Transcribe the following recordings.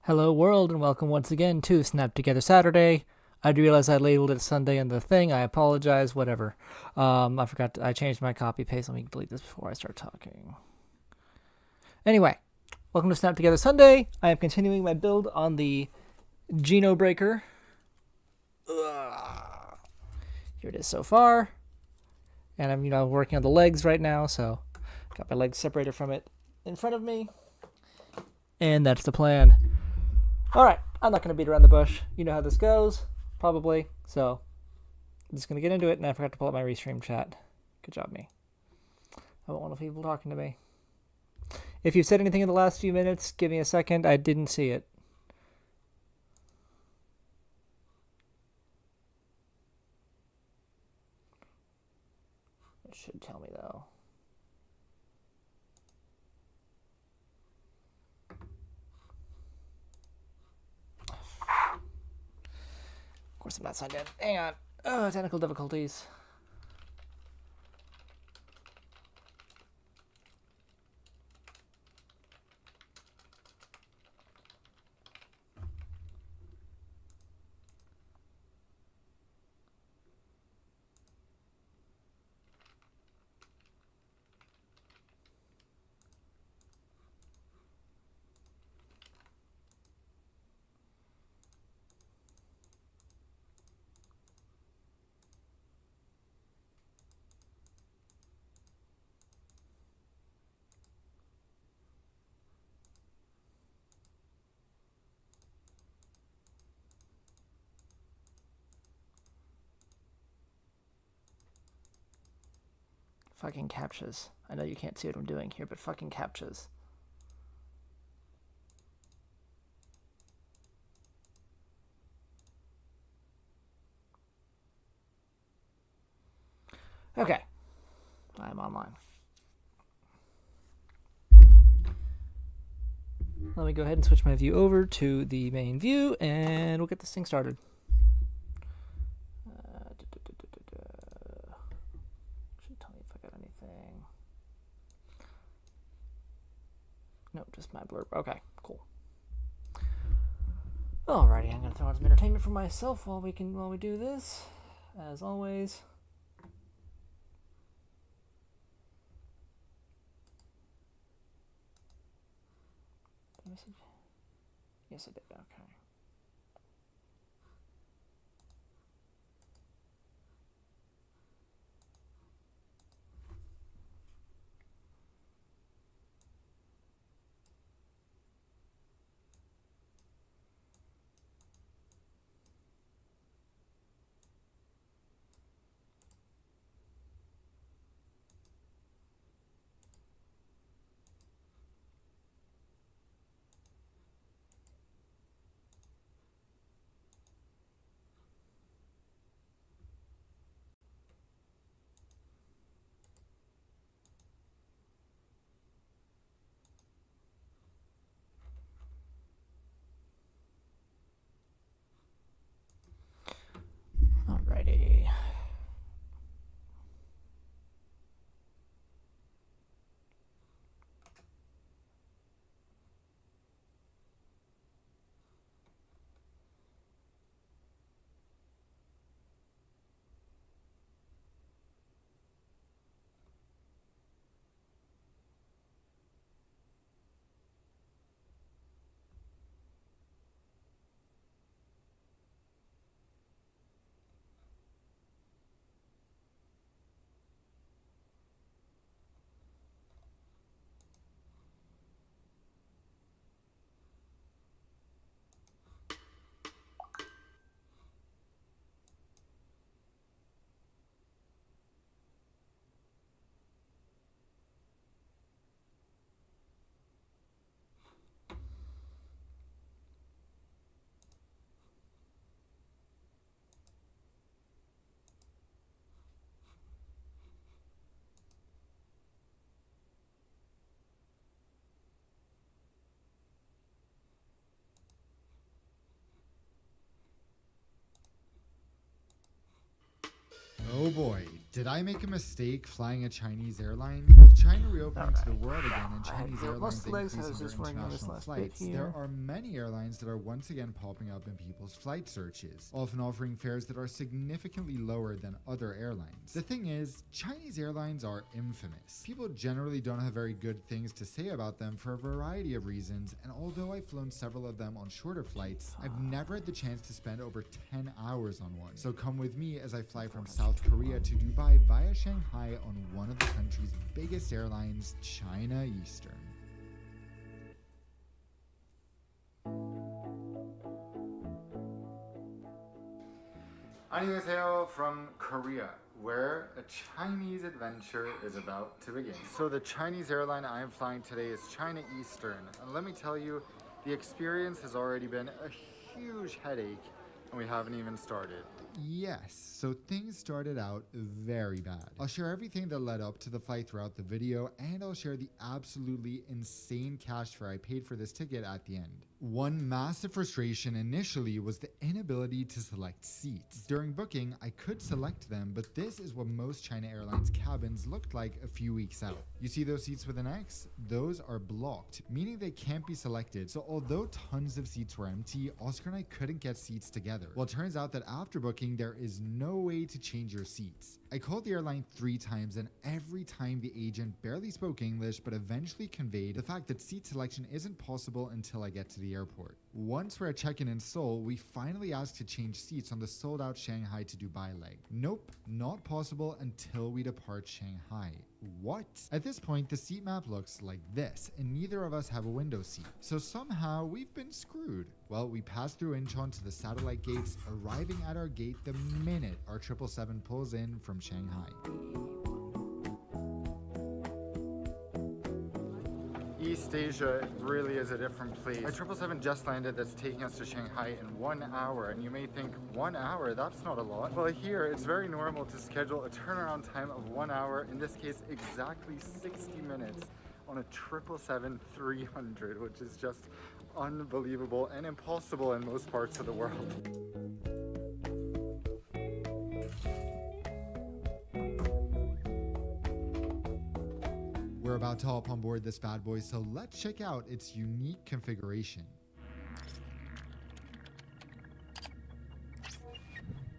Hello world and welcome once again to Snap Together Saturday. I do realize I labeled it Sunday in the thing. I apologize, whatever. I forgot I changed my copy paste. Let me delete this before I start talking. Anyway, welcome to Snap Together Sunday. I am continuing my build on the Geno Breaker. Here it is so far. And I'm working on the legs right now, so got my legs separated from it in front of me. And that's the plan. Alright, I'm not going to beat around the bush. You know how this goes, probably. So, I'm just going to get into it, and I forgot to pull up my restream chat. Good job, me. I don't want people talking to me. If you've said anything in the last few minutes, give me a second. I didn't see it. It should tell me, though. Of course I'm not signed in. Hang on. Oh, technical difficulties. Fucking captchas. I know you can't see what I'm doing here, but fucking captchas. Okay. I'm online. Let me go ahead and switch my view over to the main view, and we'll get this thing started. Should tell me if I got anything. No, just my blurb. Okay, cool. Alrighty, I'm gonna throw on some entertainment for myself while we do this, as always. Yes, I did. Okay. Alrighty. Oh boy, Did I make a mistake flying a Chinese airline? With China reopening to the world again and Chinese airlines increasing their international flights, there are many airlines that are once again popping up in people's flight searches, often offering fares that are significantly lower than other airlines. The thing is, Chinese airlines are infamous. People generally don't have very good things to say about them for a variety of reasons, and although I've flown several of them on shorter flights, I've never had the chance to spend over 10 hours on one. So come with me as I fly from South Korea to Dubai via Shanghai on one of the country's biggest airlines, China Eastern. Annyeonghaseyo from Korea, where a Chinese adventure is about to begin. So the Chinese airline I am flying today is China Eastern, and let me tell you, the experience has already been a huge headache, and we haven't even started. Yes, so things started out very bad. I'll share everything that led up to the flight throughout the video, and I'll share the absolutely insane cash fare I paid for this ticket at the end. One massive frustration initially was the inability to select seats. During booking, I could select them, but this is what most China Airlines cabins looked like a few weeks out. You see those seats with an X? Those are blocked, meaning they can't be selected. So although tons of seats were empty, Oscar and I couldn't get seats together. Well, it turns out that after booking, there is no way to change your seats. I called the airline 3 times, and every time the agent barely spoke English, but eventually conveyed the fact that seat selection isn't possible until I get to the airport. Once we're at check-in in Seoul, we finally asked to change seats on the sold-out Shanghai to Dubai leg. Nope, not possible until we depart Shanghai. What? At this point, the seat map looks like this, and neither of us have a window seat. So somehow, we've been screwed. Well, we passed through Incheon to the satellite gates, arriving at our gate the minute our 777 pulls in from Shanghai. East Asia really is a different place. My 777 just landed that's taking us to Shanghai in 1 hour, and you may think, 1 hour? That's not a lot. Well, here it's very normal to schedule a turnaround time of 1 hour, in this case exactly 60 minutes on a 777-300, which is just unbelievable and impossible in most parts of the world. We're about to hop on board this bad boy, so let's check out its unique configuration.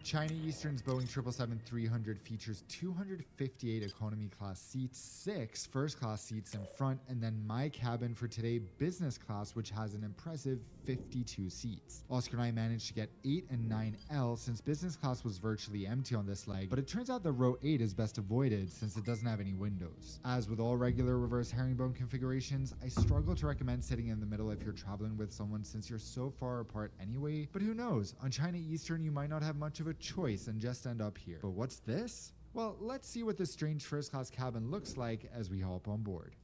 China Eastern's Boeing 777-300 features 258 economy class seats, 6 first class seats in front, and then my cabin for today, business class, which has an impressive 52 seats. Oscar and I managed to get 8 and 9L since business class was virtually empty on this leg, but it turns out that row 8 is best avoided since it doesn't have any windows. As with all regular reverse herringbone configurations, I struggle to recommend sitting in the middle if you're traveling with someone since you're so far apart anyway, but who knows, on China Eastern you might not have much of a choice and just end up here. But what's this? Well, let's see what this strange first class cabin looks like as we hop on board.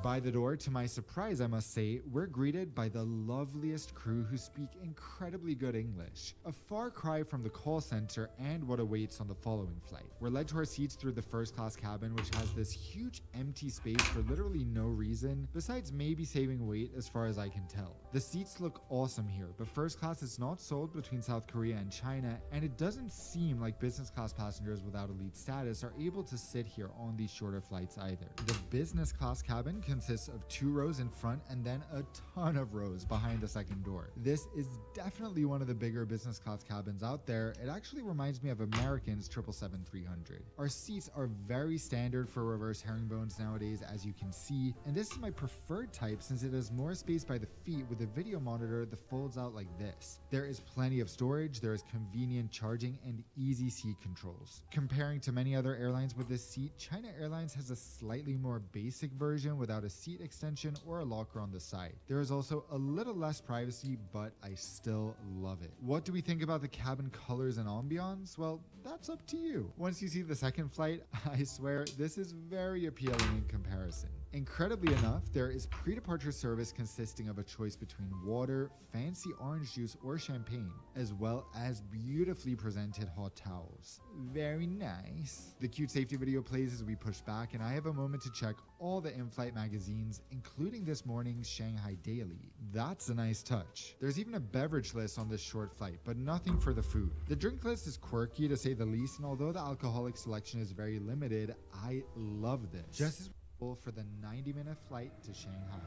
By the door, to my surprise I must say, we're greeted by the loveliest crew who speak incredibly good English. A far cry from the call center and what awaits on the following flight. We're led to our seats through the first class cabin, which has this huge empty space for literally no reason, besides maybe saving weight as far as I can tell. The seats look awesome here, but first class is not sold between South Korea and China, and it doesn't seem like business class passengers without elite status are able to sit here on these shorter flights either. The business class cabin consists of 2 rows in front and then a ton of rows behind the second door. This is definitely one of the bigger business class cabins out there. It actually reminds me of American's 777-300. Our seats are very standard for reverse herringbones nowadays, as you can see, and this is my preferred type since it has more space by the feet with a video monitor that folds out like this. There is plenty of storage, there is convenient charging, and easy seat controls. Comparing to many other airlines with this seat, China Airlines has a slightly more basic version without a seat extension or a locker on the side. There is also a little less privacy, but I still love it. What do we think about the cabin colors and ambiance? Well, that's up to you. Once you see the second flight, I swear this is very appealing in comparison. Incredibly enough, there is pre-departure service consisting of a choice between water, fancy orange juice, or champagne, as well as beautifully presented hot towels. Very nice. The cute safety video plays as we push back, and I have a moment to check all the in-flight magazines, including this morning's Shanghai Daily. That's a nice touch. There's even a beverage list on this short flight, but nothing for the food. The drink list is quirky to say the least, and although the alcoholic selection is very limited, I love this. Just as for the 90-minute flight to Shanghai.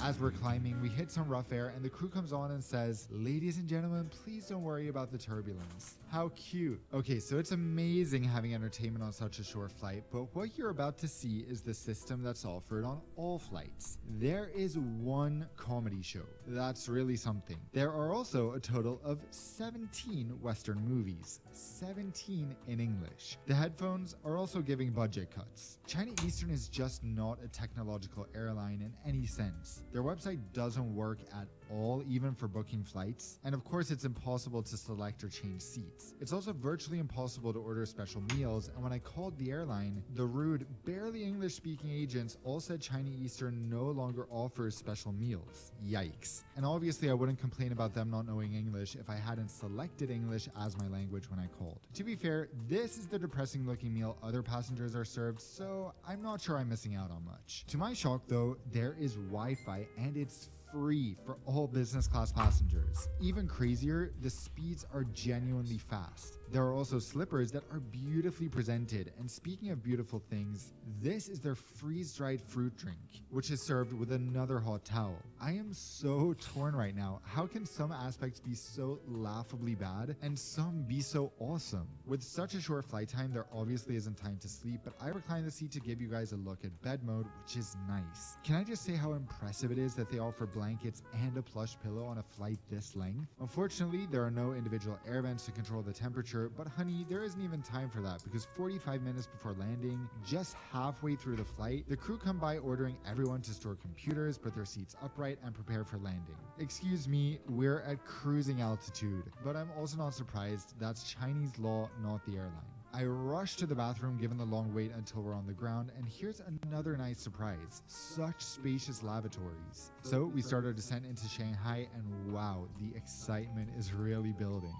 As we're climbing, we hit some rough air and the crew comes on and says, "Ladies and gentlemen, please don't worry about the turbulence." How cute. Okay, so it's amazing having entertainment on such a short flight, but what you're about to see is the system that's offered on all flights. There is one comedy show. That's really something. There are also a total of 17 Western movies, 17 in English. The headphones are also giving budget cuts. China Eastern is just not a technological airline in any sense. Their website doesn't work at all, even for booking flights. And of course, it's impossible to select or change seats. It's also virtually impossible to order special meals. And when I called the airline, the rude, barely English-speaking agents all said China Eastern no longer offers special meals. Yikes. And obviously, I wouldn't complain about them not knowing English if I hadn't selected English as my language when I called. To be fair, this is the depressing-looking meal other passengers are served, so I'm not sure I'm missing out on much. To my shock, though, there is Wi-Fi, and it's free for all business class passengers. Even crazier, the speeds are genuinely fast. There are also slippers that are beautifully presented, and speaking of beautiful things, this is their freeze-dried fruit drink, which is served with another hot towel. I am so torn right now. How can some aspects be so laughably bad and some be so awesome? With such a short flight time, there obviously isn't time to sleep, but I recline the seat to give you guys a look at bed mode, which is nice. Can I just say how impressive it is that they offer blankets and a plush pillow on a flight this length? Unfortunately, there are no individual air vents to control the temperature, but honey, there isn't even time for that because 45 minutes before landing, just halfway through the flight, the crew come by ordering everyone to store computers, put their seats upright, and prepare for landing. Excuse me, we're at cruising altitude, but I'm also not surprised. That's Chinese law, not the airline. I rush to the bathroom given the long wait until we're on the ground, and here's another nice surprise. Such spacious lavatories. So we start our descent into Shanghai, and wow, the excitement is really building.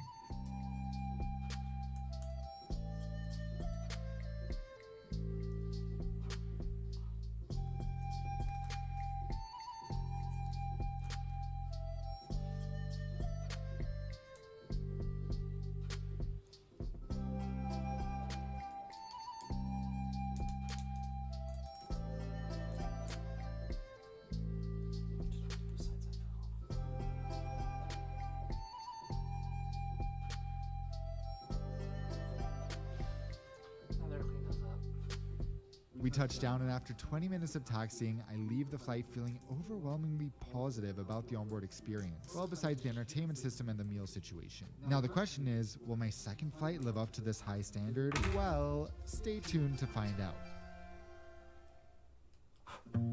We touch down, and after 20 minutes of taxiing, I leave the flight feeling overwhelmingly positive about the onboard experience, well besides the entertainment system and the meal situation. Now the question is, will my second flight live up to this high standard? Well, stay tuned to find out.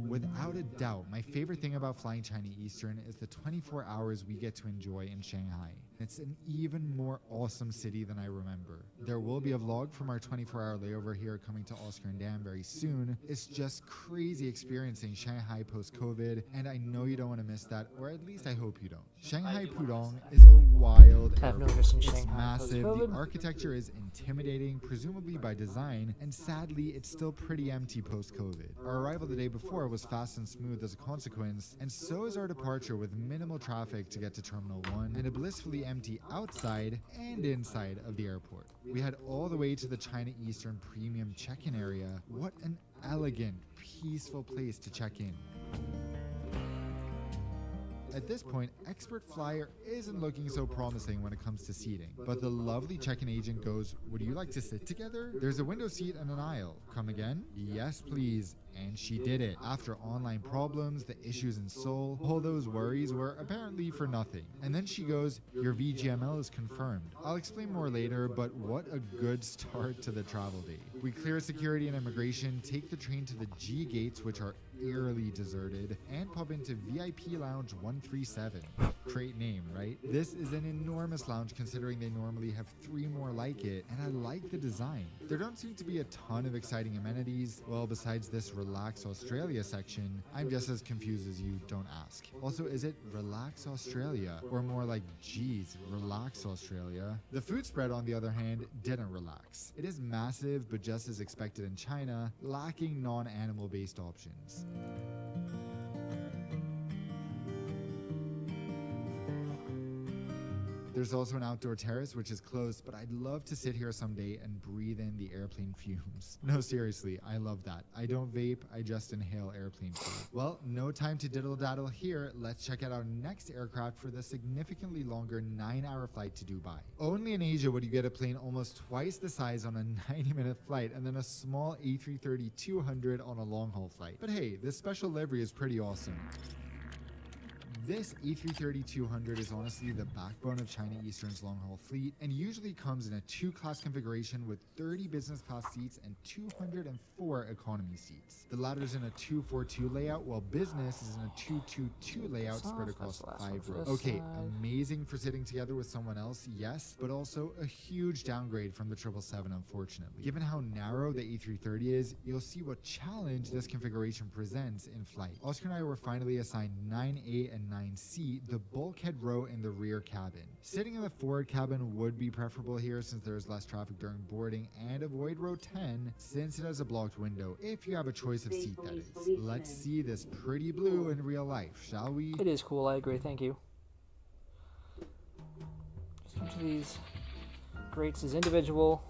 Without a doubt, my favorite thing about flying China Eastern is the 24 hours we get to enjoy in Shanghai. It's an even more awesome city than I remember. There will be a vlog from our 24-hour layover here coming to Oscar and Dan very soon. It's just crazy experiencing Shanghai post-COVID, and I know you don't want to miss that, or at least I hope you don't. Shanghai Pudong is a wild I have no airport. interest in It's Shanghai massive, the post-COVID. architecture is intimidating, presumably by design, and sadly, it's still pretty empty post-COVID. Our arrival the day before was fast and smooth as a consequence, and so is our departure with minimal traffic to get to Terminal 1 and a blissfully empty outside and inside of the airport. We head all the way to the China Eastern Premium check-in area. What an elegant, peaceful place to check in. At this point, Expert Flyer isn't looking so promising when it comes to seating, but the lovely check-in agent goes, "Would you like to sit together? There's a window seat and an aisle. Come again?" "Yes, please." And she did it. After online problems, the issues in Seoul, all those worries were apparently for nothing. And then she goes, "Your VGML is confirmed." I'll explain more later, but what a good start to the travel day. We clear security and immigration, take the train to the G gates, which are eerily deserted, and pop into VIP Lounge 137. Great name, right? This is an enormous lounge considering they normally have 3 more like it, and I like the design. There don't seem to be a ton of exciting amenities. Well, besides this Relax Australia section, I'm just as confused as you, don't ask. Also, is it Relax Australia? Or more like, geez, Relax Australia? The food spread, on the other hand, didn't relax. It is massive, but just as expected in China, lacking non-animal based options. There's also an outdoor terrace which is closed, but I'd love to sit here someday and breathe in the airplane fumes. No, seriously, I love that. I don't vape, I just inhale airplane fuel. Well, no time to diddle daddle here. Let's check out our next aircraft for the significantly longer 9-hour flight to Dubai. Only in Asia would you get a plane almost twice the size on a 90-minute flight, and then a small A330-200 on a long-haul flight. But hey, this special livery is pretty awesome. This A330-200 is honestly the backbone of China Eastern's long-haul fleet and usually comes in a 2-class configuration with 30 business class seats and 204 economy seats. The latter's in a 242 layout, while business is in a 222 layout spread across 5 rows. Okay, amazing for sitting together with someone else, yes, but also a huge downgrade from the 777, unfortunately. Given how narrow the A330 is, you'll see what challenge this configuration presents in flight. Oscar and I were finally assigned 9A and 9C, the bulkhead row in the rear cabin. Sitting in the forward cabin would be preferable here since there is less traffic during boarding, and avoid row 10 since it has a blocked window, if you have a choice of seat, that is. Let's see this pretty blue in real life, shall we? It is cool, I agree, thank you. Just come to these grates as individual.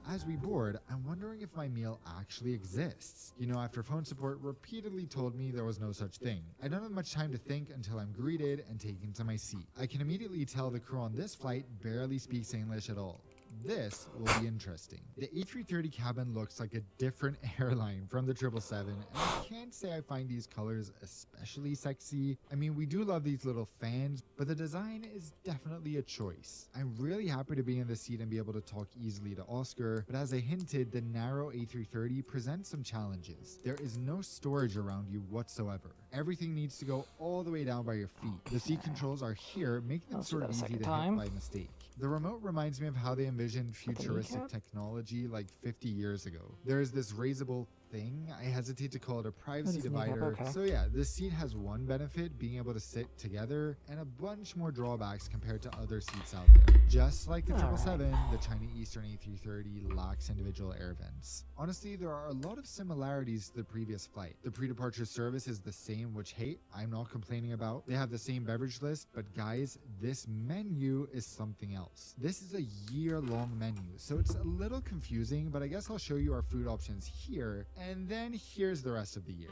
As we board, I'm wondering if my meal actually exists. You know, after phone support repeatedly told me there was no such thing. I don't have much time to think until I'm greeted and taken to my seat. I can immediately tell the crew on this flight barely speaks English at all. This will be interesting. The A330 cabin looks like a different airline from the 777, and I can't say I find these colors especially sexy. I mean, we do love these little fans, but the design is definitely a choice. I'm really happy to be in the seat and be able to talk easily to Oscar, but as I hinted, the narrow A330 presents some challenges. There is no storage around you whatsoever. Everything needs to go all the way down by your feet. The seat controls are here, making them sort of easy to hit by mistake. The remote reminds me of how they envisioned futuristic technology like 50 years ago. There is this raisable thing. I hesitate to call it a privacy divider. Okay. So yeah, this seat has one benefit, being able to sit together, and a bunch more drawbacks compared to other seats out there. Just like the 777, the China Eastern A330 lacks individual air vents. Honestly, there are a lot of similarities to the previous flight. The pre-departure service is the same, which hey, I'm not complaining about. They have the same beverage list, but guys, this menu is something else. This is a year-long menu, so it's a little confusing, but I guess I'll show you our food options here, and then here's the rest of the year.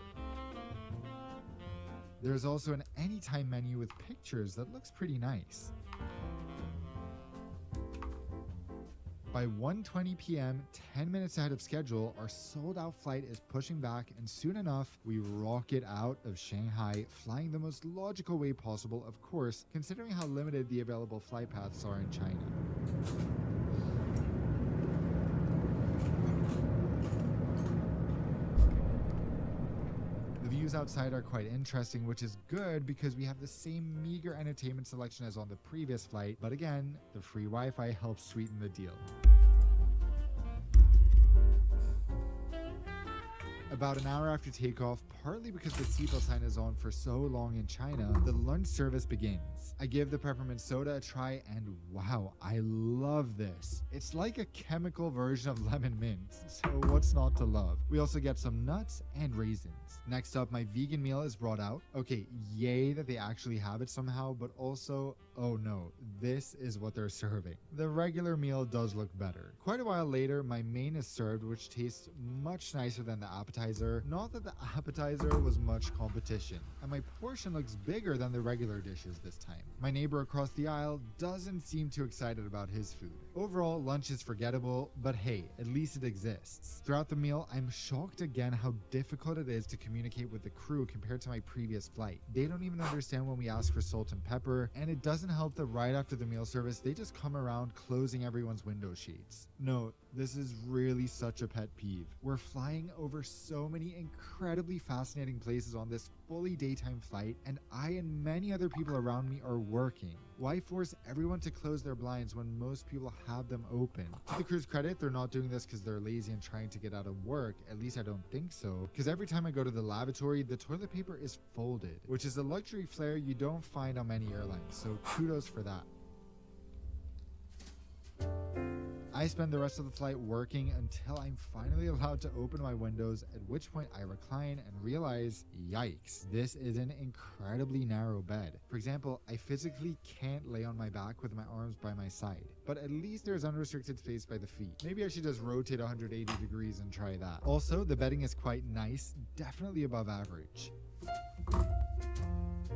There's also an anytime menu with pictures that looks pretty nice. By 1:20 p.m., 10 minutes ahead of schedule, our sold-out flight is pushing back, and soon enough, we rocket out of Shanghai, flying the most logical way possible, of course, considering how limited the available flight paths are in China. The views outside are quite interesting, which is good because we have the same meager entertainment selection as on the previous flight, but again, the free Wi-Fi helps sweeten the deal. About an hour after takeoff, partly because the seatbelt sign is on for so long in China, the lunch service begins. I give the peppermint soda a try, and wow, I love this. It's like a chemical version of lemon mint, so what's not to love? We also get some nuts and raisins. Next up, my vegan meal is brought out. Okay, yay that they actually have it somehow, but also, oh no, this is what they're serving. The regular meal does look better. Quite a while later, my main is served, which tastes much nicer than the appetizer. Not that the appetizer was much competition, and my portion looks bigger than the regular dishes this time. My neighbor across the aisle doesn't seem too excited about his food. Overall, lunch is forgettable, but hey, at least it exists. Throughout the meal, I'm shocked again how difficult it is to communicate with the crew compared to my previous flight. They don't even understand when we ask for salt and pepper, and it doesn't help that right after the meal service, they just come around closing everyone's window shades. No, this is really such a pet peeve. We're flying over so many incredibly fascinating places on this fully daytime flight, and I and many other people around me are working. Why force everyone to close their blinds when most people have them open? To the crew's credit, they're not doing this because they're lazy and trying to get out of work. At least I don't think so. Because every time I go to the lavatory, the toilet paper is folded, which is a luxury flair you don't find on many airlines. So kudos for that. I spend the rest of the flight working until I'm finally allowed to open my windows, at which point I recline and realize, yikes, this is an incredibly narrow bed. For example, I physically can't lay on my back with my arms by my side, but at least there's unrestricted space by the feet. Maybe I should just rotate 180 degrees and try that. Also, the bedding is quite nice, definitely above average.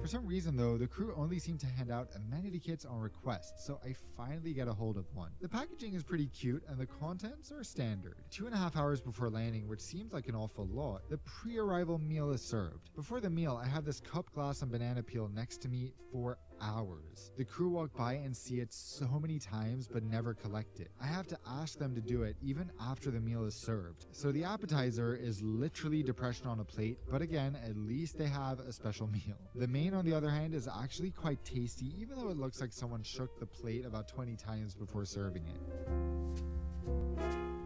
For some reason though, the crew only seem to hand out amenity kits on request, so I finally get a hold of one. The packaging is pretty cute and the contents are standard. 2.5 hours before landing, which seems like an awful lot, the pre-arrival meal is served. Before the meal, I have this cup glass and banana peel next to me for hours. The crew walk by and see it so many times but never collect it. I have to ask them to do it even after the meal is served. So the appetizer is literally depression on a plate, but again, at least they have a special meal. The main, on the other hand, is actually quite tasty, even though it looks like someone shook the plate about 20 times before serving it.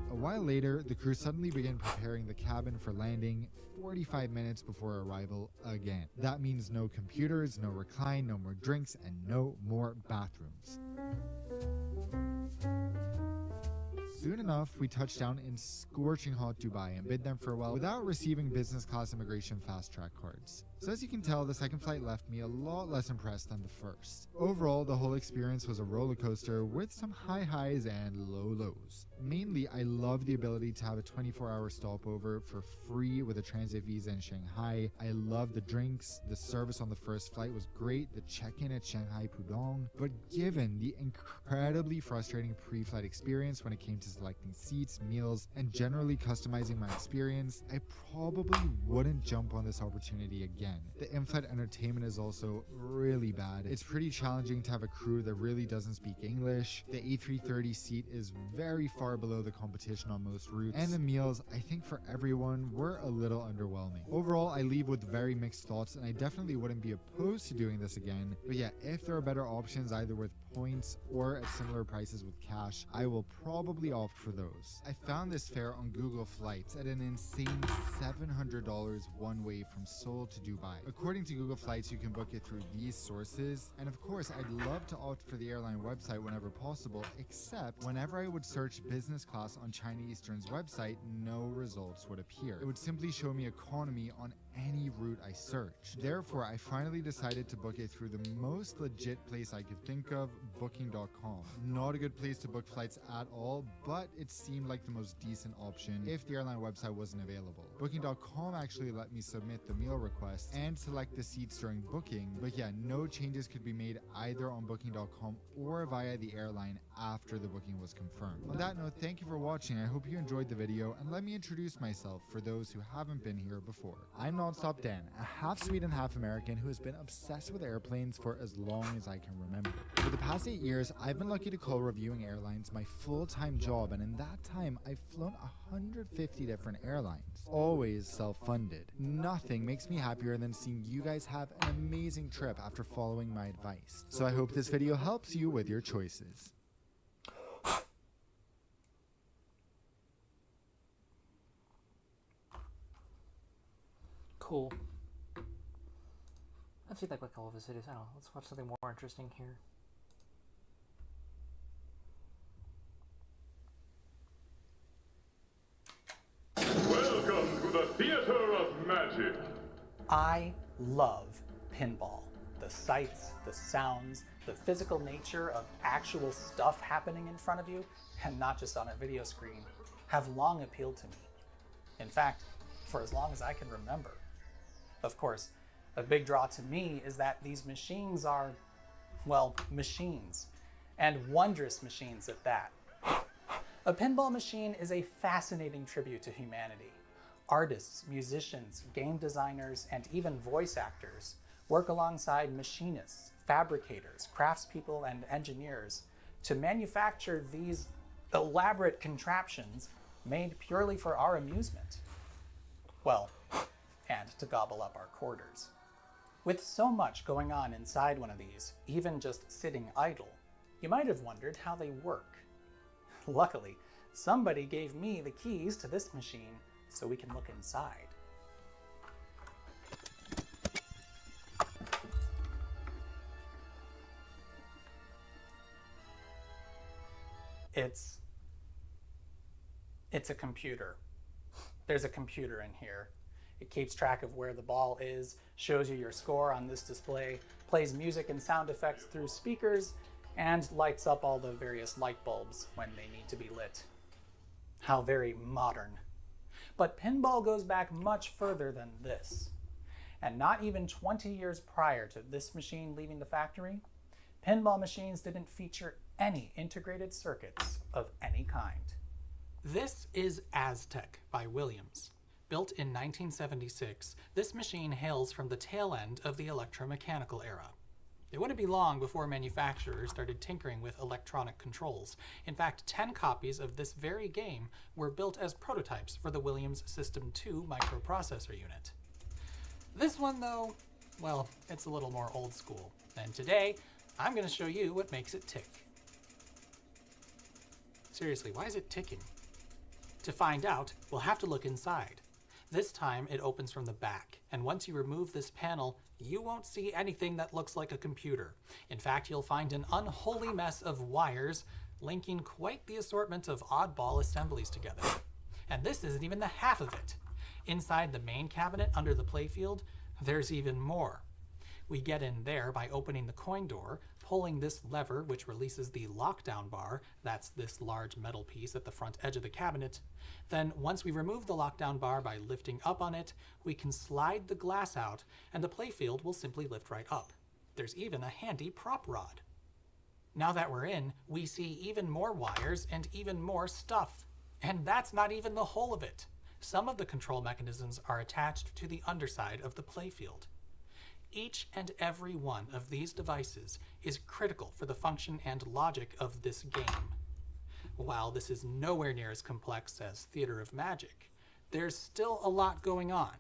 A while later, the crew suddenly began preparing the cabin for landing 45 minutes before arrival again. That means no computers, no recline, no more drinks, and no more bathrooms. Soon enough, we touched down in scorching hot Dubai and bid them farewell without receiving business class immigration fast track cards. So as you can tell, the second flight left me a lot less impressed than the first. Overall, the whole experience was a roller coaster with some high highs and low lows. Mainly, I love the ability to have a 24-hour stopover for free with a transit visa in Shanghai. I love the drinks, the service on the first flight was great, the check-in at Shanghai Pudong, but given the incredibly frustrating pre-flight experience when it came to selecting seats, meals, and generally customizing my experience, I probably wouldn't jump on this opportunity again. The in-flight entertainment is also really bad. It's pretty challenging to have a crew that really doesn't speak English. The A330 seat is very far below the competition on most routes, and the meals, I think for everyone, were a little underwhelming. Overall, I leave with very mixed thoughts, and I definitely wouldn't be opposed to doing this again. But yeah, if there are better options either with points or at similar prices with cash, I will probably opt for those. I found this fare on Google Flights at an insane $700 one way from Seoul to Dubai. According to Google Flights, you can book it through these sources, and of course I'd love to opt for the airline website whenever possible, except whenever I would search business class on China Eastern's website, no results would appear. It would simply show me economy on any route I searched. Therefore, I finally decided to book it through the most legit place I could think of, booking.com. Not a good place to book flights at all, but it seemed like the most decent option if the airline website wasn't available. Booking.com actually let me submit the meal request and select the seats during booking, but yeah, no changes could be made either on booking.com or via the airline after the booking was confirmed. On that note, thank you for watching. I hope you enjoyed the video, and let me introduce myself for those who haven't been here before. I'm Nonstop Dan, a half Swede, half American who has been obsessed with airplanes for as long as I can remember. For the past 8 years, I've been lucky to call reviewing airlines my full-time job, and in that time, I've flown 150 different airlines, always self-funded. Nothing makes me happier than seeing you guys have an amazing trip after following my advice. So I hope this video helps you with your choices. Cool. I've seen like all of his videos. I don't know. Let's watch something more interesting here. Welcome to the Theater of Magic. I love pinball. The sights, the sounds, the physical nature of actual stuff happening in front of you, and not just on a video screen, have long appealed to me. In fact, for as long as I can remember. Of course, a big draw to me is that these machines are, well, machines, and wondrous machines at that. A pinball machine is a fascinating tribute to humanity. Artists, musicians, game designers, and even voice actors work alongside machinists, fabricators, craftspeople, and engineers to manufacture these elaborate contraptions made purely for our amusement. Well, and to gobble up our quarters. With so much going on inside one of these, even just sitting idle, you might have wondered how they work. Luckily, somebody gave me the keys to this machine so we can look inside. It's a computer. There's a computer in here. It keeps track of where the ball is, shows you your score on this display, plays music and sound effects through speakers, and lights up all the various light bulbs when they need to be lit. How very modern. But pinball goes back much further than this. And not even 20 years prior to this machine leaving the factory, pinball machines didn't feature any integrated circuits of any kind. This is Aztec by Williams. Built in 1976, this machine hails from the tail end of the electromechanical era. It wouldn't be long before manufacturers started tinkering with electronic controls. In fact, 10 copies of this very game were built as prototypes for the Williams System 2 microprocessor unit. This one, though, well, it's a little more old school. And today, I'm going to show you what makes it tick. Seriously, why is it ticking? To find out, we'll have to look inside. This time it opens from the back, and once you remove this panel, you won't see anything that looks like a computer. In fact, you'll find an unholy mess of wires linking quite the assortment of oddball assemblies together. And this isn't even the half of it. Inside the main cabinet under the playfield, there's even more. We get in there by opening the coin door, pulling this lever which releases the lockdown bar, that's this large metal piece at the front edge of the cabinet. Then once we remove the lockdown bar by lifting up on it, we can slide the glass out and the playfield will simply lift right up. There's even a handy prop rod. Now that we're in, we see even more wires and even more stuff. And that's not even the whole of it. Some of the control mechanisms are attached to the underside of the playfield. Each and every one of these devices is critical for the function and logic of this game. While this is nowhere near as complex as Theater of Magic, there's still a lot going on.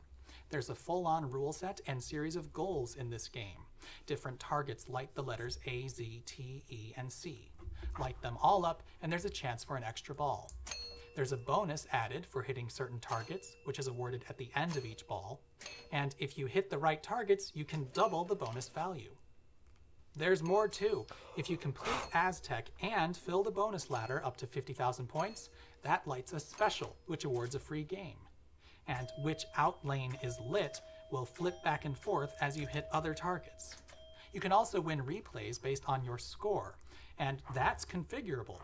There's a full-on rule set and series of goals in this game. Different targets light the letters A, Z, T, E, and C. Light them all up and there's a chance for an extra ball. There's a bonus added for hitting certain targets, which is awarded at the end of each ball. And if you hit the right targets, you can double the bonus value. There's more too. If you complete Aztec and fill the bonus ladder up to 50,000 points, that lights a special, which awards a free game. And which out lane is lit will flip back and forth as you hit other targets. You can also win replays based on your score, and that's configurable.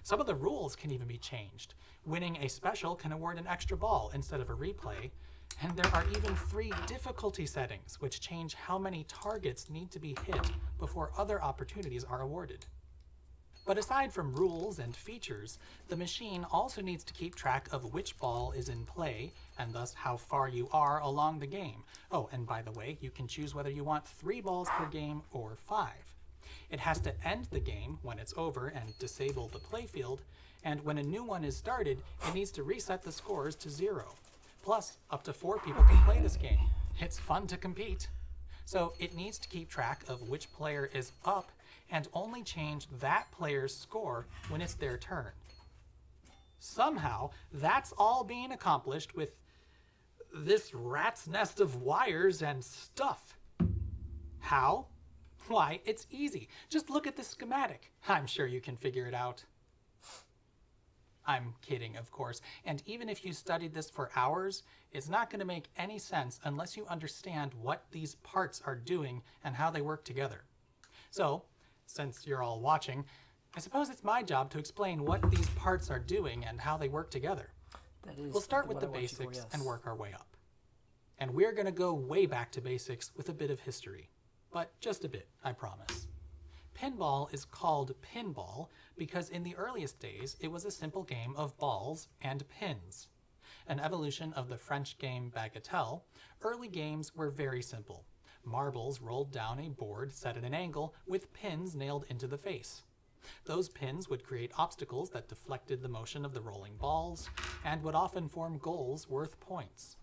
Some of the rules can even be changed. Winning a special can award an extra ball instead of a replay, and there are even 3 difficulty settings which change how many targets need to be hit before other opportunities are awarded. But aside from rules and features, the machine also needs to keep track of which ball is in play, and thus how far you are along the game. Oh, and by the way, you can choose whether you want 3 balls per game or 5. It has to end the game when it's over and disable the playfield, and when a new one is started, it needs to reset the scores to 0. Plus, up to 4 people can play this game. It's fun to compete. So it needs to keep track of which player is up and only change that player's score when it's their turn. Somehow, that's all being accomplished with this rat's nest of wires and stuff. How? Why, it's easy. Just look at the schematic. I'm sure you can figure it out. I'm kidding, of course, and even if you studied this for hours, it's not going to make any sense unless you understand what these parts are doing and how they work together. So, since you're all watching, I suppose it's my job to explain what these parts are doing and how they work together. We'll start with the basics and work our way up. And we're going to go way back to basics with a bit of history. But just a bit, I promise. Pinball is called pinball because in the earliest days it was a simple game of balls and pins. An evolution of the French game bagatelle, early games were very simple. Marbles rolled down a board set at an angle with pins nailed into the face. Those pins would create obstacles that deflected the motion of the rolling balls and would often form goals worth points.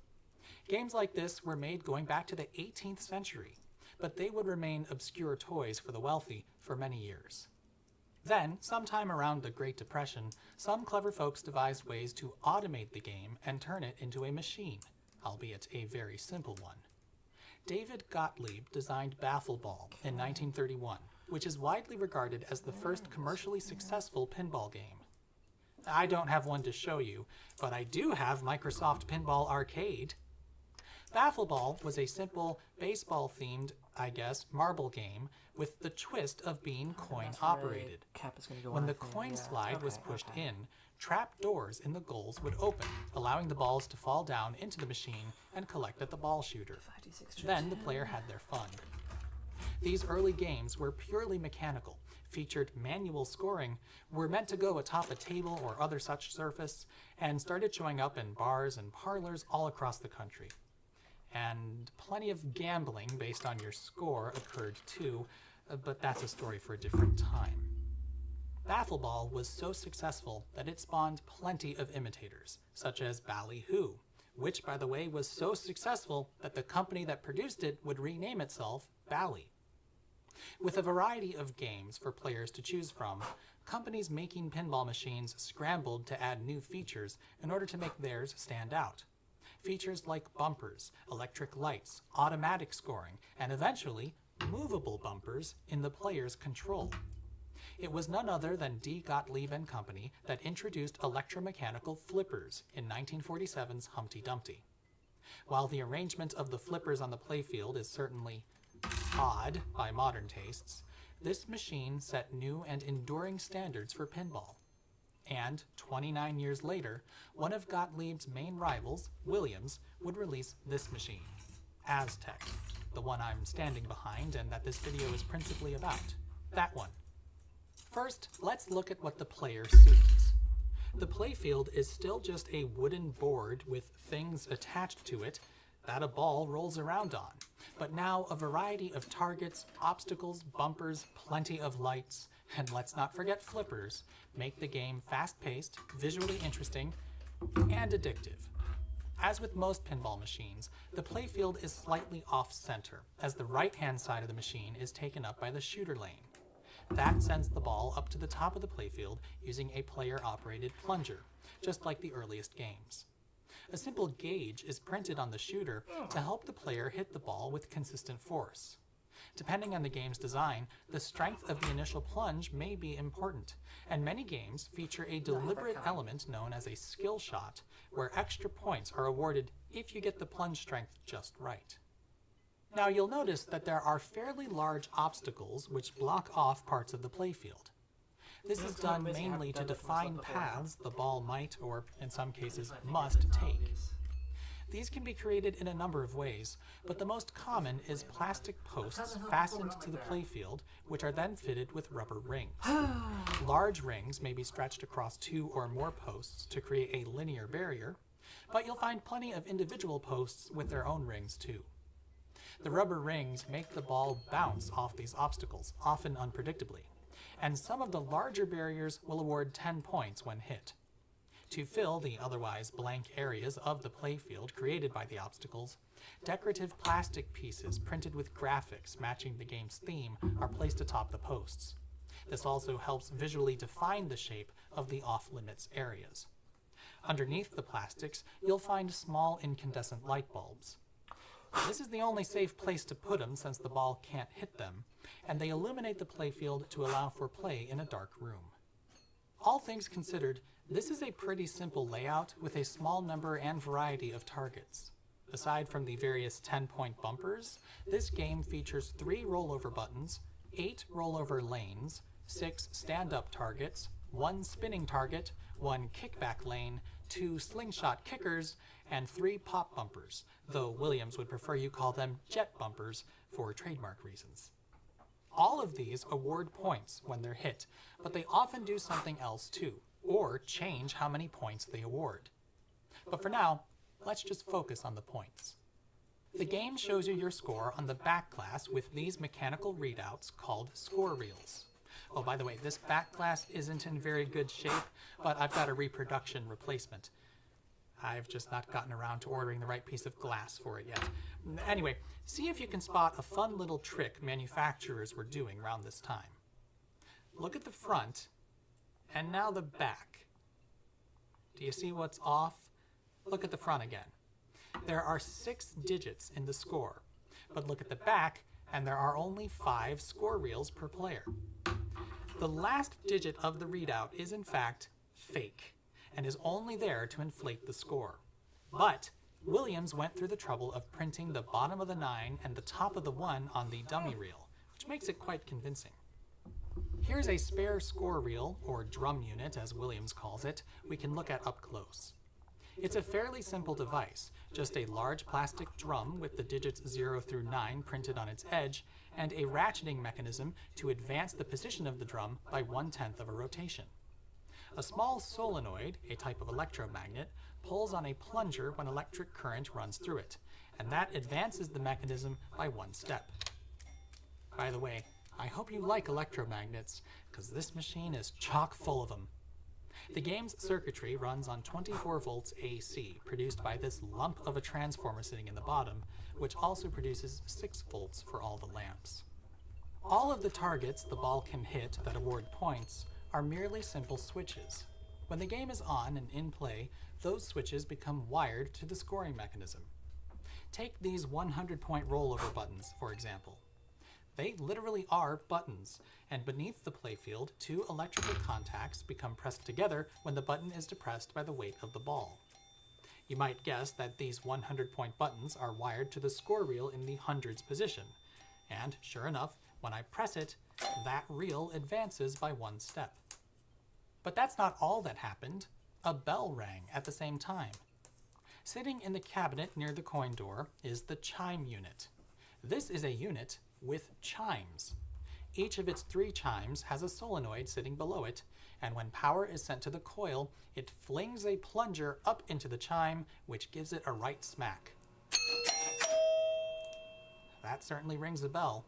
Games like this were made going back to the 18th century, but they would remain obscure toys for the wealthy for many years. Then, sometime around the Great Depression, some clever folks devised ways to automate the game and turn it into a machine, albeit a very simple one. David Gottlieb designed Baffle Ball in 1931, which is widely regarded as the first commercially successful pinball game. I don't have one to show you, but I do have Microsoft Pinball Arcade. Baffle Ball was a simple, baseball-themed, I guess, marble game with the twist of being coin-operated. When the coin slide was pushed in, trap doors in the goals would open, allowing the balls to fall down into the machine and collect at the ball shooter. Then the player had their fun. These early games were purely mechanical, featured manual scoring, were meant to go atop a table or other such surface, and started showing up in bars and parlors all across the country. And plenty of gambling based on your score occurred too, but that's a story for a different time. Baffle Ball was so successful that it spawned plenty of imitators, such as Ballyhoo, which, by the way, was so successful that the company that produced it would rename itself Bally. With a variety of games for players to choose from, companies making pinball machines scrambled to add new features in order to make theirs stand out. Features like bumpers, electric lights, automatic scoring, and eventually, movable bumpers in the player's control. It was none other than D. Gottlieb and Company that introduced electromechanical flippers in 1947's Humpty Dumpty. While the arrangement of the flippers on the playfield is certainly odd by modern tastes, this machine set new and enduring standards for pinball. And 29 years later, one of Gottlieb's main rivals, Williams, would release this machine, Aztec, the one I'm standing behind and that this video is principally about. That one. First, let's look at what the player sees. The playfield is still just a wooden board with things attached to it that a ball rolls around on, but now a variety of targets, obstacles, bumpers, plenty of lights, and let's not forget flippers, make the game fast-paced, visually interesting, and addictive. As with most pinball machines, the playfield is slightly off-center, as the right-hand side of the machine is taken up by the shooter lane. That sends the ball up to the top of the playfield using a player-operated plunger, just like the earliest games. A simple gauge is printed on the shooter to help the player hit the ball with consistent force. Depending on the game's design, the strength of the initial plunge may be important, and many games feature a deliberate element known as a skill shot, where extra points are awarded if you get the plunge strength just right. Now you'll notice that there are fairly large obstacles which block off parts of the playfield. This is done mainly to define paths the ball might, or in some cases must, take. These can be created in a number of ways, but the most common is plastic posts fastened to the playfield, which are then fitted with rubber rings. Large rings may be stretched across 2 or more posts to create a linear barrier, but you'll find plenty of individual posts with their own rings too. The rubber rings make the ball bounce off these obstacles, often unpredictably, and some of the larger barriers will award 10 points when hit. To fill the otherwise blank areas of the playfield created by the obstacles, decorative plastic pieces printed with graphics matching the game's theme are placed atop the posts. This also helps visually define the shape of the off-limits areas. Underneath the plastics, you'll find small incandescent light bulbs. This is the only safe place to put them since the ball can't hit them, and they illuminate the playfield to allow for play in a dark room. All things considered, This is a pretty simple layout with a small number and variety of targets. Aside from the various 10-point bumpers, this game features 3 rollover buttons, 8 rollover lanes, 6 stand-up targets, 1 spinning target, 1 kickback lane, 2 slingshot kickers, and 3 pop bumpers, though Williams would prefer you call them jet bumpers for trademark reasons. All of these award points when they're hit, but they often do something else too, or change how many points they award. But for now, let's just focus on the points. The game shows you your score on the back glass with these mechanical readouts called score reels. Oh, by the way, this back glass isn't in very good shape, but I've got a reproduction replacement. I've just not gotten around to ordering the right piece of glass for it yet. Anyway, see if you can spot a fun little trick manufacturers were doing around this time. Look at the front, and now the back. Do you see what's off? Look at the front again. There are 6 digits in the score, but look at the back, and there are only 5 score reels per player. The last digit of the readout is in fact fake, and is only there to inflate the score. But Williams went through the trouble of printing the bottom of the 9 and the top of the 1 on the dummy reel, which makes it quite convincing. Here's a spare score reel, or drum unit as Williams calls it, we can look at up close. It's a fairly simple device, just a large plastic drum with the digits 0 through 9 printed on its edge, and a ratcheting mechanism to advance the position of the drum by 1/10 of a rotation. A small solenoid, a type of electromagnet, pulls on a plunger when electric current runs through it, and that advances the mechanism by 1 step. By the way, I hope you like electromagnets, because this machine is chock full of them. The game's circuitry runs on 24 volts AC, produced by this lump of a transformer sitting in the bottom, which also produces 6 volts for all the lamps. All of the targets the ball can hit that award points are merely simple switches. When the game is on and in play, those switches become wired to the scoring mechanism. Take these 100-point rollover buttons, for example. They literally are buttons, and beneath the playfield, 2 electrical contacts become pressed together when the button is depressed by the weight of the ball. You might guess that these 100-point buttons are wired to the score reel in the hundreds position, and sure enough, when I press it, that reel advances by 1 step. But that's not all that happened. A bell rang at the same time. Sitting in the cabinet near the coin door is the chime unit. This is a unit with chimes. Each of its 3 chimes has a solenoid sitting below it, and when power is sent to the coil, it flings a plunger up into the chime, which gives it a right smack. That certainly rings a bell.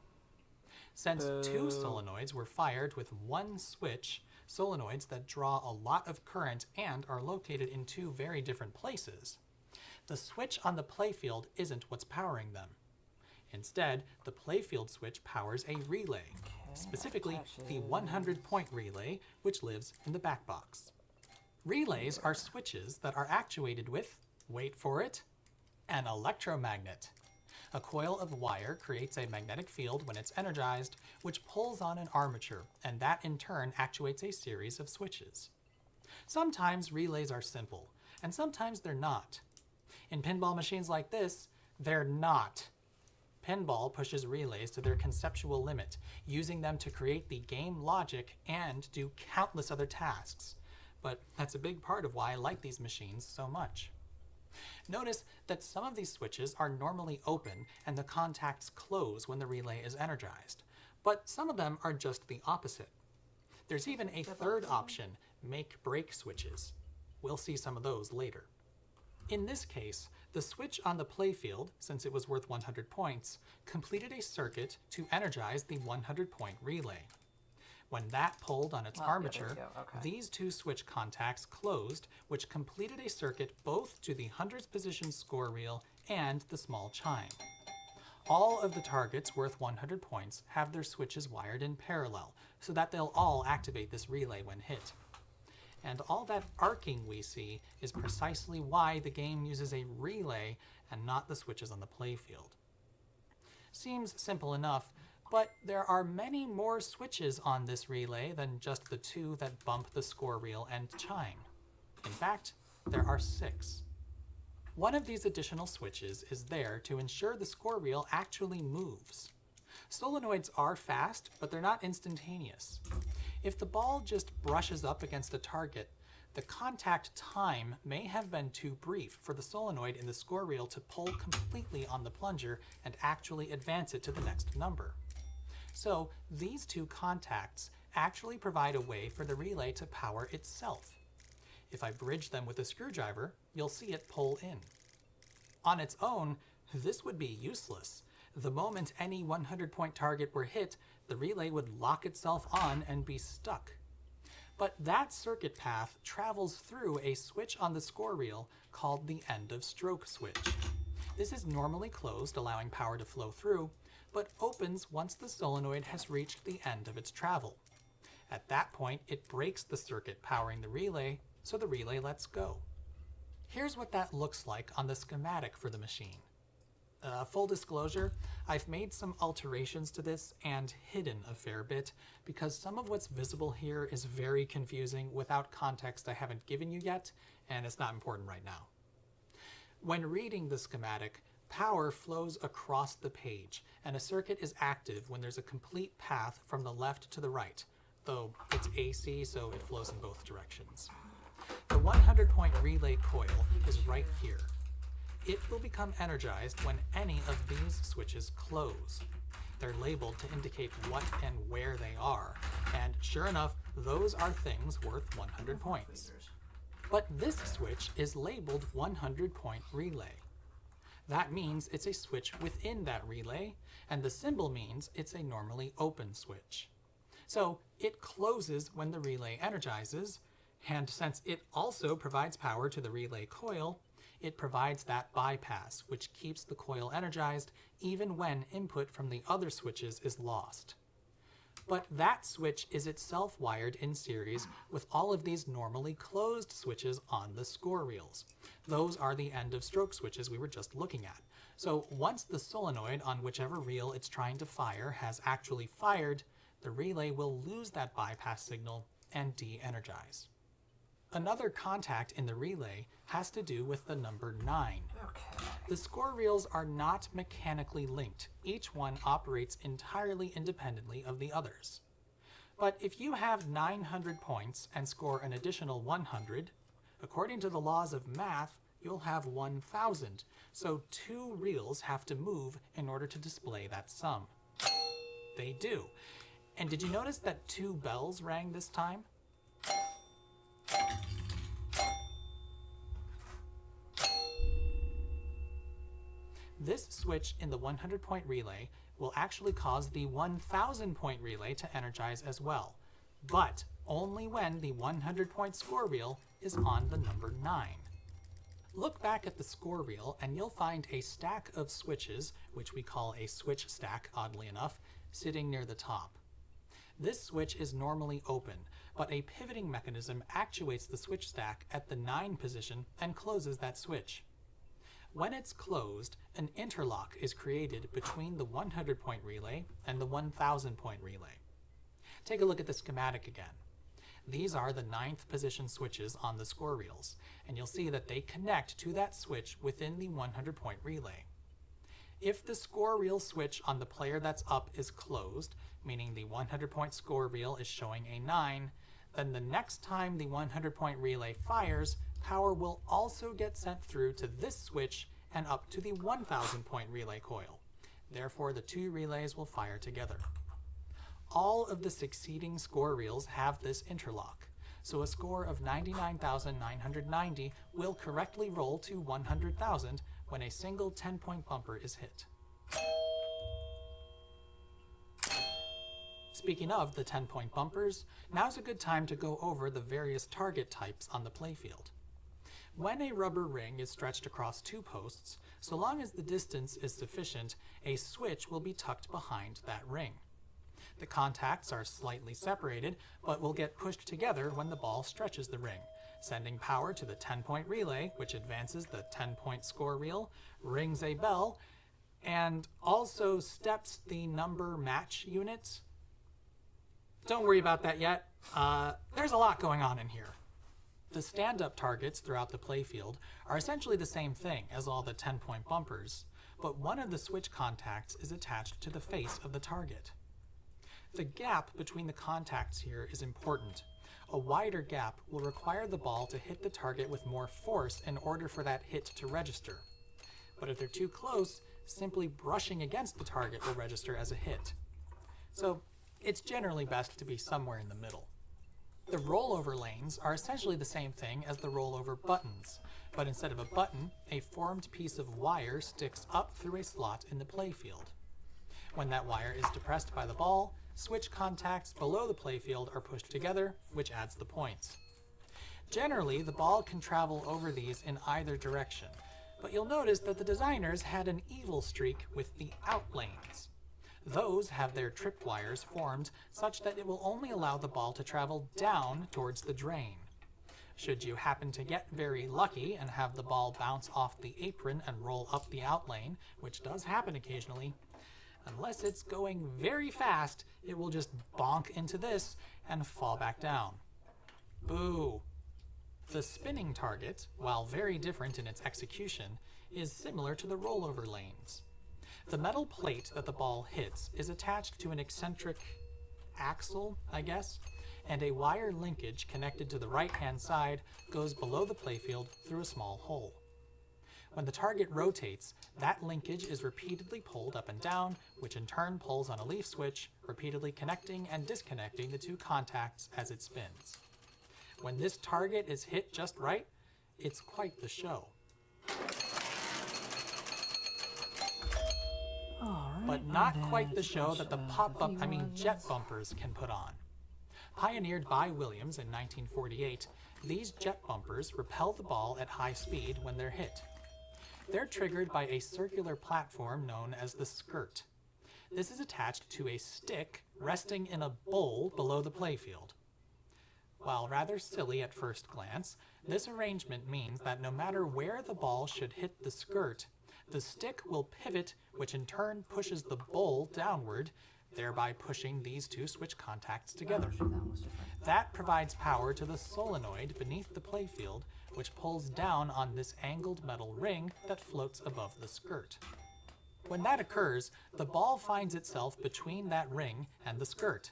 Since 2 solenoids were fired with 1 switch, solenoids that draw a lot of current and are located in 2 very different places, the switch on the playfield isn't what's powering them. Instead, the playfield switch powers a relay, specifically the 100-point relay, which lives in the back box. Relays are switches that are actuated with, wait for it, an electromagnet. A coil of wire creates a magnetic field when it's energized, which pulls on an armature, and that in turn actuates a series of switches. Sometimes relays are simple, and sometimes they're not. In pinball machines like this, they're not. Pinball pushes relays to their conceptual limit, using them to create the game logic and do countless other tasks. But that's a big part of why I like these machines so much. Notice that some of these switches are normally open and the contacts close when the relay is energized, but some of them are just the opposite. There's even a third option, make-break switches. We'll see some of those later. In this case, the switch on the playfield, since it was worth 100 points, completed a circuit to energize the 100-point relay. When that pulled on its armature, these 2 switch contacts closed, which completed a circuit both to the hundreds position score reel and the small chime. All of the targets worth 100 points have their switches wired in parallel, so that they'll all activate this relay when hit. And all that arcing we see is precisely why the game uses a relay and not the switches on the playfield. Seems simple enough, but there are many more switches on this relay than just the 2 that bump the score reel and chime. In fact, there are 6. One of these additional switches is there to ensure the score reel actually moves. Solenoids are fast, but they're not instantaneous. If the ball just brushes up against a target, the contact time may have been too brief for the solenoid in the score reel to pull completely on the plunger and actually advance it to the next number. So these two contacts actually provide a way for the relay to power itself. If I bridge them with a screwdriver, you'll see it pull in. On its own, this would be useless. The moment any 100-point target were hit, the relay would lock itself on and be stuck. But that circuit path travels through a switch on the score reel called the end of stroke switch. This is normally closed, allowing power to flow through, but opens once the solenoid has reached the end of its travel. At that point, it breaks the circuit powering the relay, so the relay lets go. Here's what that looks like on the schematic for the machine. Full disclosure, I've made some alterations to this and hidden a fair bit because some of what's visible here is very confusing without context I haven't given you yet, and it's not important right now. When reading the schematic, power flows across the page, and a circuit is active when there's a complete path from the left to the right, though it's AC, so it flows in both directions. The 100-point relay coil is right here. It will become energized when any of these switches close. They're labeled to indicate what and where they are, and sure enough, those are things worth 100 points. But this switch is labeled 100-point relay. That means it's a switch within that relay, and the symbol means it's a normally open switch. So it closes when the relay energizes, and since it also provides power to the relay coil, it provides that bypass, which keeps the coil energized even when input from the other switches is lost. But that switch is itself wired in series with all of these normally closed switches on the score reels. Those are the end of stroke switches we were just looking at. So once the solenoid on whichever reel it's trying to fire has actually fired, the relay will lose that bypass signal and de-energize. Another contact in the relay has to do with the number 9. Okay. The score reels are not mechanically linked. Each one operates entirely independently of the others. But if you have 900 points and score an additional 100, according to the laws of math, you'll have 1,000. So 2 reels have to move in order to display that sum. They do. And did you notice that 2 bells rang this time? This switch in the 100-point relay will actually cause the 1,000-point relay to energize as well, but only when the 100-point score reel is on the number 9. Look back at the score reel and you'll find a stack of switches, which we call a switch stack, oddly enough, sitting near the top. This switch is normally open, but a pivoting mechanism actuates the switch stack at the 9 position and closes that switch. When it's closed, an interlock is created between the 100-point relay and the 1,000-point relay. Take a look at the schematic again. These are the 9th position switches on the score reels, and you'll see that they connect to that switch within the 100-point relay. If the score reel switch on the player that's up is closed, meaning the 100-point score reel is showing a 9, then the next time the 100-point relay fires, power will also get sent through to this switch and up to the 1,000-point relay coil. Therefore, the 2 relays will fire together. All of the succeeding score reels have this interlock, so a score of 99,990 will correctly roll to 100,000 when a single 10-point bumper is hit. Speaking of the 10-point bumpers, now's a good time to go over the various target types on the playfield. When a rubber ring is stretched across 2 posts, so long as the distance is sufficient, a switch will be tucked behind that ring. The contacts are slightly separated, but will get pushed together when the ball stretches the ring, sending power to the 10-point relay, which advances the 10-point score reel, rings a bell, and also steps the number match unit. Don't worry about that yet. There's a lot going on in here. The stand-up targets throughout the playfield are essentially the same thing as all the 10-point bumpers, but one of the switch contacts is attached to the face of the target. The gap between the contacts here is important. A wider gap will require the ball to hit the target with more force in order for that hit to register. But if they're too close, simply brushing against the target will register as a hit. So it's generally best to be somewhere in the middle. The rollover lanes are essentially the same thing as the rollover buttons, but instead of a button, a formed piece of wire sticks up through a slot in the playfield. When that wire is depressed by the ball, switch contacts below the playfield are pushed together, which adds the points. Generally, the ball can travel over these in either direction, but you'll notice that the designers had an evil streak with the out lanes. Those have their tripwires formed such that it will only allow the ball to travel down towards the drain. Should you happen to get very lucky and have the ball bounce off the apron and roll up the out lane, which does happen occasionally, unless it's going very fast, it will just bonk into this and fall back down. Boo! The spinning target, while very different in its execution, is similar to the rollover lanes. The metal plate that the ball hits is attached to an eccentric axle, I guess, and a wire linkage connected to the right-hand side goes below the playfield through a small hole. When the target rotates, that linkage is repeatedly pulled up and down, which in turn pulls on a leaf switch, repeatedly connecting and disconnecting the two contacts as it spins. When this target is hit just right, it's quite the show. But not quite the show that the jet bumpers can put on. Pioneered by Williams in 1948, these jet bumpers repel the ball at high speed when they're hit. They're triggered by a circular platform known as the skirt. This is attached to a stick resting in a bowl below the playfield. While rather silly at first glance, this arrangement means that no matter where the ball should hit the skirt, the stick will pivot, which in turn pushes the bowl downward, thereby pushing these two switch contacts together. That provides power to the solenoid beneath the playfield, which pulls down on this angled metal ring that floats above the skirt. When that occurs, the ball finds itself between that ring and the skirt.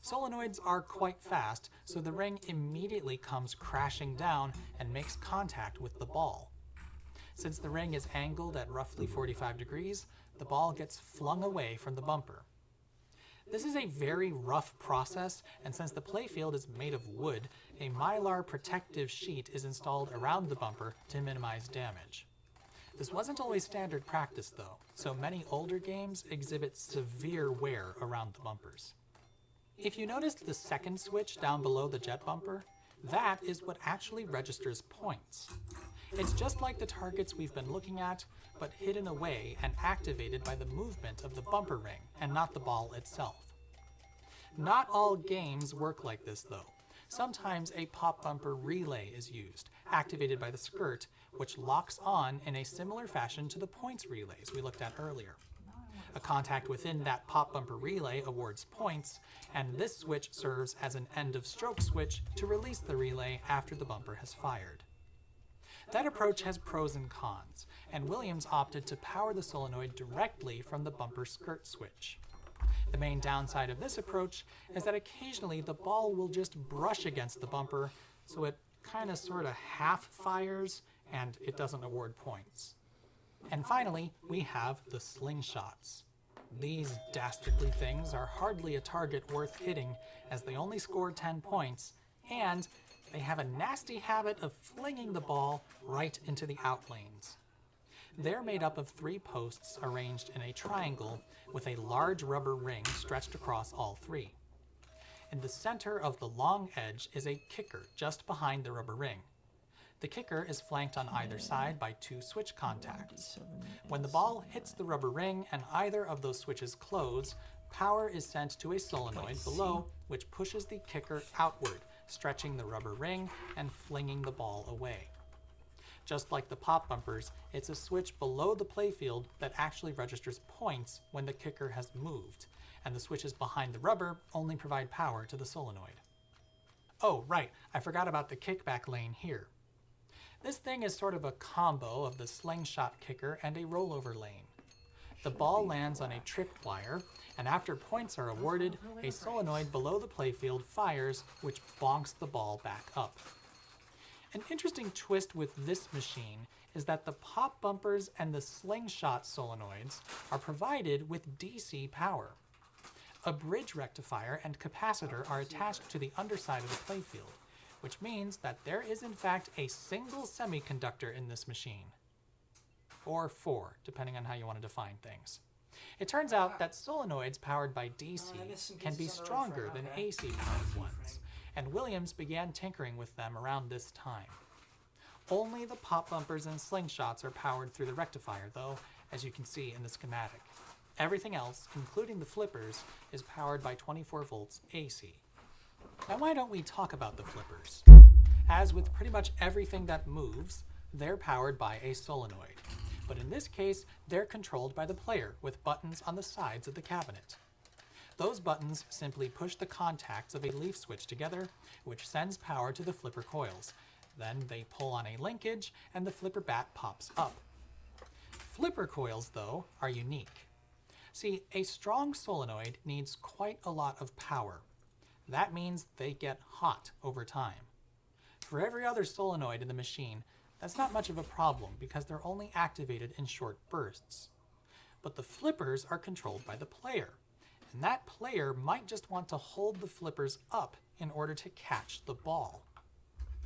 Solenoids are quite fast, so the ring immediately comes crashing down and makes contact with the ball. Since the ring is angled at roughly 45 degrees, the ball gets flung away from the bumper. This is a very rough process, and since the playfield is made of wood, a mylar protective sheet is installed around the bumper to minimize damage. This wasn't always standard practice though, so many older games exhibit severe wear around the bumpers. If you noticed the second switch down below the jet bumper, that is what actually registers points. It's just like the targets we've been looking at, but hidden away and activated by the movement of the bumper ring and not the ball itself. Not all games work like this though. Sometimes a pop bumper relay is used, activated by the skirt, which locks on in a similar fashion to the points relays we looked at earlier. A contact within that pop bumper relay awards points, and this switch serves as an end of stroke switch to release the relay after the bumper has fired. That approach has pros and cons, and Williams opted to power the solenoid directly from the bumper skirt switch. The main downside of this approach is that occasionally the ball will just brush against the bumper, so it kinda sorta half fires and it doesn't award points. And finally, we have the slingshots. These dastardly things are hardly a target worth hitting, as they only score 10 points, and they have a nasty habit of flinging the ball right into the out lanes. They're made up of 3 posts arranged in a triangle with a large rubber ring stretched across all 3. In the center of the long edge is a kicker just behind the rubber ring. The kicker is flanked on either side by 2 switch contacts. When the ball hits the rubber ring and either of those switches close, power is sent to a solenoid below, which pushes the kicker outward, stretching the rubber ring and flinging the ball away. Just like the pop bumpers, it's a switch below the playfield that actually registers points when the kicker has moved, and the switches behind the rubber only provide power to the solenoid. Oh, right, I forgot about the kickback lane here. This thing is sort of a combo of the slingshot kicker and a rollover lane. The ball lands on a tripwire, and after points are awarded, a solenoid below the playfield fires, which bonks the ball back up. An interesting twist with this machine is that the pop bumpers and the slingshot solenoids are provided with DC power. A bridge rectifier and capacitor are attached to the underside of the playfield, which means that there is in fact a single semiconductor in this machine. Or 4, depending on how you want to define things. It turns out that solenoids powered by DC can be stronger than AC powered ones, and Williams began tinkering with them around this time. Only the pop bumpers and slingshots are powered through the rectifier though, as you can see in the schematic. Everything else, including the flippers, is powered by 24 volts AC. Now why don't we talk about the flippers? As with pretty much everything that moves, they're powered by a solenoid. But in this case, they're controlled by the player with buttons on the sides of the cabinet. Those buttons simply push the contacts of a leaf switch together, which sends power to the flipper coils. Then they pull on a linkage and the flipper bat pops up. Flipper coils, though, are unique. See, a strong solenoid needs quite a lot of power. That means they get hot over time. For every other solenoid in the machine, that's not much of a problem because they're only activated in short bursts. But the flippers are controlled by the player, and that player might just want to hold the flippers up in order to catch the ball.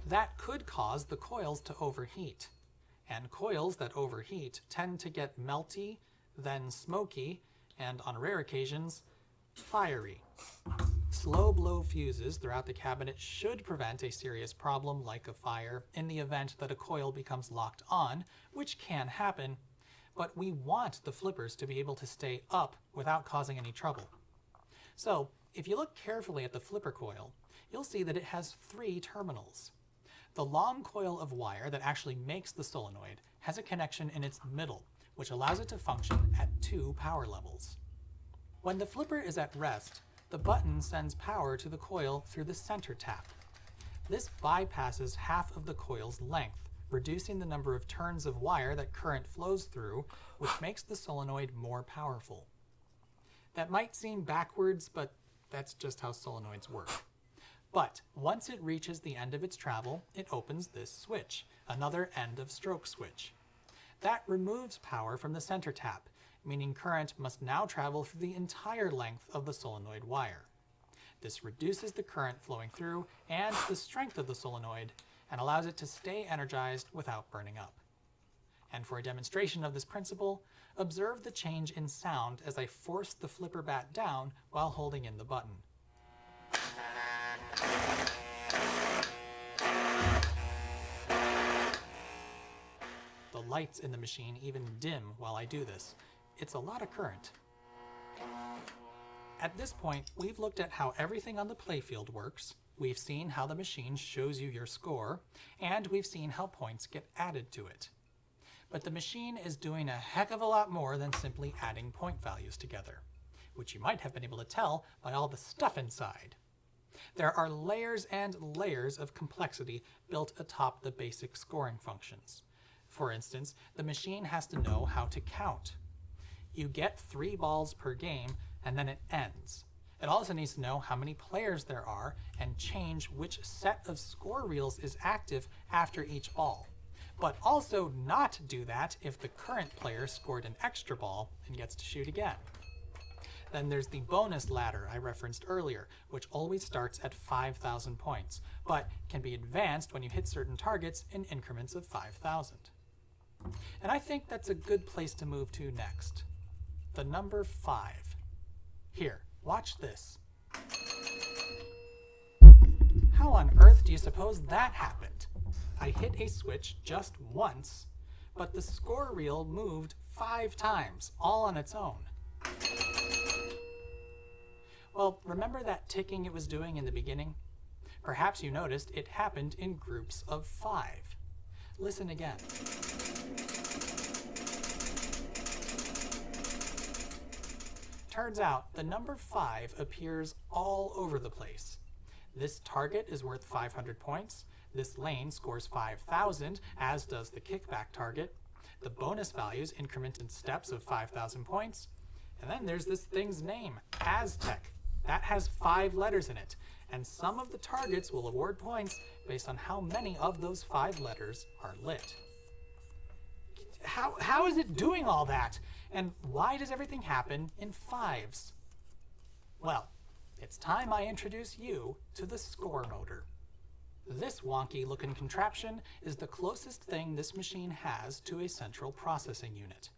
That could cause the coils to overheat, and coils that overheat tend to get melty, then smoky, and on rare occasions, fiery. Slow blow fuses throughout the cabinet should prevent a serious problem like a fire in the event that a coil becomes locked on, which can happen, but we want the flippers to be able to stay up without causing any trouble. So, if you look carefully at the flipper coil, you'll see that it has 3 terminals. The long coil of wire that actually makes the solenoid has a connection in its middle, which allows it to function at 2 power levels. When the flipper is at rest, the button sends power to the coil through the center tap. This bypasses half of the coil's length, reducing the number of turns of wire that current flows through, which makes the solenoid more powerful. That might seem backwards, but that's just how solenoids work. But once it reaches the end of its travel, it opens this switch, another end of stroke switch. That removes power from the center tap, meaning current must now travel through the entire length of the solenoid wire. This reduces the current flowing through and the strength of the solenoid, and allows it to stay energized without burning up. And for a demonstration of this principle, observe the change in sound as I force the flipper bat down while holding in the button. The lights in the machine even dim while I do this. It's a lot of current. At this point, we've looked at how everything on the playfield works, we've seen how the machine shows you your score, and we've seen how points get added to it. But the machine is doing a heck of a lot more than simply adding point values together, which you might have been able to tell by all the stuff inside. There are layers and layers of complexity built atop the basic scoring functions. For instance, the machine has to know how to count. You get 3 balls per game, and then it ends. It also needs to know how many players there are and change which set of score reels is active after each ball. But also not do that if the current player scored an extra ball and gets to shoot again. Then there's the bonus ladder I referenced earlier, which always starts at 5,000 points, but can be advanced when you hit certain targets in increments of 5,000. And I think that's a good place to move to next. The number 5. Here, watch this. How on earth do you suppose that happened? I hit a switch just once, but the score reel moved 5 times, all on its own. Well, remember that ticking it was doing in the beginning? Perhaps you noticed it happened in groups of 5. Listen again. Turns out the number 5 appears all over the place. This target is worth 500 points. This lane scores 5,000, as does the kickback target. The bonus values increment in steps of 5,000 points. And then there's this thing's name, Aztec. That has 5 letters in it, and some of the targets will award points based on how many of those 5 letters are lit. How is it doing all that? And why does everything happen in 5s? Well, it's time I introduce you to the score motor. This wonky looking contraption is the closest thing this machine has to a central processing unit.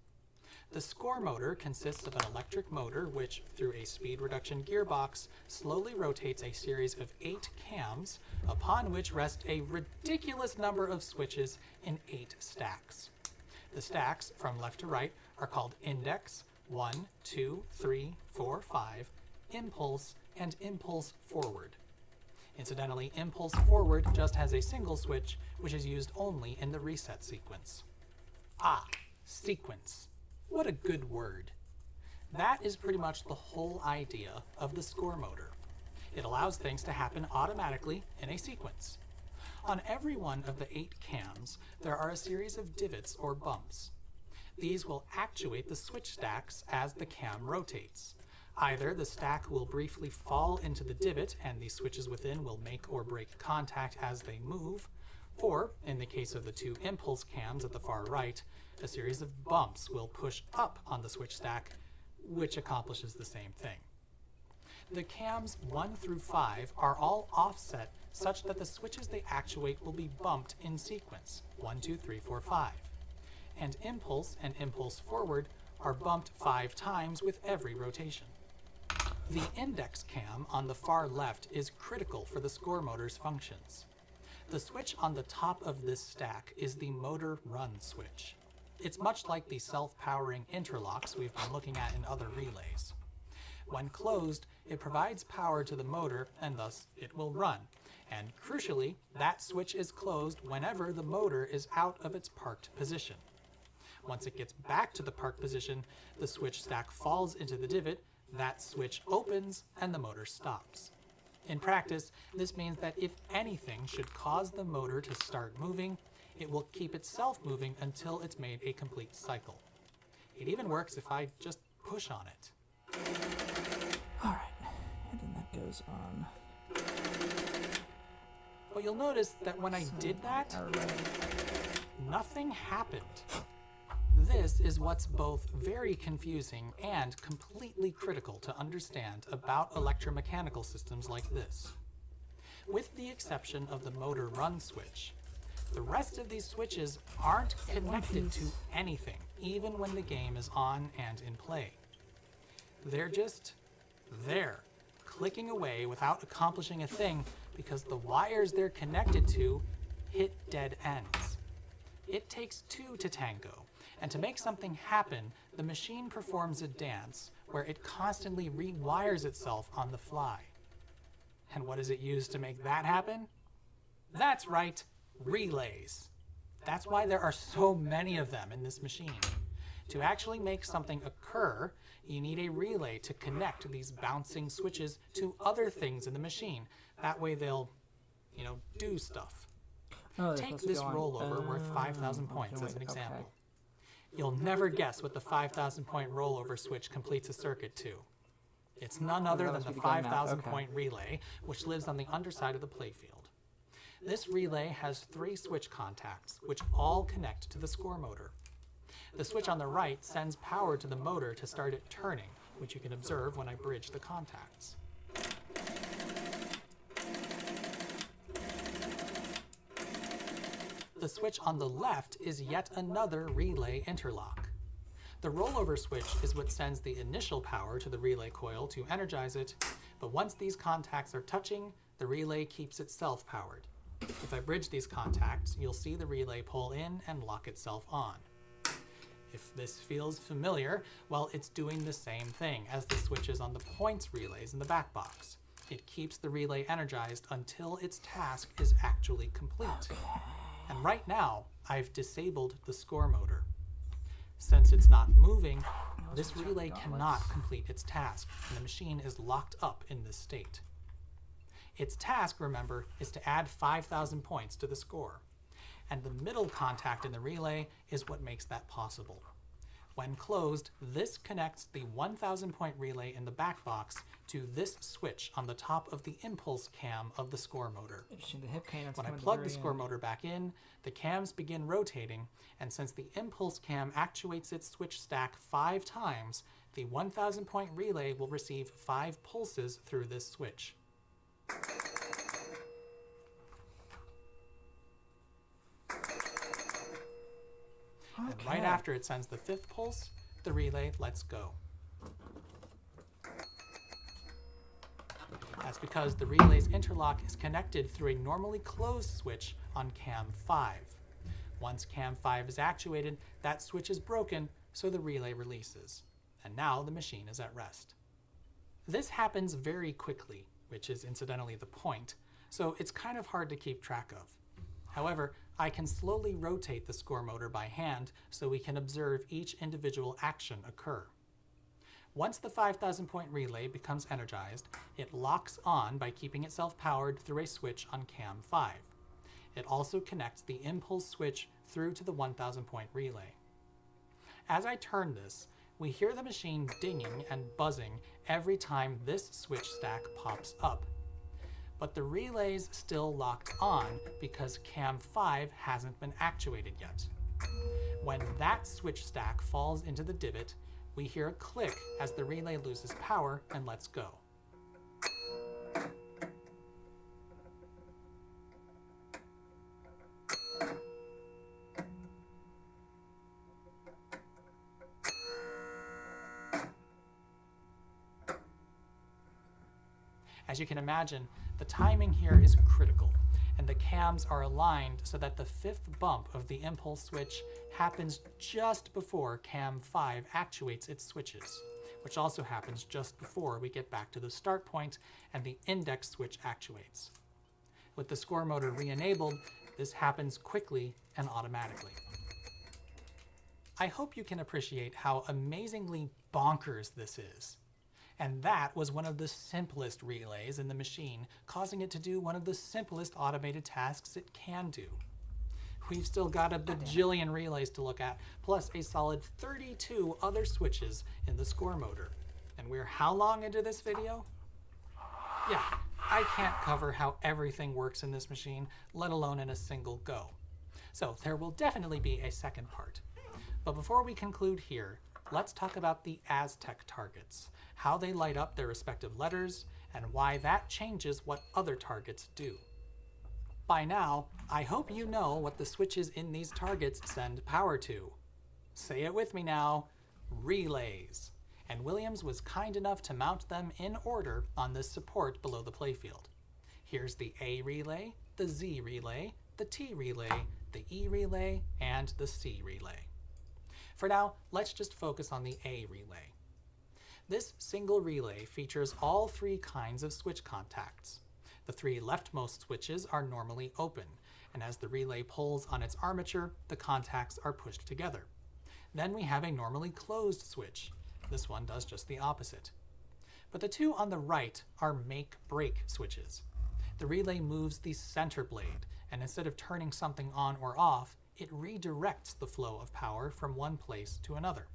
The score motor consists of an electric motor which, through a speed reduction gearbox, slowly rotates a series of 8 cams, upon which rest a ridiculous number of switches in 8 stacks. The stacks, from left to right, are called index, 1, 2, 3, 4, 5, impulse, and impulse forward. Incidentally, impulse forward just has a single switch, which is used only in the reset sequence. Ah, sequence. What a good word. That is pretty much the whole idea of the score motor. It allows things to happen automatically in a sequence. On every one of the 8 cams, there are a series of divots or bumps. These will actuate the switch stacks as the cam rotates. Either the stack will briefly fall into the divot and the switches within will make or break contact as they move, or, in the case of the 2 impulse cams at the far right, a series of bumps will push up on the switch stack, which accomplishes the same thing. The cams 1 through 5 are all offset such that the switches they actuate will be bumped in sequence, 1, 2, 3, 4, 5. And impulse and impulse forward are bumped 5 times with every rotation. The index cam on the far left is critical for the score motor's functions. The switch on the top of this stack is the motor run switch. It's much like the self-powering interlocks we've been looking at in other relays. When closed, it provides power to the motor and thus it will run. And crucially, that switch is closed whenever the motor is out of its parked position. Once it gets back to the parked position, the switch stack falls into the divot, that switch opens, and the motor stops. In practice, this means that if anything should cause the motor to start moving, it will keep itself moving until it's made a complete cycle. It even works if I just push on it. Alright, and then that goes on. But you'll notice that when I did that, Alright. nothing happened. This is what's both very confusing and completely critical to understand about electromechanical systems like this. With the exception of the motor run switch, the rest of these switches aren't connected to anything, even when the game is on and in play. They're just there, clicking away without accomplishing a thing because the wires they're connected to hit dead ends. It takes 2 to tango, and to make something happen, the machine performs a dance where it constantly rewires itself on the fly. And what does it use to make that happen? That's right, relays. That's why there are so many of them in this machine. To actually make something occur, you need a relay to connect these bouncing switches to other things in the machine. That way they'll, do stuff. Oh, Take this rollover worth 5,000 points as an example. You'll never guess what the 5,000 point rollover switch completes a circuit to. It's none other than the 5,000 point relay, which lives on the underside of the playfield. This relay has 3 switch contacts, which all connect to the score motor. The switch on the right sends power to the motor to start it turning, which you can observe when I bridge the contacts. The switch on the left is yet another relay interlock. The rollover switch is what sends the initial power to the relay coil to energize it, but once these contacts are touching, the relay keeps itself powered. If I bridge these contacts, you'll see the relay pull in and lock itself on. If this feels familiar, well, it's doing the same thing as the switches on the points relays in the back box. It keeps the relay energized until its task is actually complete. And right now, I've disabled the score motor. Since it's not moving, this relay cannot complete its task, and the machine is locked up in this state. Its task, remember, is to add 5,000 points to the score. And the middle contact in the relay is what makes that possible. When closed, this connects the 1,000 point relay in the back box to this switch on the top of the impulse cam of the score motor. Interesting, the hip cannons When I come at the plug very the score end. motor back in, the cams begin rotating, and since the impulse cam actuates its switch stack 5 times, the 1,000 point relay will receive 5 pulses through this switch. And right after it sends the 5th pulse, the relay lets go. That's because the relay's interlock is connected through a normally closed switch on cam 5. Once cam 5 is actuated, that switch is broken, so the relay releases. And now the machine is at rest. This happens very quickly, which is incidentally the point, so it's kind of hard to keep track of. However, I can slowly rotate the score motor by hand so we can observe each individual action occur. Once the 5,000 point relay becomes energized, it locks on by keeping itself powered through a switch on cam 5. It also connects the impulse switch through to the 1,000 point relay. As I turn this, we hear the machine dinging and buzzing every time this switch stack pops up. But the relay's still locked on because cam 5 hasn't been actuated yet. When that switch stack falls into the divot, we hear a click as the relay loses power and lets go. As you can imagine, the timing here is critical, and the cams are aligned so that the 5th bump of the impulse switch happens just before cam 5 actuates its switches, which also happens just before we get back to the start point and the index switch actuates. With the score motor re-enabled, this happens quickly and automatically. I hope you can appreciate how amazingly bonkers this is. And that was one of the simplest relays in the machine, causing it to do one of the simplest automated tasks it can do. We've still got a bajillion relays to look at, plus a solid 32 other switches in the score motor. And we're how long into this video? Yeah, I can't cover how everything works in this machine, let alone in a single go. So there will definitely be a second part. But before we conclude here, let's talk about the Aztec targets, how they light up their respective letters, and why that changes what other targets do. By now, I hope you know what the switches in these targets send power to. Say it with me now, relays. And Williams was kind enough to mount them in order on this support below the playfield. Here's the A relay, the Z relay, the T relay, the E relay, and the C relay. For now, let's just focus on the A relay. This single relay features all 3 kinds of switch contacts. The 3 leftmost switches are normally open, and as the relay pulls on its armature, the contacts are pushed together. Then we have a normally closed switch. This one does just the opposite. But the 2 on the right are make-break switches. The relay moves the center blade, and instead of turning something on or off, it redirects the flow of power from one place to another.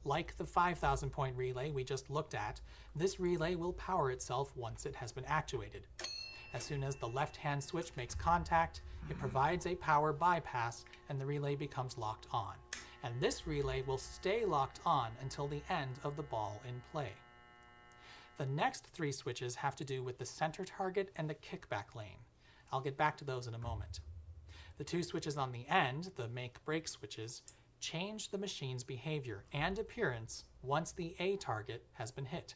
Like the 5,000 point relay we just looked at, this relay will power itself once it has been actuated. As soon as the left-hand switch makes contact, it provides a power bypass and the relay becomes locked on. And this relay will stay locked on until the end of the ball in play. The next 3 switches have to do with the center target and the kickback lane. I'll get back to those in a moment. The 2 switches on the end, the make-break switches, change the machine's behavior and appearance once the A target has been hit.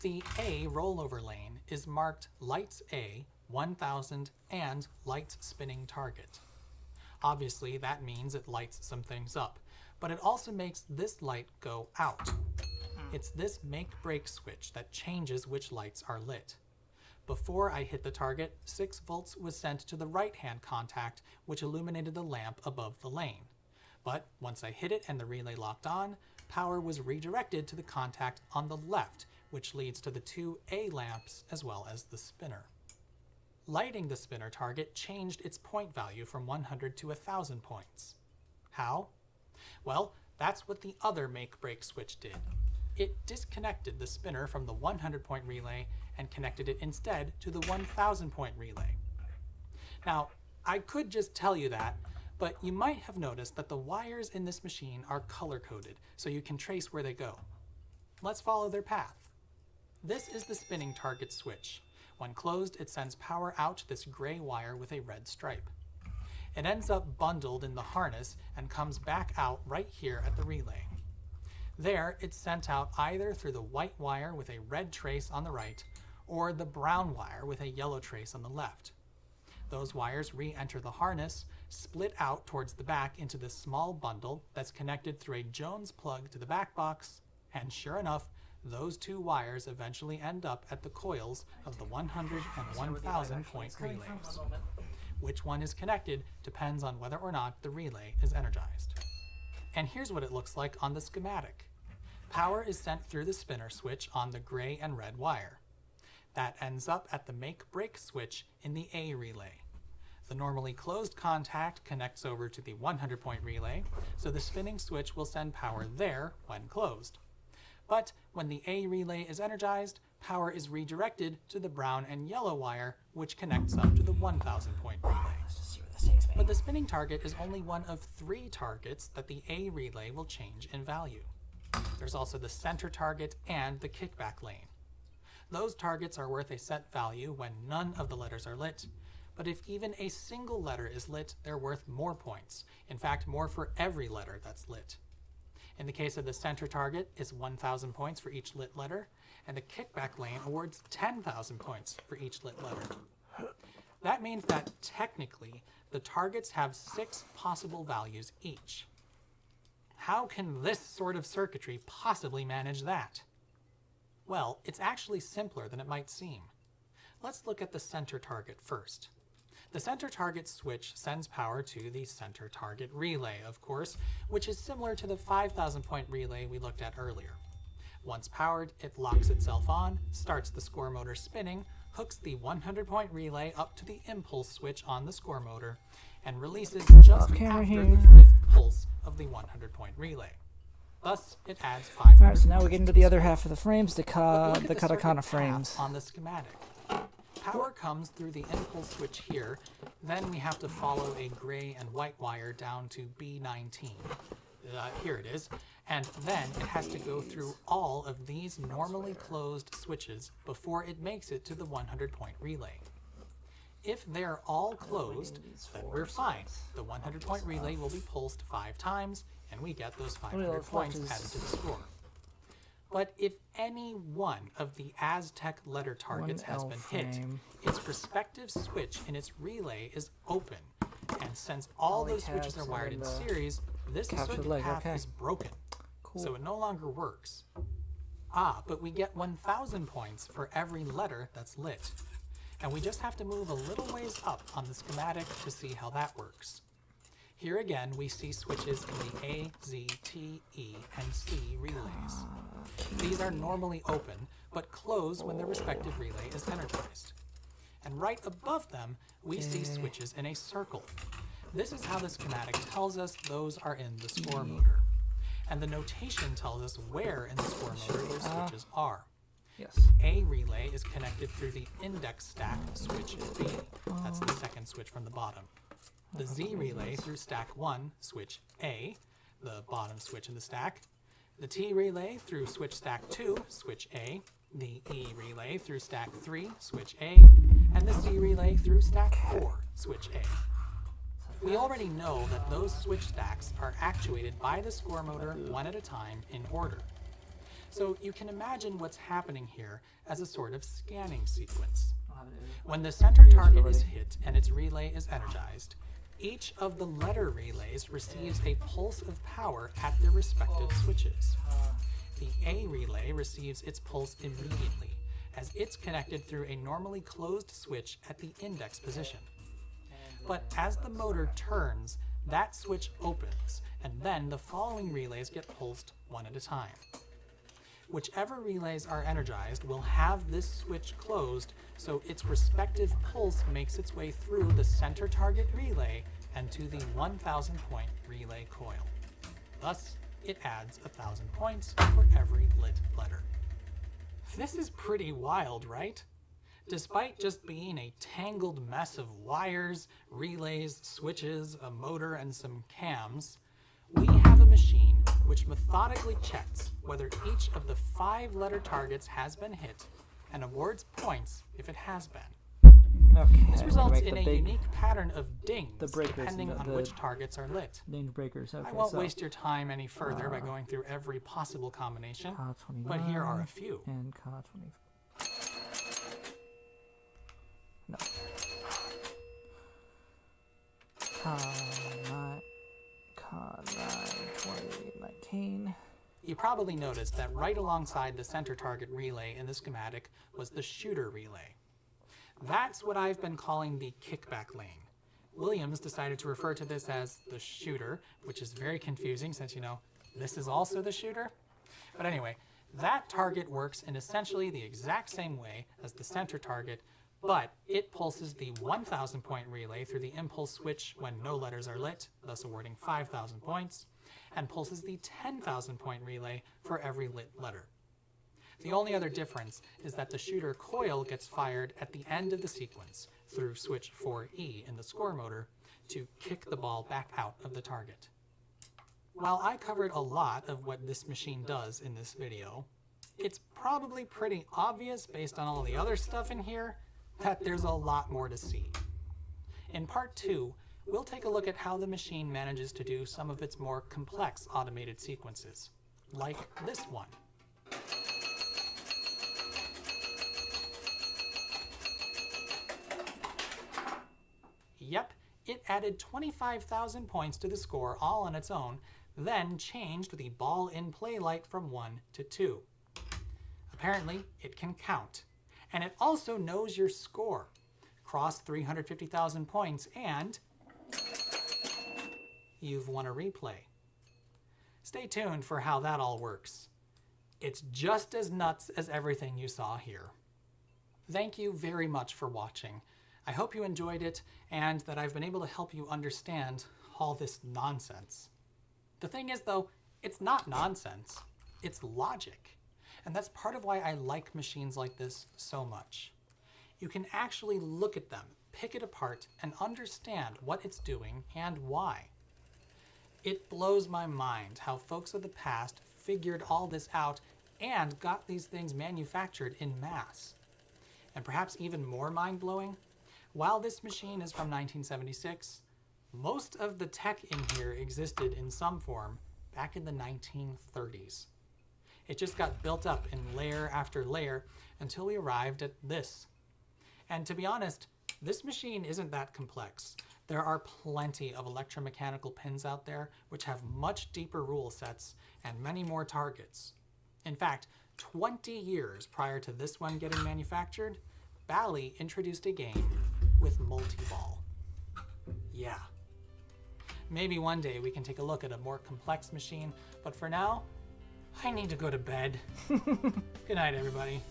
The A rollover lane is marked Lights A, 1000, and Lights Spinning Target. Obviously, that means it lights some things up, but it also makes this light go out. It's this make-break switch that changes which lights are lit. Before I hit the target, 6 volts was sent to the right-hand contact, which illuminated the lamp above the lane. But once I hit it and the relay locked on, power was redirected to the contact on the left, which leads to the two A lamps as well as the spinner. Lighting the spinner target changed its point value from 100 to 1,000 points. How? Well, that's what the other make-break switch did. It disconnected the spinner from the 100-point relay and connected it instead to the 1,000-point relay. Now, I could just tell you that, but you might have noticed that the wires in this machine are color-coded, so you can trace where they go. Let's follow their path. This is the spinning target switch. When closed, it sends power out this gray wire with a red stripe. It ends up bundled in the harness and comes back out right here at the relay. There, it's sent out either through the white wire with a red trace on the right, or the brown wire with a yellow trace on the left. Those wires re-enter the harness, split out towards the back into this small bundle that's connected through a Jones plug to the back box, and sure enough, those two wires eventually end up at the coils of the 100 and 1,000 point relays. Which one is connected depends on whether or not the relay is energized. And here's what it looks like on the schematic. Power is sent through the spinner switch on the gray and red wire. That ends up at the make-break switch in the A relay. The normally closed contact connects over to the 100-point relay, so the spinning switch will send power there when closed. But when the A relay is energized, power is redirected to the brown and yellow wire, which connects up to the 1,000-point relay. Let's just see where this takes me. But the spinning target is only one of 3 targets that the A relay will change in value. There's also the center target and the kickback lane. Those targets are worth a set value when none of the letters are lit, but if even a single letter is lit, they're worth more points. In fact, more for every letter that's lit. In the case of the center target, it's 1,000 points for each lit letter, and the kickback lane awards 10,000 points for each lit letter. That means that technically, the targets have 6 possible values each. How can this sort of circuitry possibly manage that? Well, it's actually simpler than it might seem. Let's look at the center target first. The center target switch sends power to the center target relay, of course, which is similar to the 5,000-point relay we looked at earlier. Once powered, it locks itself on, starts the score motor spinning, hooks the 100-point relay up to the impulse switch on the score motor, and releases just after the 5th pulse of the 100-point relay. Thus, it adds 500. Alright, so now we get into the other half of the frames, the katakana frames. On the schematic. Power comes through the impulse switch here, then we have to follow a gray and white wire down to B19. Here it is. And then it has to go through all of these normally closed switches before it makes it to the 100-point relay. If they're all closed, then we're fine. The 100-point relay will be pulsed 5 times, and we get those 500 points added to the score. But if any one of the Aztec letter targets has been hit, its respective switch in its relay is open, and since all those switches are wired in series, this circuit path is broken, so it no longer works. But we get 1,000 points for every letter that's lit, and we just have to move a little ways up on the schematic to see how that works. Here again, we see switches in the A, Z, T, E, and C relays. These are normally open, but close when their respective relay is energized. And right above them, we see switches in a circle. This is how the schematic tells us those are in the score motor. And the notation tells us where in the score motor those switches are. Yes. A relay is connected through the index stack, switch B. That's the second switch from the bottom. The Z relay through stack 1, switch A, the bottom switch in the stack. The T relay through switch stack 2, switch A. The E relay through stack 3, switch A. And the C relay through stack 4, switch A. We already know that those switch stacks are actuated by the score motor one at a time in order. So you can imagine what's happening here as a sort of scanning sequence. When the center target is hit and its relay is energized, each of the letter relays receives a pulse of power at their respective switches. The A relay receives its pulse immediately, as it's connected through a normally closed switch at the index position. But as the motor turns, that switch opens, and then the following relays get pulsed one at a time. Whichever relays are energized will have this switch closed, so its respective pulse makes its way through the center target relay and to the 1,000 point relay coil. Thus, it adds 1,000 points for every lit letter. This is pretty wild, right? Despite just being a tangled mess of wires, relays, switches, a motor, and some cams, we have a machine which methodically checks whether each of the 5-letter targets has been hit and awards points if it has been. Okay. This results in a unique pattern of dings depending on which targets are lit. Named breakers. Okay, I won't waste your time any further by going through every possible combination, but here are a few. And K-24. No. K9, 2019. You probably noticed that right alongside the center target relay in the schematic was the shooter relay. That's what I've been calling the kickback lane. Williams decided to refer to this as the shooter, which is very confusing since, you know, this is also the shooter. But anyway, that target works in essentially the exact same way as the center target, but it pulses the 1,000 point relay through the impulse switch when no letters are lit, thus awarding 5,000 points, and pulses the 10,000 point relay for every lit letter. The only other difference is that the shooter coil gets fired at the end of the sequence through switch 4E in the score motor to kick the ball back out of the target. While I covered a lot of what this machine does in this video, it's probably pretty obvious based on all the other stuff in here that there's a lot more to see. In part 2, we'll take a look at how the machine manages to do some of its more complex automated sequences, like this one. Yep, it added 25,000 points to the score all on its own, then changed the ball in play light from 1 to 2. Apparently, it can count. And it also knows your score. Cross 350,000 points and you've won a replay. Stay tuned for how that all works. It's just as nuts as everything you saw here. Thank you very much for watching. I hope you enjoyed it and that I've been able to help you understand all this nonsense. The thing is though, it's not nonsense, it's logic. And that's part of why I like machines like this so much. You can actually look at them, pick it apart, and understand what it's doing and why. It blows my mind how folks of the past figured all this out and got these things manufactured in mass. And perhaps even more mind-blowing, while this machine is from 1976, most of the tech in here existed in some form back in the 1930s. It just got built up in layer after layer until we arrived at this. And to be honest, this machine isn't that complex. There are plenty of electromechanical pins out there which have much deeper rule sets and many more targets. In fact, 20 years prior to this one getting manufactured, Bally introduced a game with multi-ball. Yeah. Maybe one day we can take a look at a more complex machine, but for now, I need to go to bed. Good night, everybody.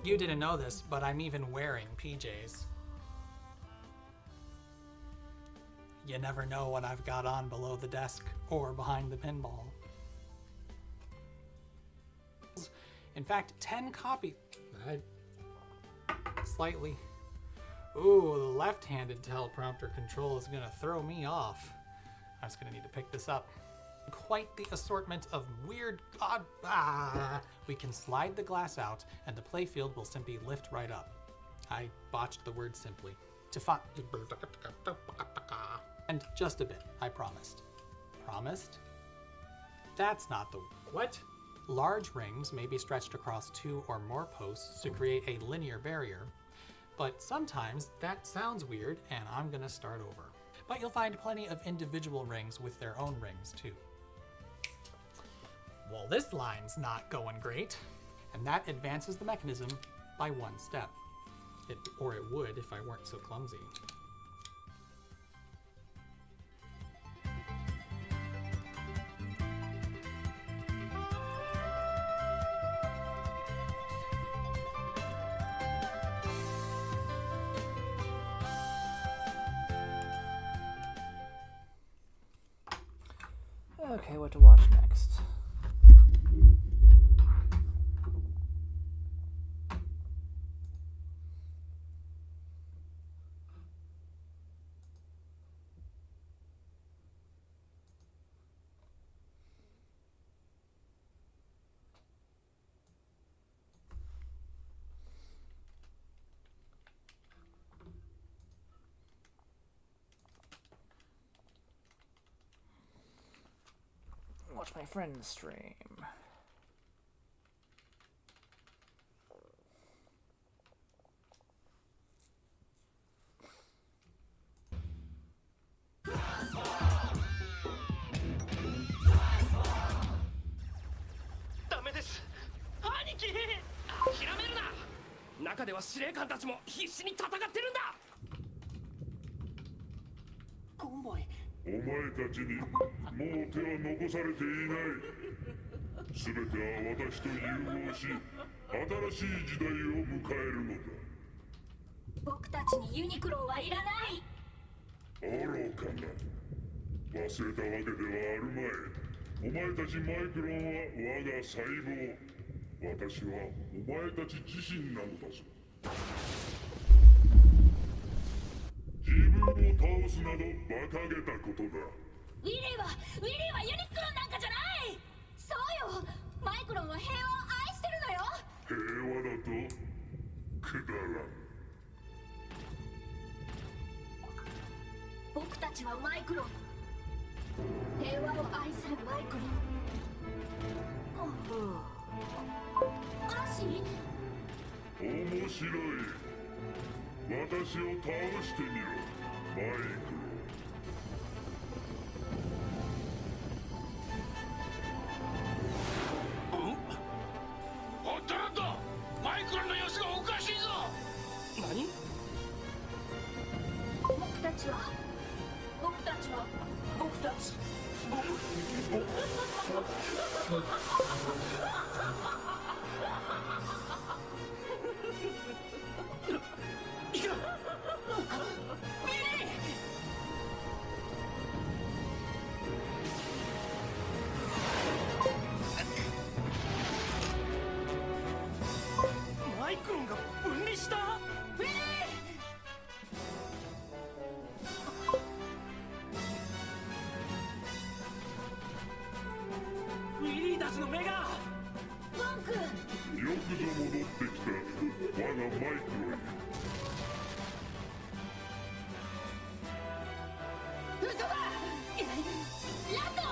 You didn't know this, but I'm even wearing PJs. You never know what I've got on below the desk or behind the pinball. In fact, 10 copies. Slightly. Ooh, the left-handed teleprompter control is gonna throw me off. I'm just gonna need to pick this up. Quite the assortment of weird We can slide the glass out and the playfield will simply lift right up. I botched the word simply. And just a bit, I promised. Promised? That's not the... What? Large rings may be stretched across 2 or more posts to create a linear barrier, but sometimes that sounds weird and I'm gonna start over. But you'll find plenty of individual rings with their own rings too. Well, this line's not going great. And that advances the mechanism by 1 step. Or it would if I weren't so clumsy. Okay, what to watch next? Watch my friend's stream.お前たちにもう手は残されていない。すべては私と融合し、新しい時代を迎えるのだ。僕たちにユニクロはいらない。愚かな。忘れたわけではあるまい。お前たちマイクロンは我が細胞。私はお前たち自身なのだぞ。自分を倒すなど馬鹿げたことだ。ウィリーはユニクロンなんかじゃない。そうよ、マイクロンは平和を愛してるのよ。平和だとくだらん。僕たちはマイクロン。平和を愛するマイクロン。アシ面白い。私を倒してみろ、マイクロ。おっとなんだ、マイクロンの様子がおかしいぞ。何？僕たちマイクロンが分離した？ウィリーたちの目が。ボン君。よくぞ戻ってきた、我がマイクロに。嘘だ。ランド。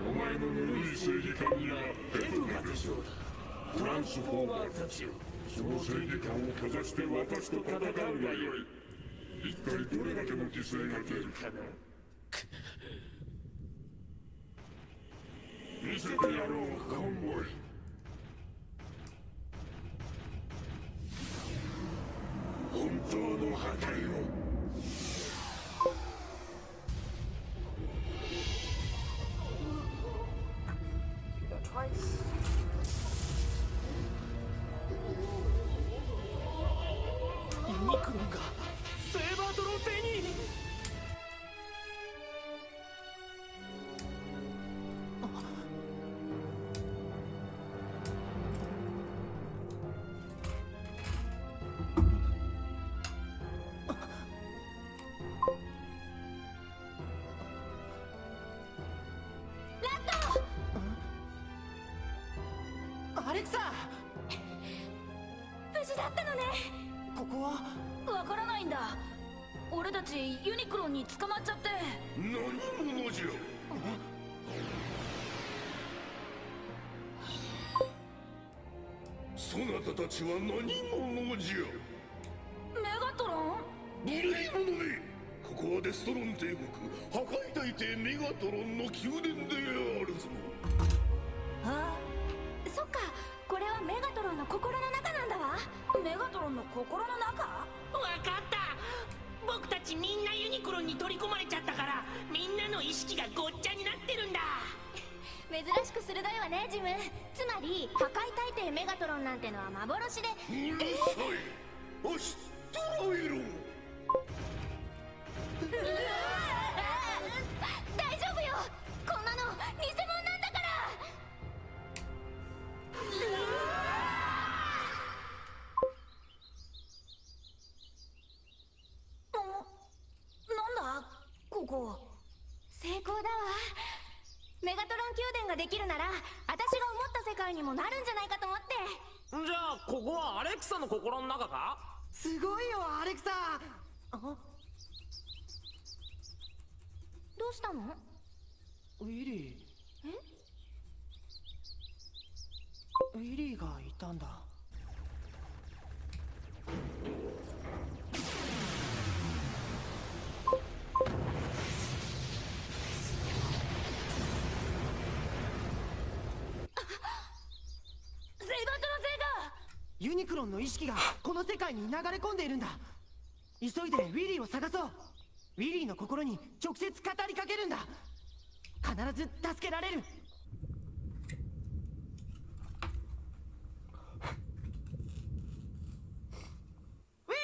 お前のぬるい正義感には変化でしょう。トランスフォーマーたちよ、その正義感をかざして私と戦うがよい。一体どれだけの犠牲が出るかな。見せてやろう、コンボイ。本当の破壊を。ユニクロンがセーバードロン星に。アレクサ、無事だったのね。ここはわからないんだ。俺たちユニクロンに捕まっちゃって。何者じゃ。そなたたちは何者じゃ。メガトロン？無礼者め。ここはデストロン帝国破壊大帝メガトロンの宮殿であるぞ。ああ、そっか。これはメガトロンの心の中なんだわ。メガトロンの心の中？わかった。僕たちみんなユニクロンに取り込まれちゃったから、みんなの意識がごっちゃになってるんだ。珍しく鋭いわねジム。つまり破壊大帝メガトロンなんてのは幻で。うるさい。あしとらえろ。大丈夫よ、こんなの偽物なんだから。なんだここ。成功だわ。メガトロン宮殿ができるなら私が思った世界にもなるんじゃないかと思って。じゃあここはアレクサの心の中か？すごいよアレクサ。どうしたの？ウィリー。ウィリーがいたんだ。ユニクロンの意識がこの世界に流れ込んでいるんだ。急いでウィリーを探そう。ウィリーの心に直接語りかけるんだ。必ず助けられる。ウィリ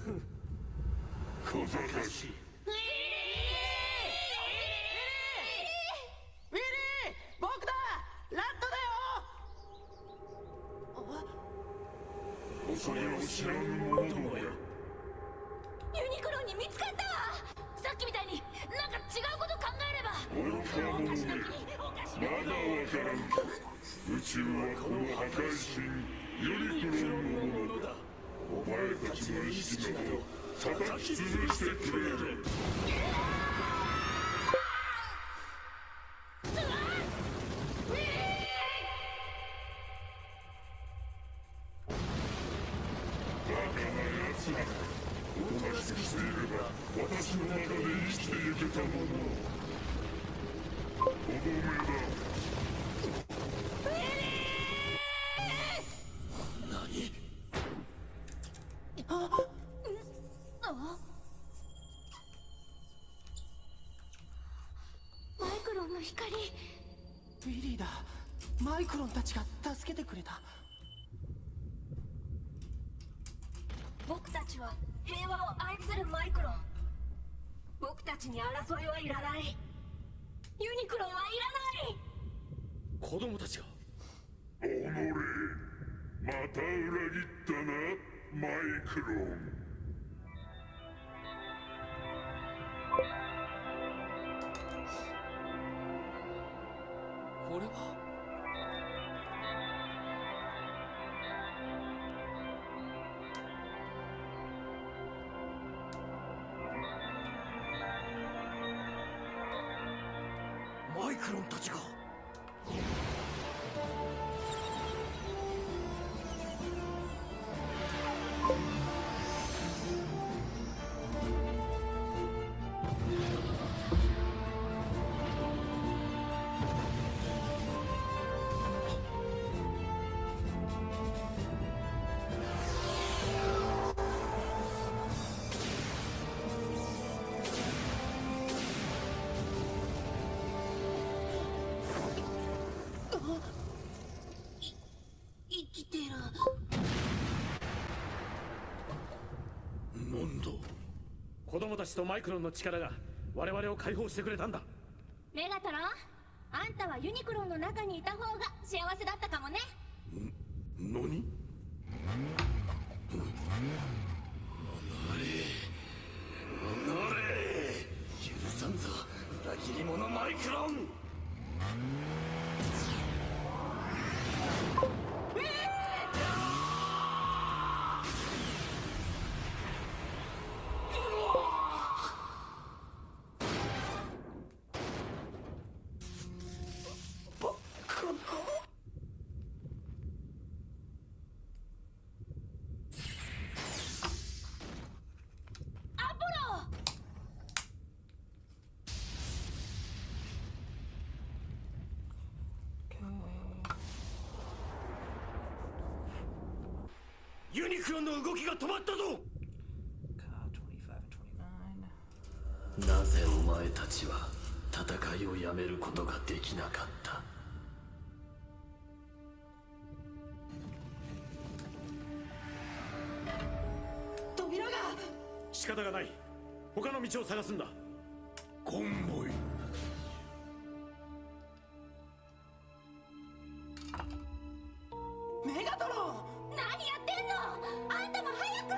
ー小賢しい。ウィリー僕だラットだよ。恐れを知らぬ者どもよ。ユニクロンに見つかったわ。さっきみたいになんか違うこと考えれば。愚か者め、まだわからんか。宇宙はこの破壊神ユニクロンのものだ。お前たちの意識など叩き潰してくれる。バカな奴ら。おとなしくしていれば私の中で生きてゆけたもの。とどめだ。マイクロンの光。ウィリーだ。マイクロンたちが助けてくれた。僕たちは平和を愛するマイクロン。僕たちに争いはいらない。ユニクロンはいらない。子供たちが。おのれ、また裏切ったな、マイクロン。これはマイクロンたちが。生きてる。モンド。子供たちとマイクロンの力が我々を解放してくれたんだ。メガトロン、あんたはユニクロンの中にいた方が幸せだったかもね。何？許さんぞ、裏切り者マイクロン。アポロ。ユニクロンの動きが止まったぞ。25 and 29. なぜお前たちは戦いをやめることができなかった。扉が。仕方がない。他の道を探すんだ。コンボイ。メガトロン。何やってんの？あんたも早く。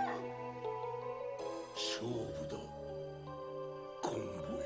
勝負だコンボイ。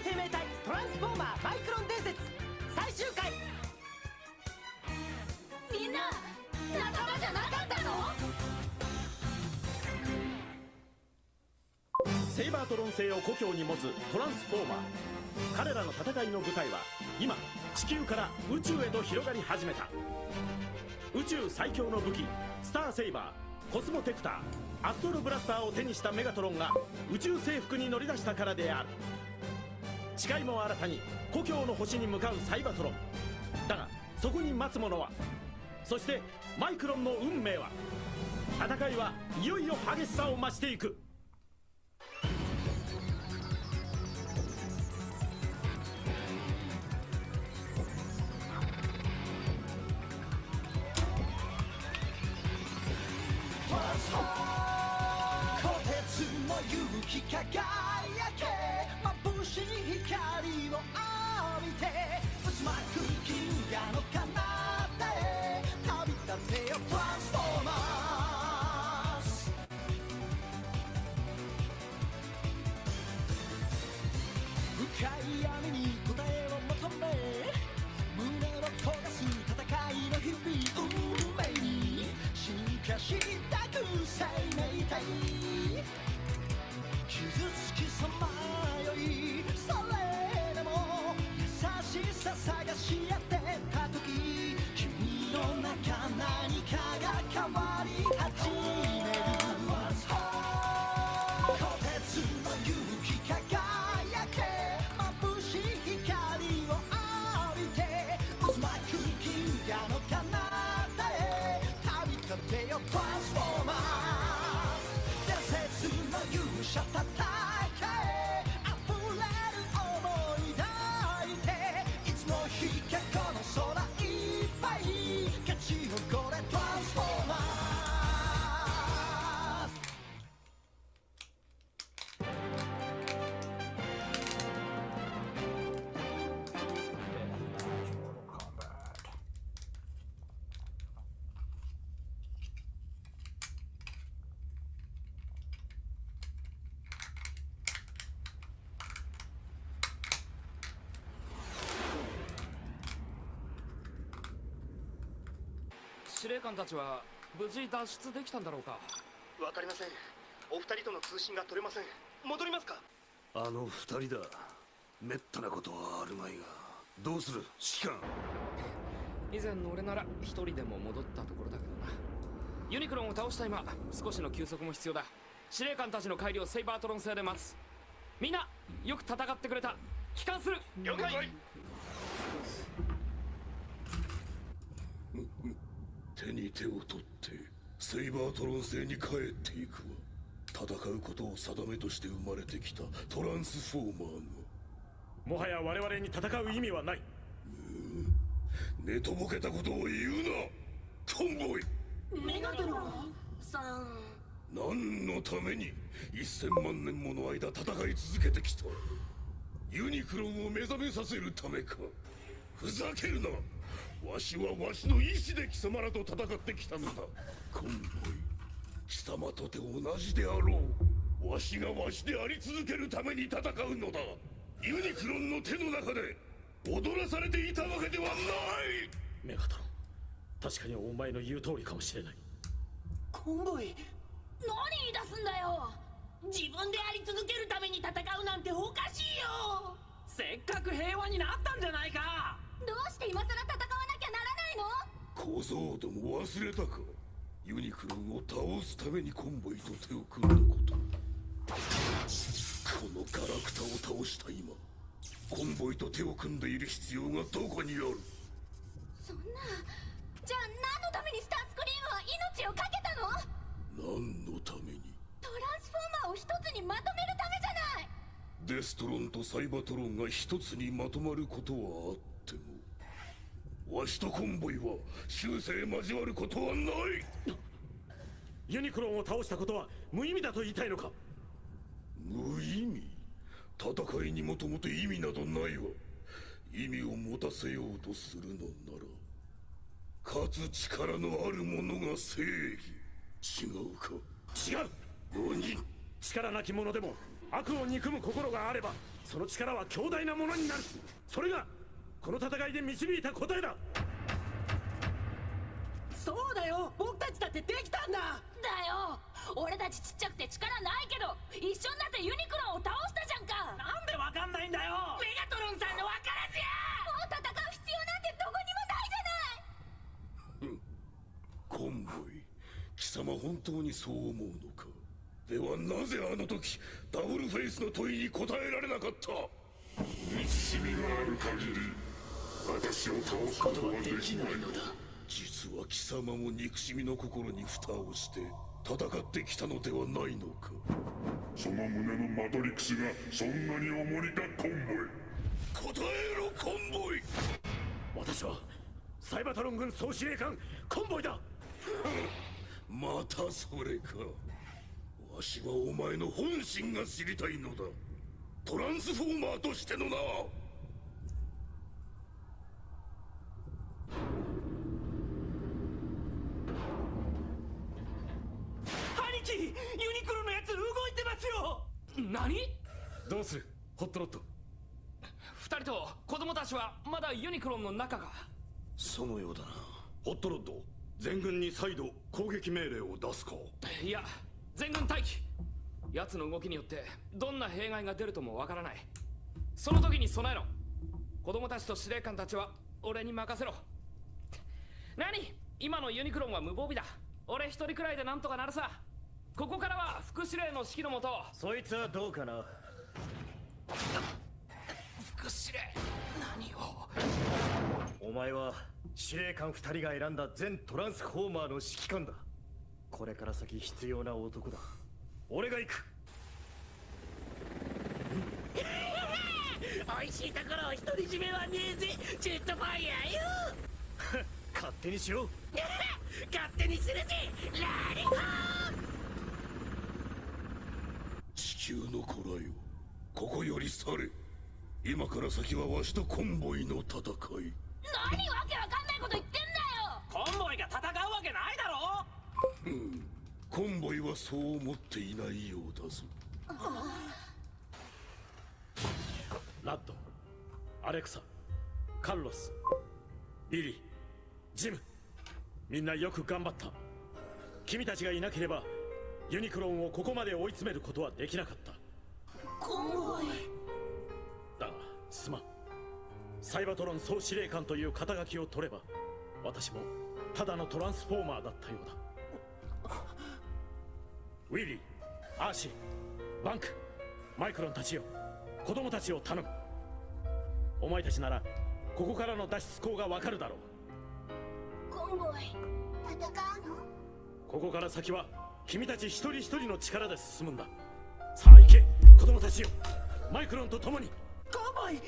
生命体トランスフォーマーマイクロン伝説最終回。みんな仲間じゃなかったの？セイバートロン星を故郷に持つトランスフォーマー。彼らの戦いの舞台は今地球から宇宙へと広がり始めた。宇宙最強の武器スターセイバー、コスモテクター、アストロブラスターを手にしたメガトロンが宇宙征服に乗り出したからである。誓いも新たに故郷の星に向かうサイバトロンだが、そこに待つ者は、そしてマイクロンの運命は。戦いはいよいよ激しさを増していく。輝け眩しい光を浴びて渦巻く銀河の彼方へ旅立てよトランスフォーマーズ。深い闇に答えを求め胸を焦がす戦いの日々、運命に進化したく生命体、傷つきさまよいそれでも優しさ探し当てた時、君の中何かが変わり始める。虎鉄の勇気輝け眩しい光を浴びて渦巻く銀河の彼方へ旅立てよトランスフォーマー。伝説の勇者戦え溢れる想い抱いて、いつの日かこの空いっぱい勝ち誇れトランスフォーマー。令官たちは無事脱出できたんだろうか。わかりません。お二人との通信が取れません。戻りますか？あの二人だ。めったなことはあるまいが、どうする指揮官。以前の俺なら一人でも戻ったところだけどな。ユニクロンを倒した今、少しの休息も必要だ。司令官たちの帰りをセイバートロン製で待つ。みんなよく戦ってくれた。帰還する。了解。手に手を取ってセイバートロン星に帰っていくわ。戦うことを定めとして生まれてきたトランスフォーマーが。もはや我々に戦う意味はない。寝とぼけたことを言うなコンボイ。メガトロンさん、何のために1000万年もの間戦い続けてきた。ユニクロンを目覚めさせるためか。ふざけるな。わしはわしの意志で貴様らと戦ってきたのだ。コンボイ、貴様とて同じであろう。わしがわしであり続けるために戦うのだ。ユニクロンの手の中で踊らされていたわけではない。メガトロン、確かにお前の言う通りかもしれない。コンボイ、何言い出すんだよ。自分であり続けるために戦うなんておかしいよ。せっかく平和になったんじゃないか。どうして今更戦わなきゃならないの？小僧ども忘れたか。ユニクロンを倒すためにコンボイと手を組んだこと。このガラクタを倒した今、コンボイと手を組んでいる必要がどこにある。そんな、じゃあ何のためにスタースクリームは命を懸けたの？何のために？トランスフォーマーを一つにまとめるためじゃない。デストロンとサイバトロンが一つにまとまることはあっても、わしとコンボイは終生交わることはない。ユニクロンを倒したことは無意味だと言いたいのか？無意味？戦いにもともと意味などないわ。意味を持たせようとするのなら、勝つ力のある者が正義。違うか？違う。何？力なき者でも悪を憎む心があれば、その力は強大なものになる。それがこの戦いで導いた答えだ。そうだよ、僕たちだってできたんだ。だよ、俺たちちっちゃくて力ないけど一緒になってユニクロンを倒したじゃんか。なんでわかんないんだよ。メガトロンさんのわからずや。もう戦う必要なんてどこにもないじゃない。コンボイ、貴様本当にそう思うのか？ではなぜあの時ダブルフェイスの問いに答えられなかった？憎しみがある限り私を倒すことはできないのだ。実は貴様も憎しみの心に蓋をして戦ってきたのではないのか？その胸のマトリックスがそんなに重りかコンボイ。答えろコンボイ。私はサイバトロン軍総司令官コンボイだ。またそれか。わしはお前の本心が知りたいのだ。トランスフォーマーとしてのな。兄貴、ユニクロのやつ動いてますよ。何？どうするホットロッド？二人と子供たちはまだユニクロンの中か？そのようだな。ホットロッド、全軍に再度攻撃命令を出すか？いや、全軍待機。奴の動きによってどんな弊害が出るともわからない。その時に備えろ。子供たちと司令官たちは俺に任せろ。何？今のユニクロンは無防備だ。俺一人くらいでなんとかなるさ。ここからは副司令の指揮のもと。そいつはどうかな。副司令、何を？お前は司令官2人が選んだ全トランスフォーマーの指揮官だ。これから先必要な男だ。俺が行く。美味しいところを独り占めはねえぜ、ジェットファイヤーよ。勝手にしろ。勝手にするぜ、ラリホー。地球の子らよ、ここより去れ。今から先はわしとコンボイの戦い。何わけわかんないこと言ってんだよ。コンボイが戦うわけないだろ。コンボイはそう思っていないようだぞ。ラッド、アレクサ、カルロス、ビリー、ジム、みんなよく頑張った。君たちがいなければユニクロンをここまで追い詰めることはできなかった。コンボイ。だがすまん。サイバトロン総司令官という肩書きを取れば私もただのトランスフォーマーだったようだ。ウィリー、アーシー、バンク、マイクロンたちよ、子供たちを頼む。お前たちならここからの脱出口がわかるだろう。コンボイ、戦うの？ここから先は君たち一人一人の力で進むんだ。さあ行け、子供たちよ、マイクロンと共に。コンボイ、戦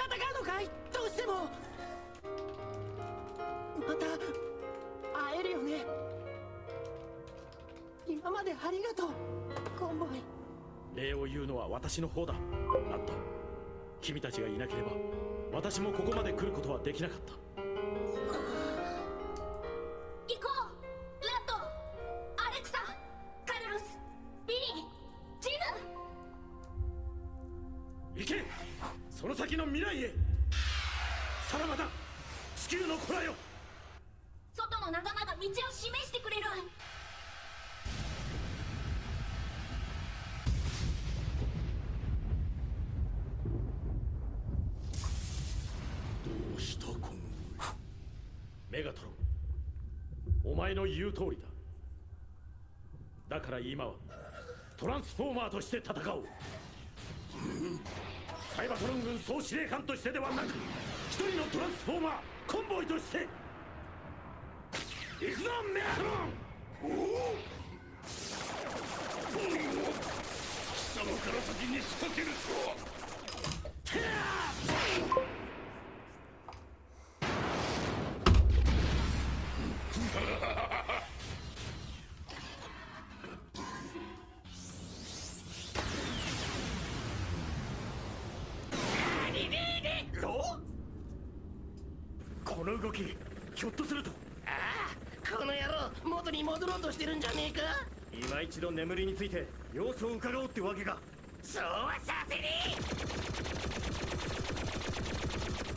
うのかい？どうしても。また会えるよね。今までありがとう、コンボイ。礼を言うのは私の方だ。ラット、君たちがいなければ私もここまで来ることはできなかった。行こう。ラット、アレクサ、カルロス、ビリー、ジヌ。行け、その先の未来へ。さらばだ、地球の子らよ。外の仲間が道を示してくれる。どうしたコンボイ。メガトロン、お前の言う通りだ。だから今はトランスフォーマーとして戦おう。サイバトロン軍総司令官としてではなく、一人のトランスフォーマーコンボイとして。行くぞメガトロン。おお、貴様から先に仕掛けるとは。この動き、ひょっとすると。ああ、この野郎、元に戻ろうとしてるんじゃねえか。今一度眠りについて様子を伺おうってわけか。そうはさせね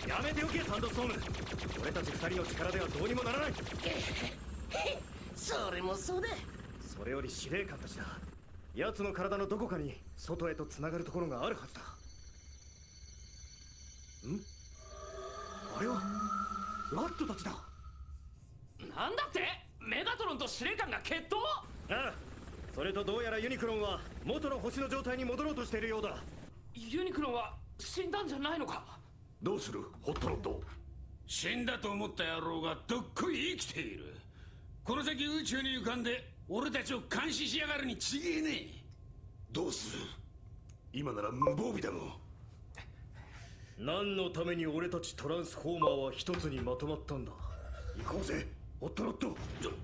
え。やめておけサンドストーム。俺たち二人の力ではどうにもならない。それもそうだ。それより司令官たちだ。奴の体のどこかに外へと繋がるところがあるはずだ。あれはラットたちだ。なんだって？メガトロンと司令官が決闘？ああ、それとどうやらユニクロンは元の星の状態に戻ろうとしているようだ。ユニクロンは死んだんじゃないのか？どうするホットロッド。死んだと思った野郎がどっこい生きている。この先宇宙に浮かんで俺たちを監視しやがるに違えねえ。どうする。今なら無防備だろう。何のために俺たちトランスフォーマーは一つにまとまったんだ。行こうぜホットロッド。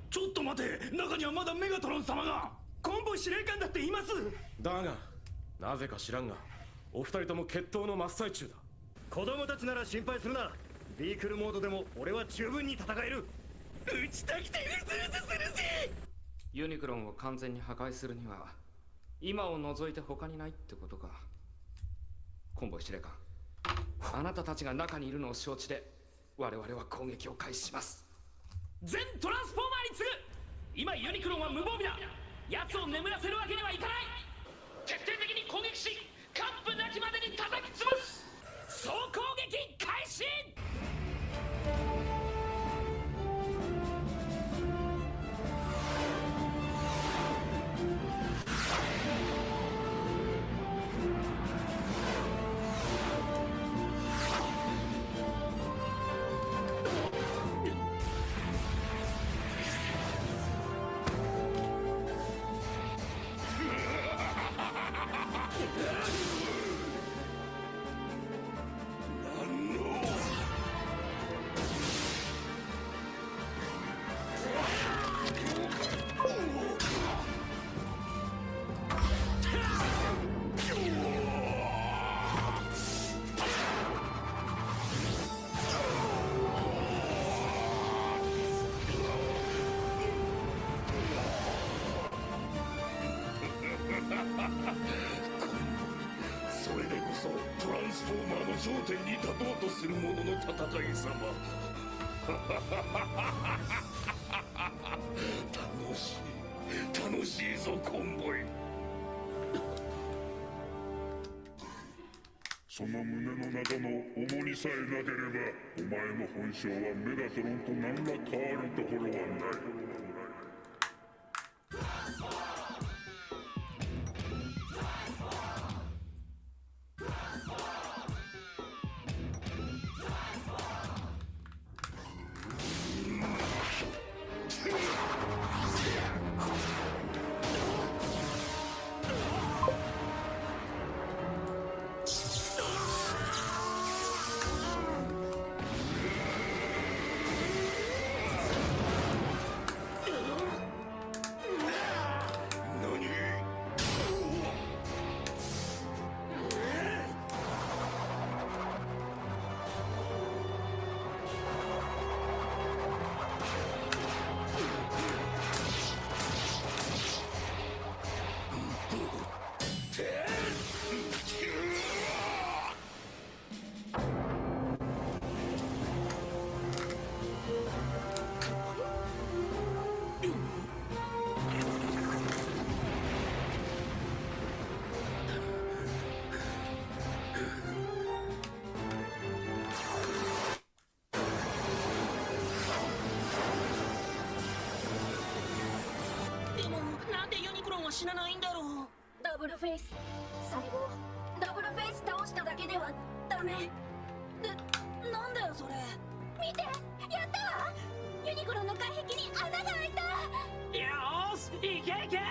ちょっと待て、中にはまだメガトロン様が。コンボイ司令官だっています。だがなぜか知らんがお二人とも決闘の真っ最中だ。子供たちなら心配するな。ビークルモードでも俺は十分に戦える。打ちたくてうずうずするぜ。ユニクロンを完全に破壊するには今を除いて他にないってことか。コンボイ司令官、あなたたちが中にいるのを承知で我々は攻撃を開始します。全トランスフォーマーに次ぐ。今ユニクロンは無防備だ。奴を眠らせるわけにはいかない。徹底的に攻撃し、完膚なきまでに叩き潰す。総攻撃開始。それでこそトランスフォーマーの頂点に立とうとする者の戦い様。楽しいぞコンボイ。その胸の中の重荷さえなければ、お前の本性はメガトロンと何ら変わるところはない。死なないんだろう。ダブルフェイス最後ダブルフェイス倒しただけではダメなんだよそれ。見て、やったわ。ユニクロの外壁に穴が開いた。よーし、いけいけ。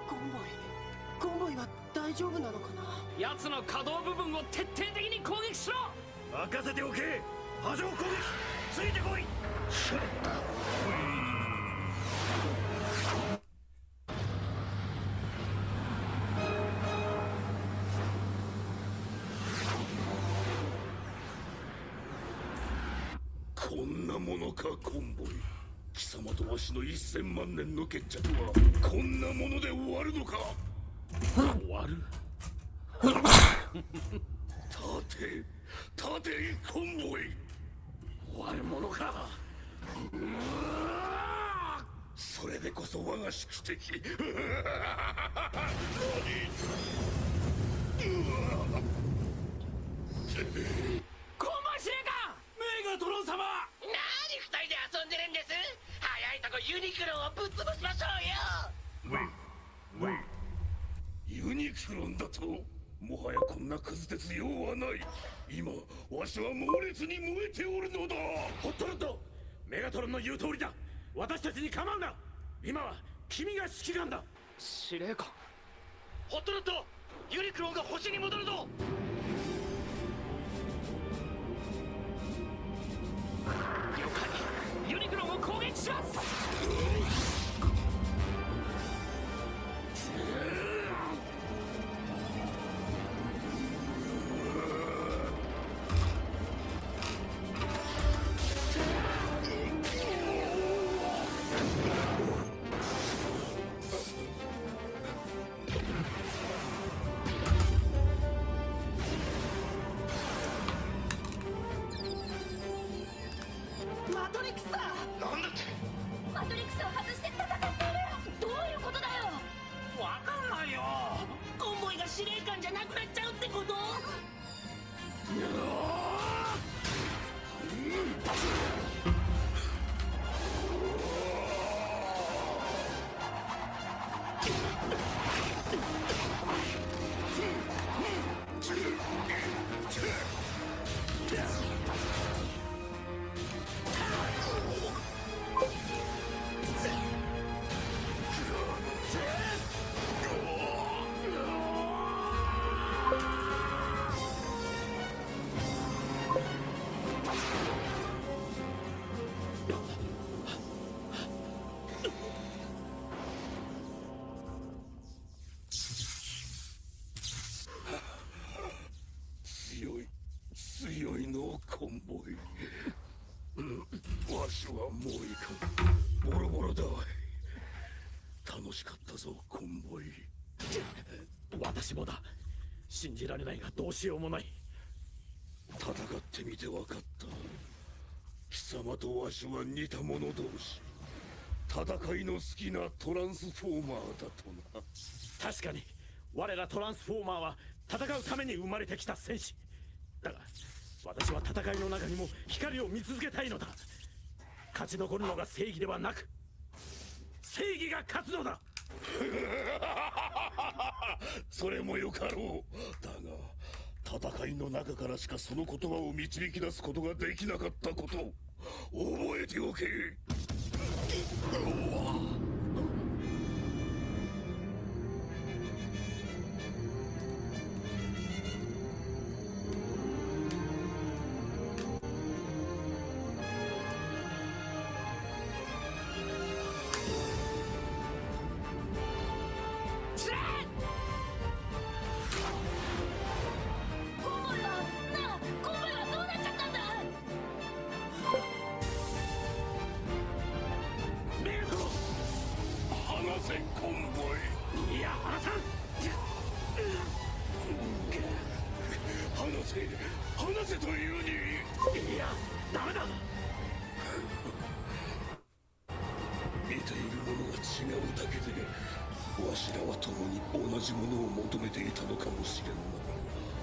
コンボイは大丈夫なのかな。奴の可動部分を徹底的に攻撃しろ。任せておけ。波状攻撃ついてこい。こんなものかコンボイ。貴様とわしの1000万年の決着はこんなもので終わるのか。終わる立てコンボイ。終わるものか。それでこそ我が宿敵。コンボイ司令官。メガトロン様。何二人で遊んでるんです。早いとこユニクロンをぶっ潰しましょうよ。ユニクロンだと。もはやこんなクズ鉄用はない。今わしは猛烈に燃えておるのだ。ホットロッド、メガトロンの言う通りだ。私たちに構うな。今は君が指揮官だ。司令官。ホットロッド、ユニクロンが星に戻るぞ。了解。ユニクロンを攻撃します。マトリックスだ。なんだって。マトリックスを外して戦っている。どういうことだよ。わかんないよ。コンボイが司令官じゃなくなっちゃうってこと。強いのコンボイ。わしはもういかん。ボロボロだ。楽しかったぞコンボイ。私もだ。信じられないがどうしようもない。戦ってみて分かった。貴様とわしは似た者同士。戦いの好きなトランスフォーマーだとな。確かに我らトランスフォーマーは戦うために生まれてきた戦士だが、私は戦いの中にも光を見続けたいのだ。勝ち残るのが正義ではなく、正義が勝つのだ。それもよかろう。だが戦いの中からしかその言葉を導き出すことができなかったことを覚えておけ。話せというに。いや、ダメだ。見ているものが違うだけで、わしらは共に同じものを求めていたのかもしれんな。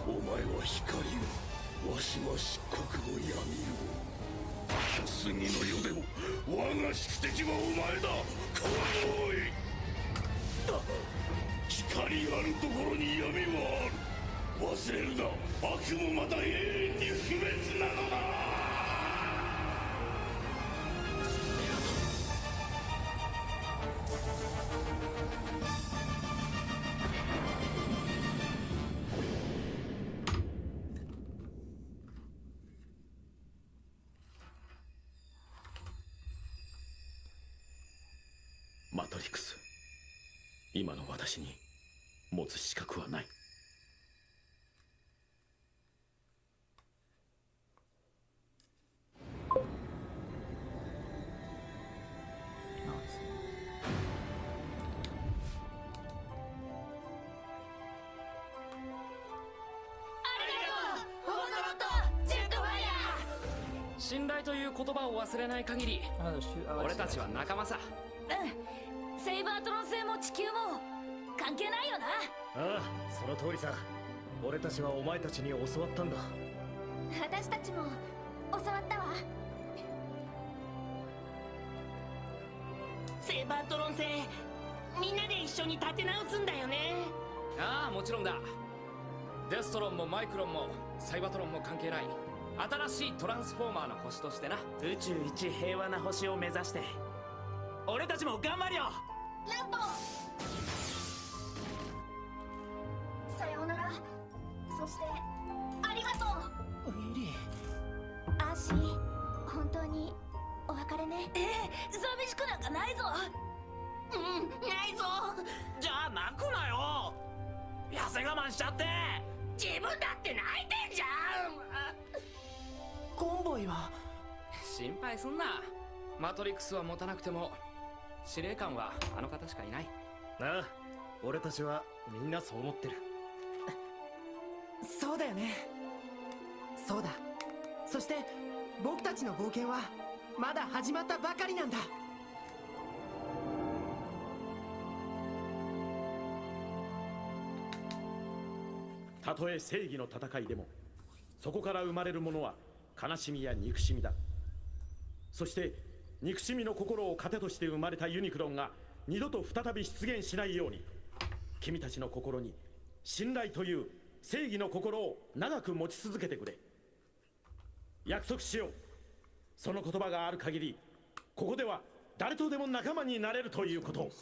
お前は光を、わしは漆黒の闇を。次の世でも我が宿敵はお前だ。来い。光あるところに闇はある。忘れるな、悪もまた永遠に不滅なのだ。マトリックス、今の私に持つ資格はない。信頼という言葉を忘れない限り、俺たちは仲間さ。うん、セイバートロン星も地球も関係ないよな。ああ、その通りさ。俺たちはお前たちに教わったんだ。私たちも教わったわ。セイバートロン星、みんなで一緒に立て直すんだよね。ああ、もちろんだ。デストロンもマイクロンもサイバトロンも関係ない。新しいトランスフォーマーの星としてな。宇宙一平和な星を目指して俺たちも頑張るよ。ランボー、さようなら。そしてありがとう。ウィリー、アーシー、本当にお別れね。寂しくなんかないぞ。ないぞ。じゃあ泣くなよ。痩せ我慢しちゃって。自分だって泣いてんじゃん。コンボイは。心配すんな。マトリックスは持たなくても司令官はあの方しかいない。ああ、俺たちはみんなそう思ってる。そうだよね。そうだ。そして僕たちの冒険はまだ始まったばかりなんだ。たとえ正義の戦いでも、そこから生まれるものは悲しみや憎しみだ。そして憎しみの心を糧として生まれたユニクロンが二度と再び出現しないように、君たちの心に信頼という正義の心を長く持ち続けてくれ。約束しよう。その言葉がある限り、ここでは誰とでも仲間になれるということを。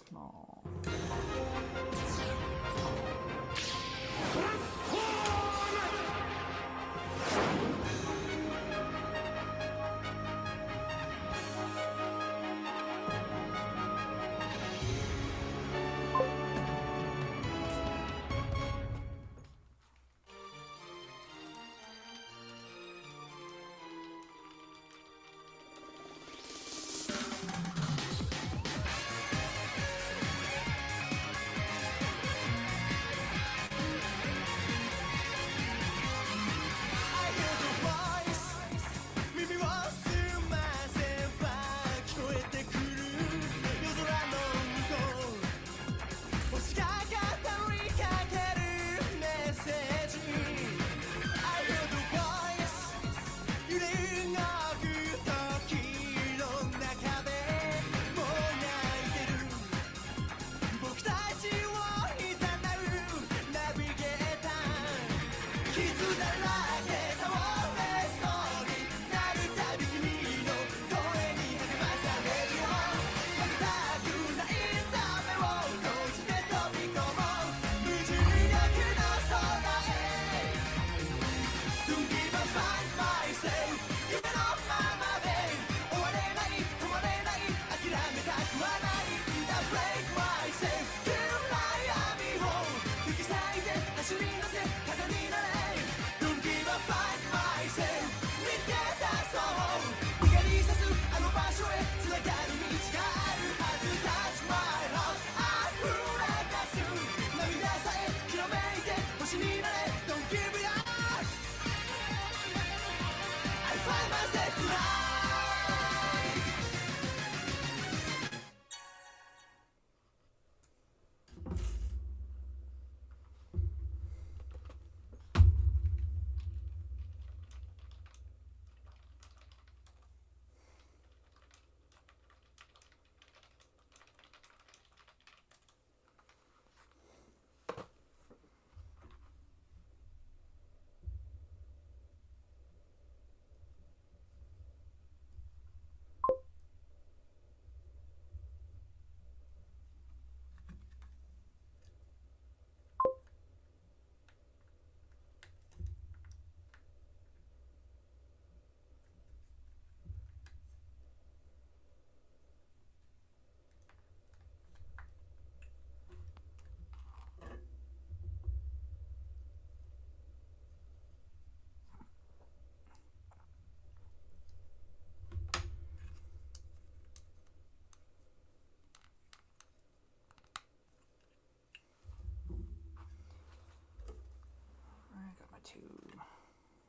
Got my two.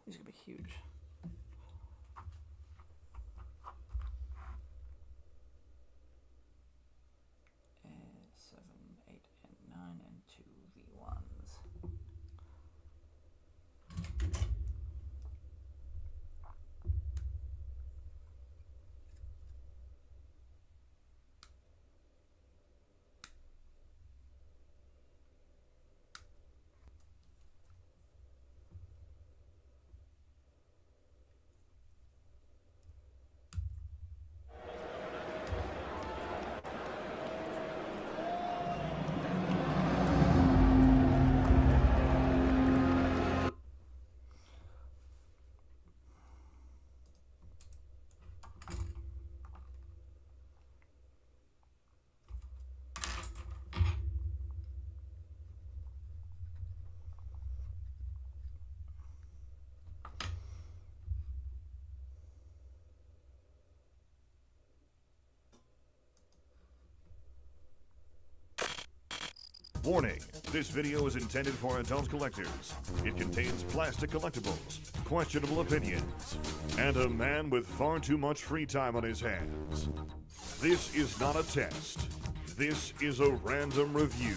These are gonna be huge. And 7, 8, and 9, and 2 V1s. Warning, this video is intended for adult collectors. It contains plastic collectibles, questionable opinions, and a man with far too much free time on his hands. This is not a test. This is a random review.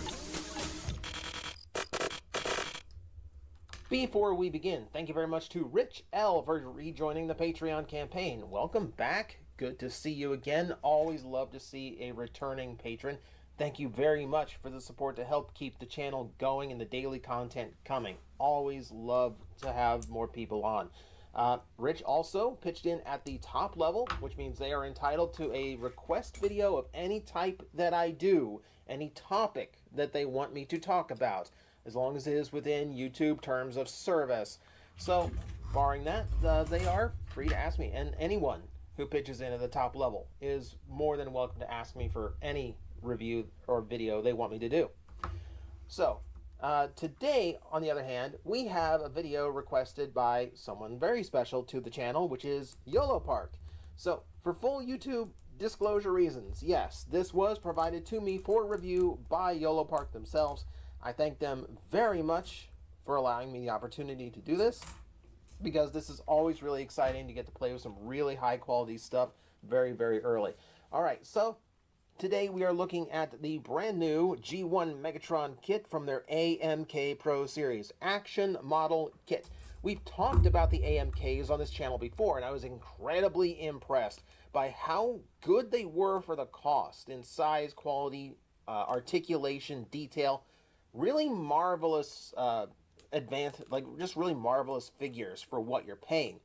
Before we begin, thank you very much to Rich L for rejoining the Patreon campaign. Welcome back. Good to see you again. Always love to see a returning patron. Thank you very much for the support to help keep the channel going and the daily content coming. Always love to have more people on. Rich also pitched in at the top level, which means they are entitled to a request video of any type that I do, any topic that they want me to talk about, as long as it is within YouTube terms of service. So, barring that, they are free to ask me, and anyone who pitches in at the top level is more than welcome to ask me for any review or video they want me to do. So today, on the other hand, we have a video requested by someone very special to the channel, which is YOLO Park. So for full YouTube disclosure reasons, yes, this was provided to me for review by YOLO Park themselves. I thank them very much for allowing me the opportunity to do this, because this is always really exciting to get to play with some really high quality stuff very, very early. Alright, so today we are looking at the brand new G1 Megatron kit from their AMK Pro Series Action Model Kit. We've talked about the AMKs on this channel before, and I was incredibly impressed by how good they were for the cost in size, quality, articulation, detail. Really marvelous just really marvelous figures for what you're paying.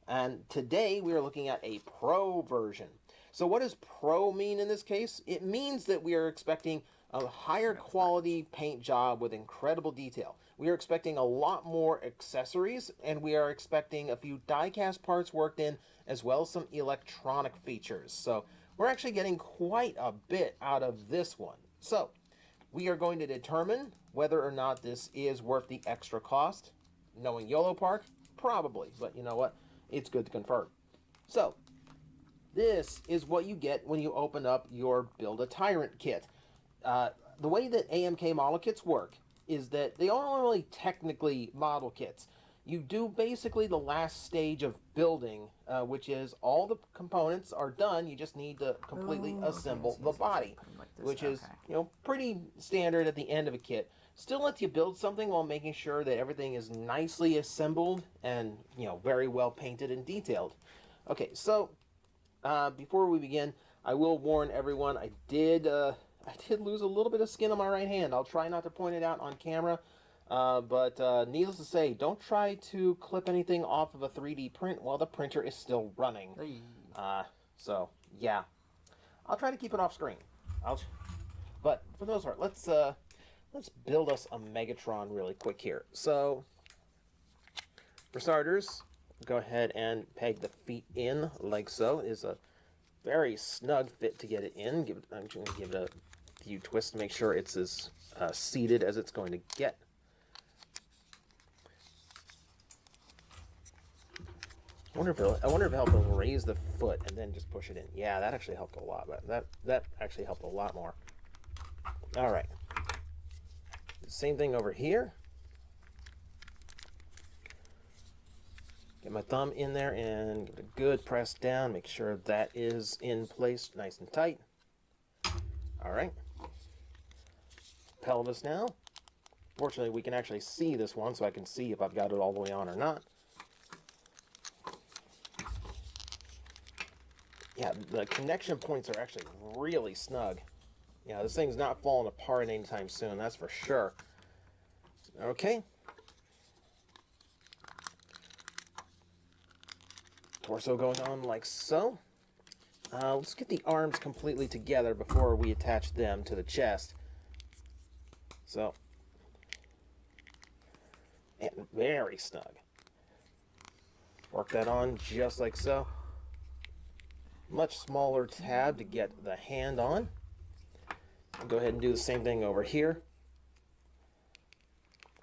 And today we are looking at a Pro version. So what does Pro mean in this case? It means that we are expecting a higher quality paint job with incredible detail. We are expecting a lot more accessories, and we are expecting a few die-cast parts worked in, as well as some electronic features. So we're actually getting quite a bit out of this one. So, we are going to determine whether or not this is worth the extra cost. Knowing YOLO Park, probably, but you know what? It's good to confirm. So, this is what you get when you open up your Build a Tyrant kit. The way that AMK model kits work is that they aren't really technically model kits. You do basically the last stage of building, which is all the components are done. You just need to completely assemble the body, which is, you know, pretty standard at the end of a kit. Still lets you build something while making sure that everything is nicely assembled and, you know, very well painted and detailed. Okay, so before we begin, I will warn everyone, I did lose a little bit of skin on my right hand. I'll try not to point it out on camera, but needless to say, don't try to clip anything off of a 3D print while the printer is still running. So, yeah. I'll try to keep it off screen. But for the most part, let's build us a Megatron really quick here. So, for starters, go ahead and peg the feet in like so. It is a very snug fit to get it in. I'm going to give it a few twists to make sure it's as seated as it's going to get. I wonder if it helped to raise the foot and then just push it in. Yeah, that actually helped a lot. That actually helped a lot more. All right. Same thing over here. Get my thumb in there and give it a good press down. Make sure that is in place nice and tight. All right. Pelvis now. Fortunately, we can actually see this one, so I can see if I've got it all the way on or not. Yeah, the connection points are actually really snug. Yeah, this thing's not falling apart anytime soon, that's for sure. Okay. Torso going on like so. Let's get the arms completely together before we attach them to the chest. So, and very snug. Work that on just like so. Much smaller tab to get the hand on. I'll go ahead and do the same thing over here.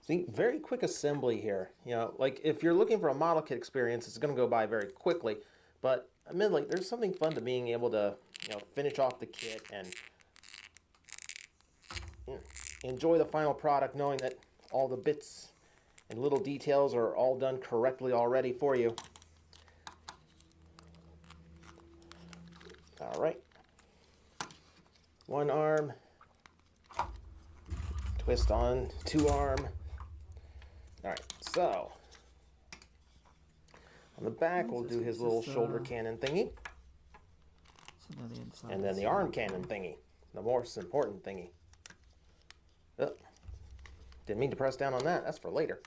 See, very quick assembly here. You know, like if you're looking for a model kit experience, it's going to go by very quickly. But admittedly, there's something fun to being able to, you know, finish off the kit and enjoy the final product, knowing that all the bits and little details are all done correctly already for you. All right. One arm. Twist on two arm. All right, so on the back, we'll do his little shoulder cannon thingy. And then the arm cannon thingy, the most important thingy. Oh, didn't mean to press down on that. That's for later.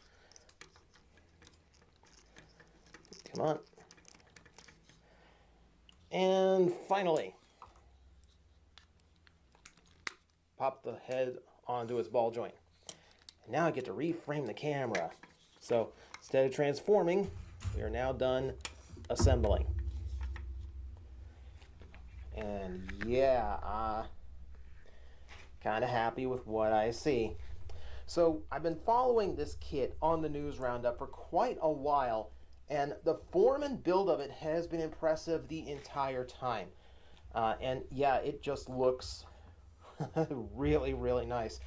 Come on. And finally, pop the head onto its ball joint. And now I get to reframe the camera. So instead of transforming, we are now done assembling. And yeah, kind of happy with what I see. So I've been following this kit on the news roundup for quite a while, and the form and build of it has been impressive the entire time. And yeah, it just looks really, really nice.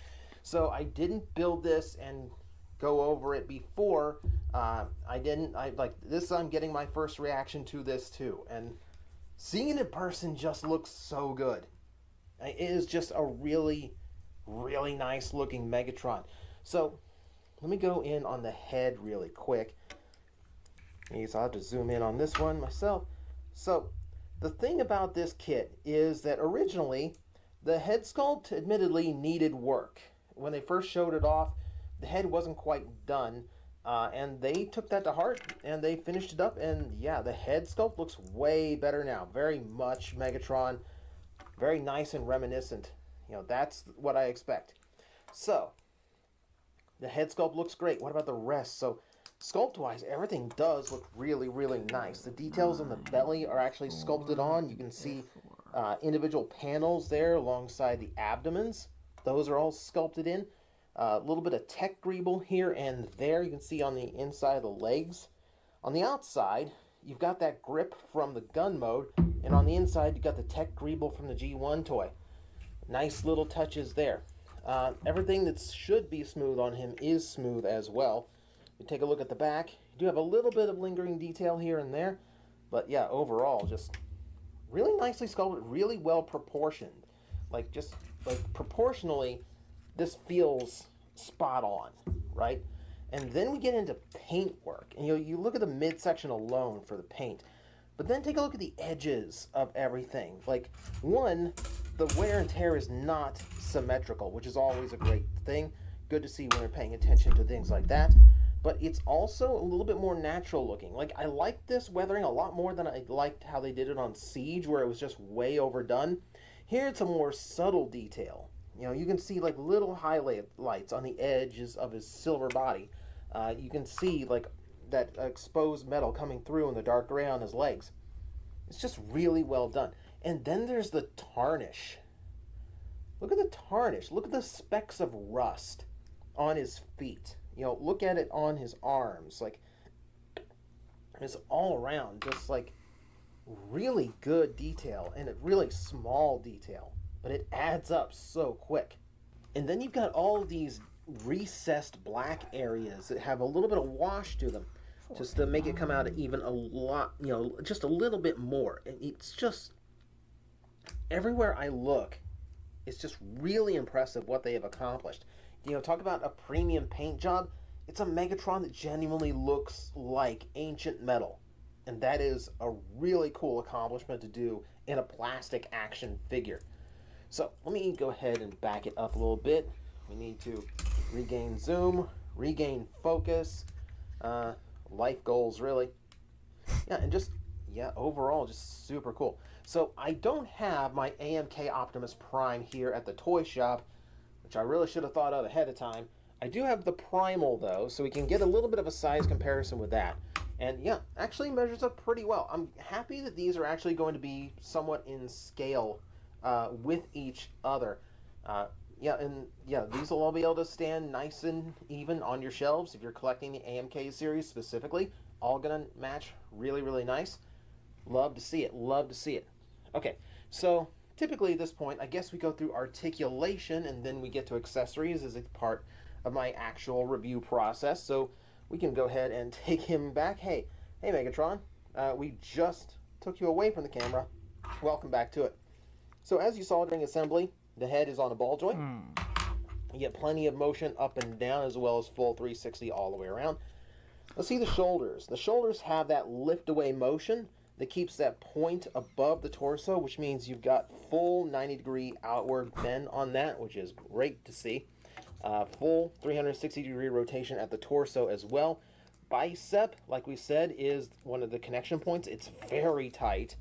So I didn't build this and go over it before. I'm getting my first reaction to this too. And seeing it in person just looks so good. It is just a really, really nice looking Megatron. So let me go in on the head really quick. So I'll have to zoom in on this one myself. So the thing about this kit is that originally the head sculpt admittedly needed work. When they first showed it off, the head wasn't quite done, and they took that to heart and they finished it up, and yeah, the head sculpt looks way better now. Very much Megatron, very nice and reminiscent. You know, that's what I expect. So the head sculpt looks great. What about the rest? So sculpt wise, everything does look really, really nice. The details on the belly are actually sculpted on. You can see individual panels there alongside the abdomens. Those are all sculpted in. A little bit of tech greeble here and there. You can see on the inside of the legs. On the outside, you've got that grip from the gun mode, and on the inside, you've got the tech greeble from the G1 toy. Nice little touches there. Everything that should be smooth on him is smooth as well. You take a look at the back. You do have a little bit of lingering detail here and there, but yeah, overall, just really nicely sculpted, really well proportioned. Like, just like proportionally, this feels spot on, right? And then we get into paint work, and you look at the midsection alone for the paint, but then take a look at the edges of everything. Like, one, the wear and tear is not symmetrical, which is always a great thing. Good to see when you're paying attention to things like that. But it's also a little bit more natural looking. Like, I like this weathering a lot more than I liked how they did it on Siege, where it was just way overdone. Here it's a more subtle detail. You know, you can see like little highlights on the edges of his silver body. You can see like that exposed metal coming through in the dark gray on his legs. It's just really well done. And then there's the tarnish. Look at the tarnish. Look at the specks of rust on his feet. You know, look at it on his arms. Like, it's all around just like really good detail, and a really small detail, but it adds up so quick. And then you've got all these recessed black areas that have a little bit of wash to them, just to make it come out even a lot, you know, just a little bit more. And it's just, everywhere I look, it's just really impressive what they have accomplished. You know, talk about a premium paint job. It's a Megatron that genuinely looks like ancient metal. And that is a really cool accomplishment to do in a plastic action figure. So let me go ahead and back it up a little bit. We need to regain zoom, regain focus, life goals really. Yeah, and just, yeah, overall just super cool. So I don't have my AMK Optimus Prime here at the toy shop, which I really should have thought of ahead of time. I do have the Primal though, so we can get a little bit of a size comparison with that. And yeah, actually measures up pretty well. I'm happy that these are actually going to be somewhat in scale with each other. Yeah, and yeah, these will all be able to stand nice and even on your shelves if you're collecting the AMK series specifically. All gonna match really, really nice. Love to see it. Love to see it. Okay, so typically at this point, I guess we go through articulation and then we get to accessories as a part of my actual review process. So we can go ahead and take him back. Hey Megatron, we just took you away from the camera. Welcome back to it. So as you saw during assembly, the head is on a ball joint. You get plenty of motion up and down as well as full 360 all the way around. Let's see the shoulders. The shoulders have that lift away motion that keeps that point above the torso, which means you've got full 90-degree outward bend on that, which is great to see. Full 360-degree rotation at the torso as well. Bicep, like we said, is one of the connection points. It's very tight,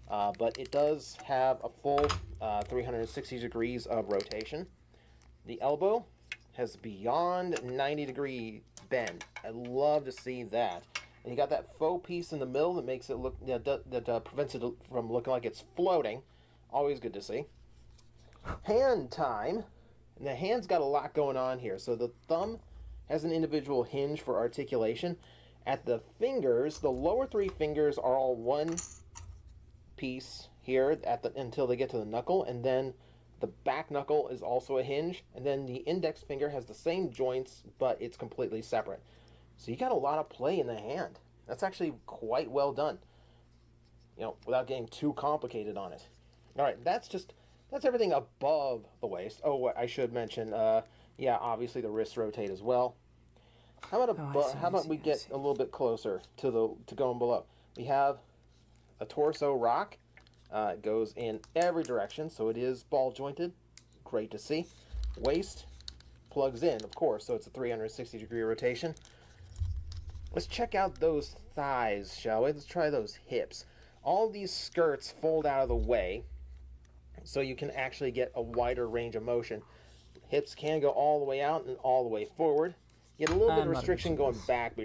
but it does have a full 360 degrees of rotation. The elbow has beyond 90-degree bend. I love to see that. And you got that faux piece in the middle that makes it look, that prevents it from looking like it's floating. Always good to see. Hand time. And the hand's got a lot going on here. So the thumb has an individual hinge for articulation. At the fingers, the lower three fingers are all one piece here until they get to the knuckle, and then the back knuckle is also a hinge, and then the index finger has the same joints, but it's completely separate. So you got a lot of play in the hand. That's actually quite well done, you know, without getting too complicated on it. All right, that's everything above the waist. Oh, I should mention, yeah, obviously the wrists rotate as well. How about we get a little bit closer to going below? We have a torso rock. It goes in every direction, so it is ball jointed. Great to see. Waist plugs in, of course, so it's a 360-degree rotation. Let's check out those thighs, shall we? Let's try those hips. All these skirts fold out of the way, so you can actually get a wider range of motion. Hips can go all the way out and all the way forward. You get a little bit of restriction going back.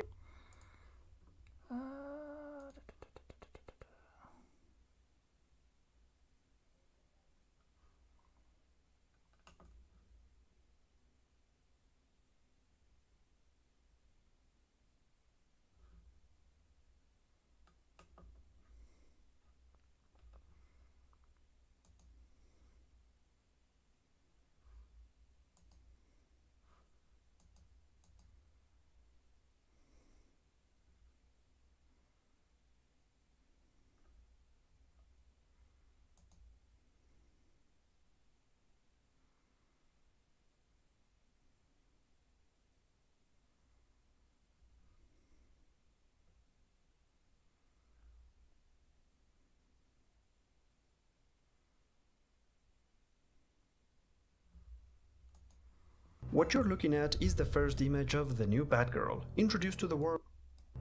What you're looking at is the first image of the new Batgirl, introduced to the world.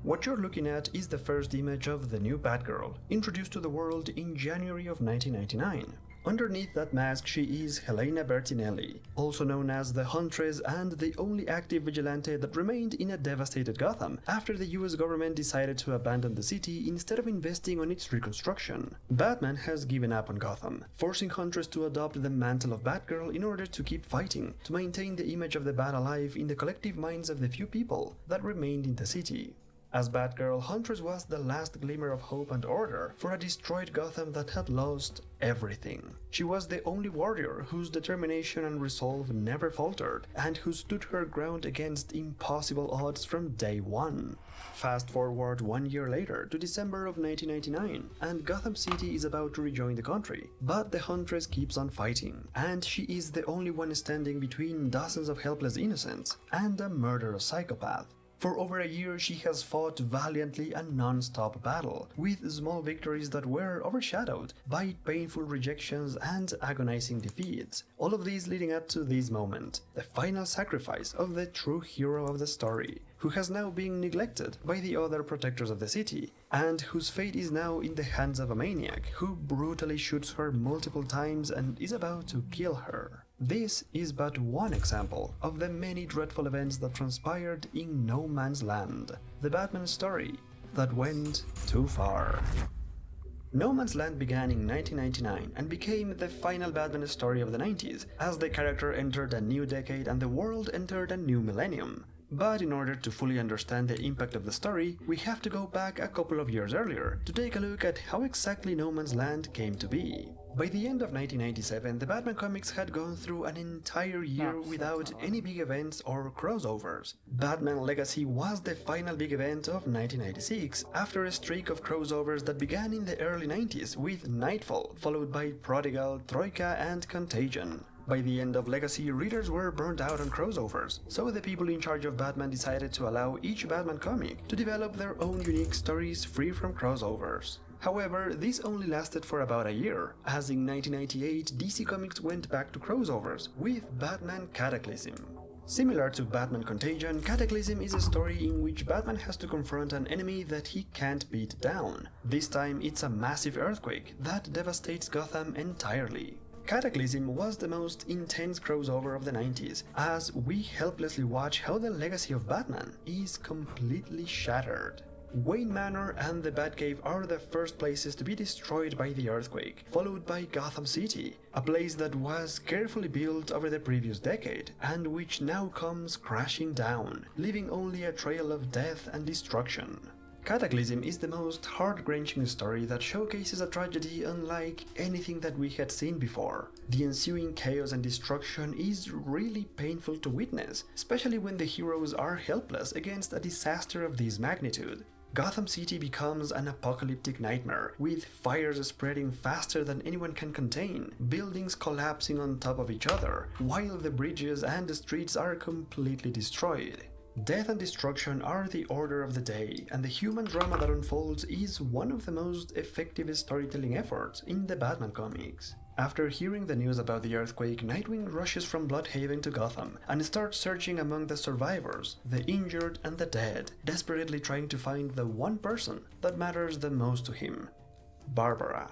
What you're looking at is the first image of the new Batgirl, introduced to the world in January of 1999. Underneath that mask she is Helena Bertinelli, also known as the Huntress and the only active vigilante that remained in a devastated Gotham after the US government decided to abandon the city instead of investing on its reconstruction. Batman has given up on Gotham, forcing Huntress to adopt the mantle of Batgirl in order to keep fighting, to maintain the image of the Bat alive in the collective minds of the few people that remained in the city. As Batgirl, Huntress was the last glimmer of hope and order for a destroyed Gotham that had lost everything. She was the only warrior whose determination and resolve never faltered, and who stood her ground against impossible odds from day one. Fast forward 1 year later to December of 1999, and Gotham City is about to rejoin the country, but the Huntress keeps on fighting, and she is the only one standing between dozens of helpless innocents and a murderous psychopath. For over a year she has fought valiantly a non-stop battle, with small victories that were overshadowed by painful rejections and agonizing defeats. All of these leading up to this moment, the final sacrifice of the true hero of the story, who has now been neglected by the other protectors of the city, and whose fate is now in the hands of a maniac who brutally shoots her multiple times and is about to kill her. This is but one example of the many dreadful events that transpired in No Man's Land, the Batman story that went too far. No Man's Land began in 1999 and became the final Batman story of the 90s, as the character entered a new decade and the world entered a new millennium. But in order to fully understand the impact of the story, we have to go back a couple of years earlier to take a look at how exactly No Man's Land came to be. By the end of 1997, the Batman comics had gone through an entire year without any big events or crossovers. Batman Legacy was the final big event of 1996, after a streak of crossovers that began in the early 90s with Nightfall, followed by Prodigal, Troika, and Contagion. By the end of Legacy, readers were burned out on crossovers, so the people in charge of Batman decided to allow each Batman comic to develop their own unique stories free from crossovers. However, this only lasted for about a year, as in 1998 DC Comics went back to crossovers with Batman Cataclysm. Similar to Batman Contagion, Cataclysm is a story in which Batman has to confront an enemy that he can't beat down. This time it's a massive earthquake that devastates Gotham entirely. Cataclysm was the most intense crossover of the 90s, as we helplessly watch how the legacy of Batman is completely shattered. Wayne Manor and the Batcave are the first places to be destroyed by the earthquake, followed by Gotham City, a place that was carefully built over the previous decade, and which now comes crashing down, leaving only a trail of death and destruction. Cataclysm is the most heart-wrenching story that showcases a tragedy unlike anything that we had seen before. The ensuing chaos and destruction is really painful to witness, especially when the heroes are helpless against a disaster of this magnitude. Gotham City becomes an apocalyptic nightmare, with fires spreading faster than anyone can contain, buildings collapsing on top of each other, while the bridges and the streets are completely destroyed. Death and destruction are the order of the day, and the human drama that unfolds is one of the most effective storytelling efforts in the Batman comics. After hearing the news about the earthquake, Nightwing rushes from Bloodhaven to Gotham and starts searching among the survivors, the injured and the dead, desperately trying to find the one person that matters the most to him: Barbara.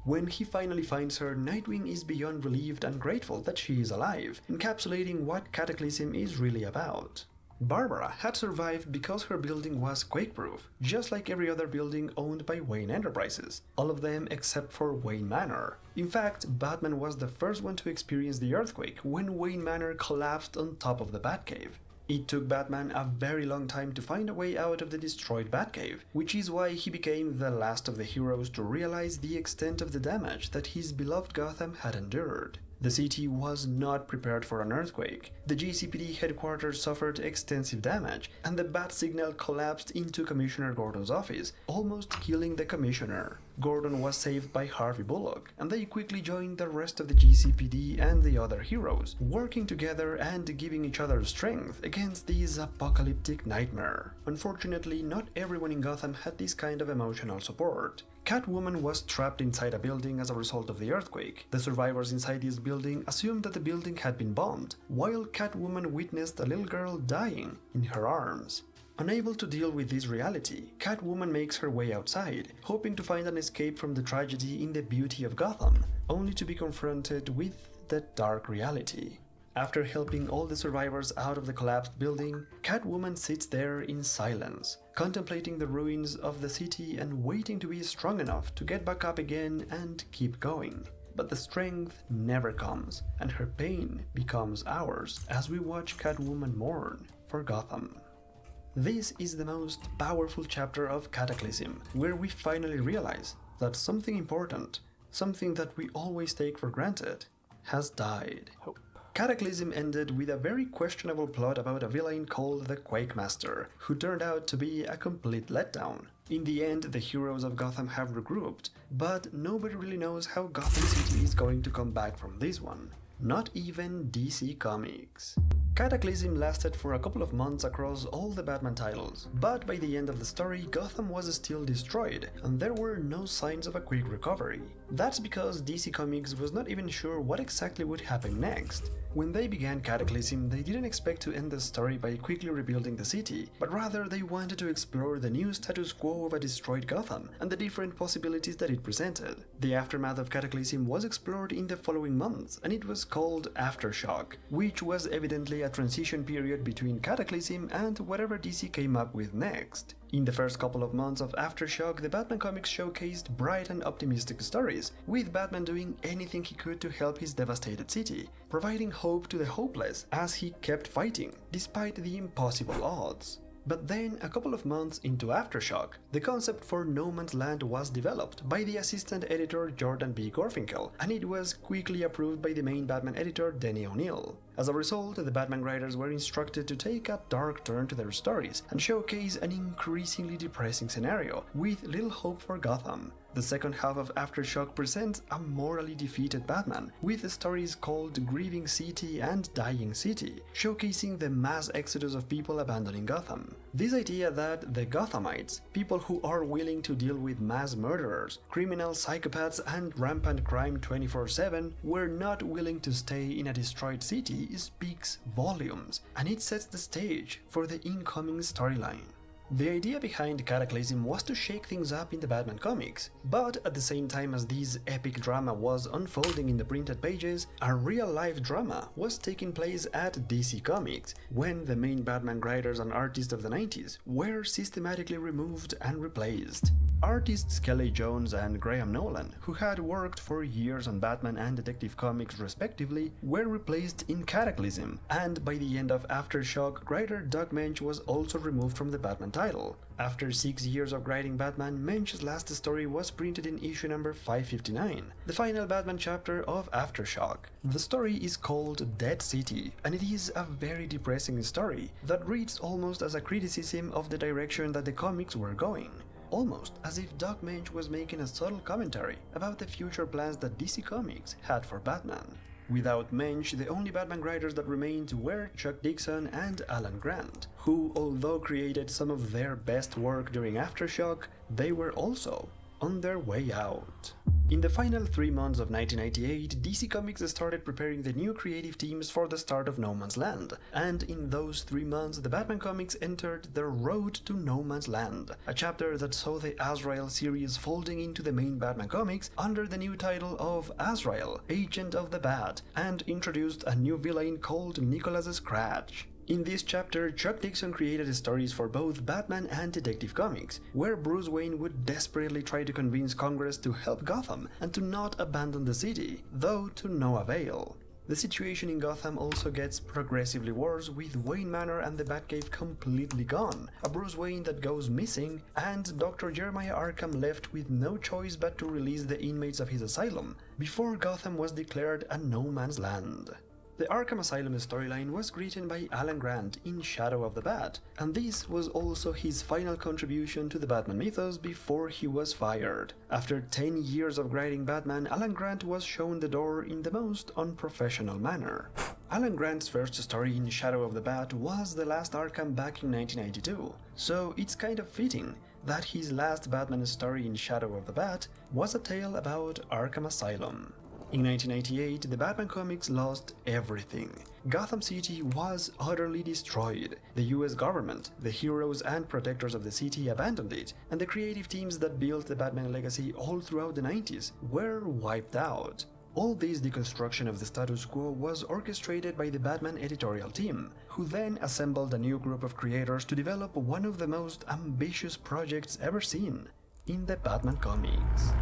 When he finally finds her, Nightwing is beyond relieved and grateful that she is alive, encapsulating what Cataclysm is really about. Barbara had survived because her building was quake-proof, just like every other building owned by Wayne Enterprises, all of them except for Wayne Manor. In fact, Batman was the first one to experience the earthquake when Wayne Manor collapsed on top of the Batcave. It took Batman a very long time to find a way out of the destroyed Batcave, which is why he became the last of the heroes to realize the extent of the damage that his beloved Gotham had endured. The city was not prepared for an earthquake. The GCPD headquarters suffered extensive damage, and the bat signal collapsed into Commissioner Gordon's office, almost killing the commissioner. Gordon was saved by Harvey Bullock, and they quickly joined the rest of the GCPD and the other heroes, working together and giving each other strength against this apocalyptic nightmare. Unfortunately, not everyone in Gotham had this kind of emotional support. Catwoman was trapped inside a building as a result of the earthquake. The survivors inside this building assumed that the building had been bombed, while Catwoman witnessed a little girl dying in her arms. Unable to deal with this reality, Catwoman makes her way outside, hoping to find an escape from the tragedy in the beauty of Gotham, only to be confronted with the dark reality. After helping all the survivors out of the collapsed building, Catwoman sits there in silence, contemplating the ruins of the city and waiting to be strong enough to get back up again and keep going. But the strength never comes, and her pain becomes ours as we watch Catwoman mourn for Gotham. This is the most powerful chapter of Cataclysm, where we finally realize that something important, something that we always take for granted, has died. Cataclysm ended with a very questionable plot about a villain called the Quakemaster, who turned out to be a complete letdown. In the end, the heroes of Gotham have regrouped, but nobody really knows how Gotham City is going to come back from this one. Not even DC Comics. Cataclysm lasted for a couple of months across all the Batman titles, but by the end of the story, Gotham was still destroyed, and there were no signs of a quick recovery. That's because DC Comics was not even sure what exactly would happen next. When they began Cataclysm, they didn't expect to end the story by quickly rebuilding the city, but rather they wanted to explore the new status quo of a destroyed Gotham and the different possibilities that it presented. The aftermath of Cataclysm was explored in the following months, and it was called Aftershock, which was evidently a transition period between Cataclysm and whatever DC came up with next. In the first couple of months of Aftershock, the Batman comics showcased bright and optimistic stories, with Batman doing anything he could to help his devastated city, providing hope to the hopeless as he kept fighting, despite the impossible odds. But then, a couple of months into Aftershock, the concept for No Man's Land was developed by the assistant editor Jordan B. Gorfinkel, and it was quickly approved by the main Batman editor Denny O'Neil. As a result, the Batman writers were instructed to take a dark turn to their stories and showcase an increasingly depressing scenario, with little hope for Gotham. The second half of Aftershock presents a morally defeated Batman, with stories called Grieving City and Dying City, showcasing the mass exodus of people abandoning Gotham. This idea that the Gothamites, people who are willing to deal with mass murderers, criminals, psychopaths, and rampant crime 24/7, were not willing to stay in a destroyed city speaks volumes, and it sets the stage for the incoming storyline. The idea behind Cataclysm was to shake things up in the Batman comics, but at the same time as this epic drama was unfolding in the printed pages, a real-life drama was taking place at DC Comics, when the main Batman writers and artists of the 90s were systematically removed and replaced. Artists Kelly Jones and Graham Nolan, who had worked for years on Batman and Detective Comics respectively, were replaced in Cataclysm, and by the end of Aftershock, writer Doug Moench was also removed from the Batman title. After 6 years of writing Batman, Moench's last story was printed in issue number 559, the final Batman chapter of Aftershock. The story is called Dead City, and it is a very depressing story that reads almost as a criticism of the direction that the comics were going. Almost as if Doug Moench was making a subtle commentary about the future plans that DC Comics had for Batman. Without Moench, the only Batman writers that remained were Chuck Dixon and Alan Grant, who, although created some of their best work during Aftershock, they were also on their way out. In the final 3 months of 1998, DC Comics started preparing the new creative teams for the start of No Man's Land, and in those 3 months the Batman comics entered the Road to No Man's Land, a chapter that saw the Azrael series folding into the main Batman comics under the new title of Azrael, Agent of the Bat, and introduced a new villain called Nicholas Scratch. In this chapter, Chuck Dixon created stories for both Batman and Detective Comics, where Bruce Wayne would desperately try to convince Congress to help Gotham and to not abandon the city, though to no avail. The situation in Gotham also gets progressively worse, with Wayne Manor and the Batcave completely gone, a Bruce Wayne that goes missing, and Dr. Jeremiah Arkham left with no choice but to release the inmates of his asylum, before Gotham was declared a no man's land. The Arkham Asylum storyline was written by Alan Grant in Shadow of the Bat, and this was also his final contribution to the Batman mythos before he was fired. After 10 years of writing Batman, Alan Grant was shown the door in the most unprofessional manner. Alan Grant's first story in Shadow of the Bat was The Last Arkham back in 1992, so it's kind of fitting that his last Batman story in Shadow of the Bat was a tale about Arkham Asylum. In 1998, the Batman comics lost everything. Gotham City was utterly destroyed. The US government, the heroes and protectors of the city abandoned it, and the creative teams that built the Batman legacy all throughout the 90s were wiped out. All this deconstruction of the status quo was orchestrated by the Batman editorial team, who then assembled a new group of creators to develop one of the most ambitious projects ever seen in the Batman comics.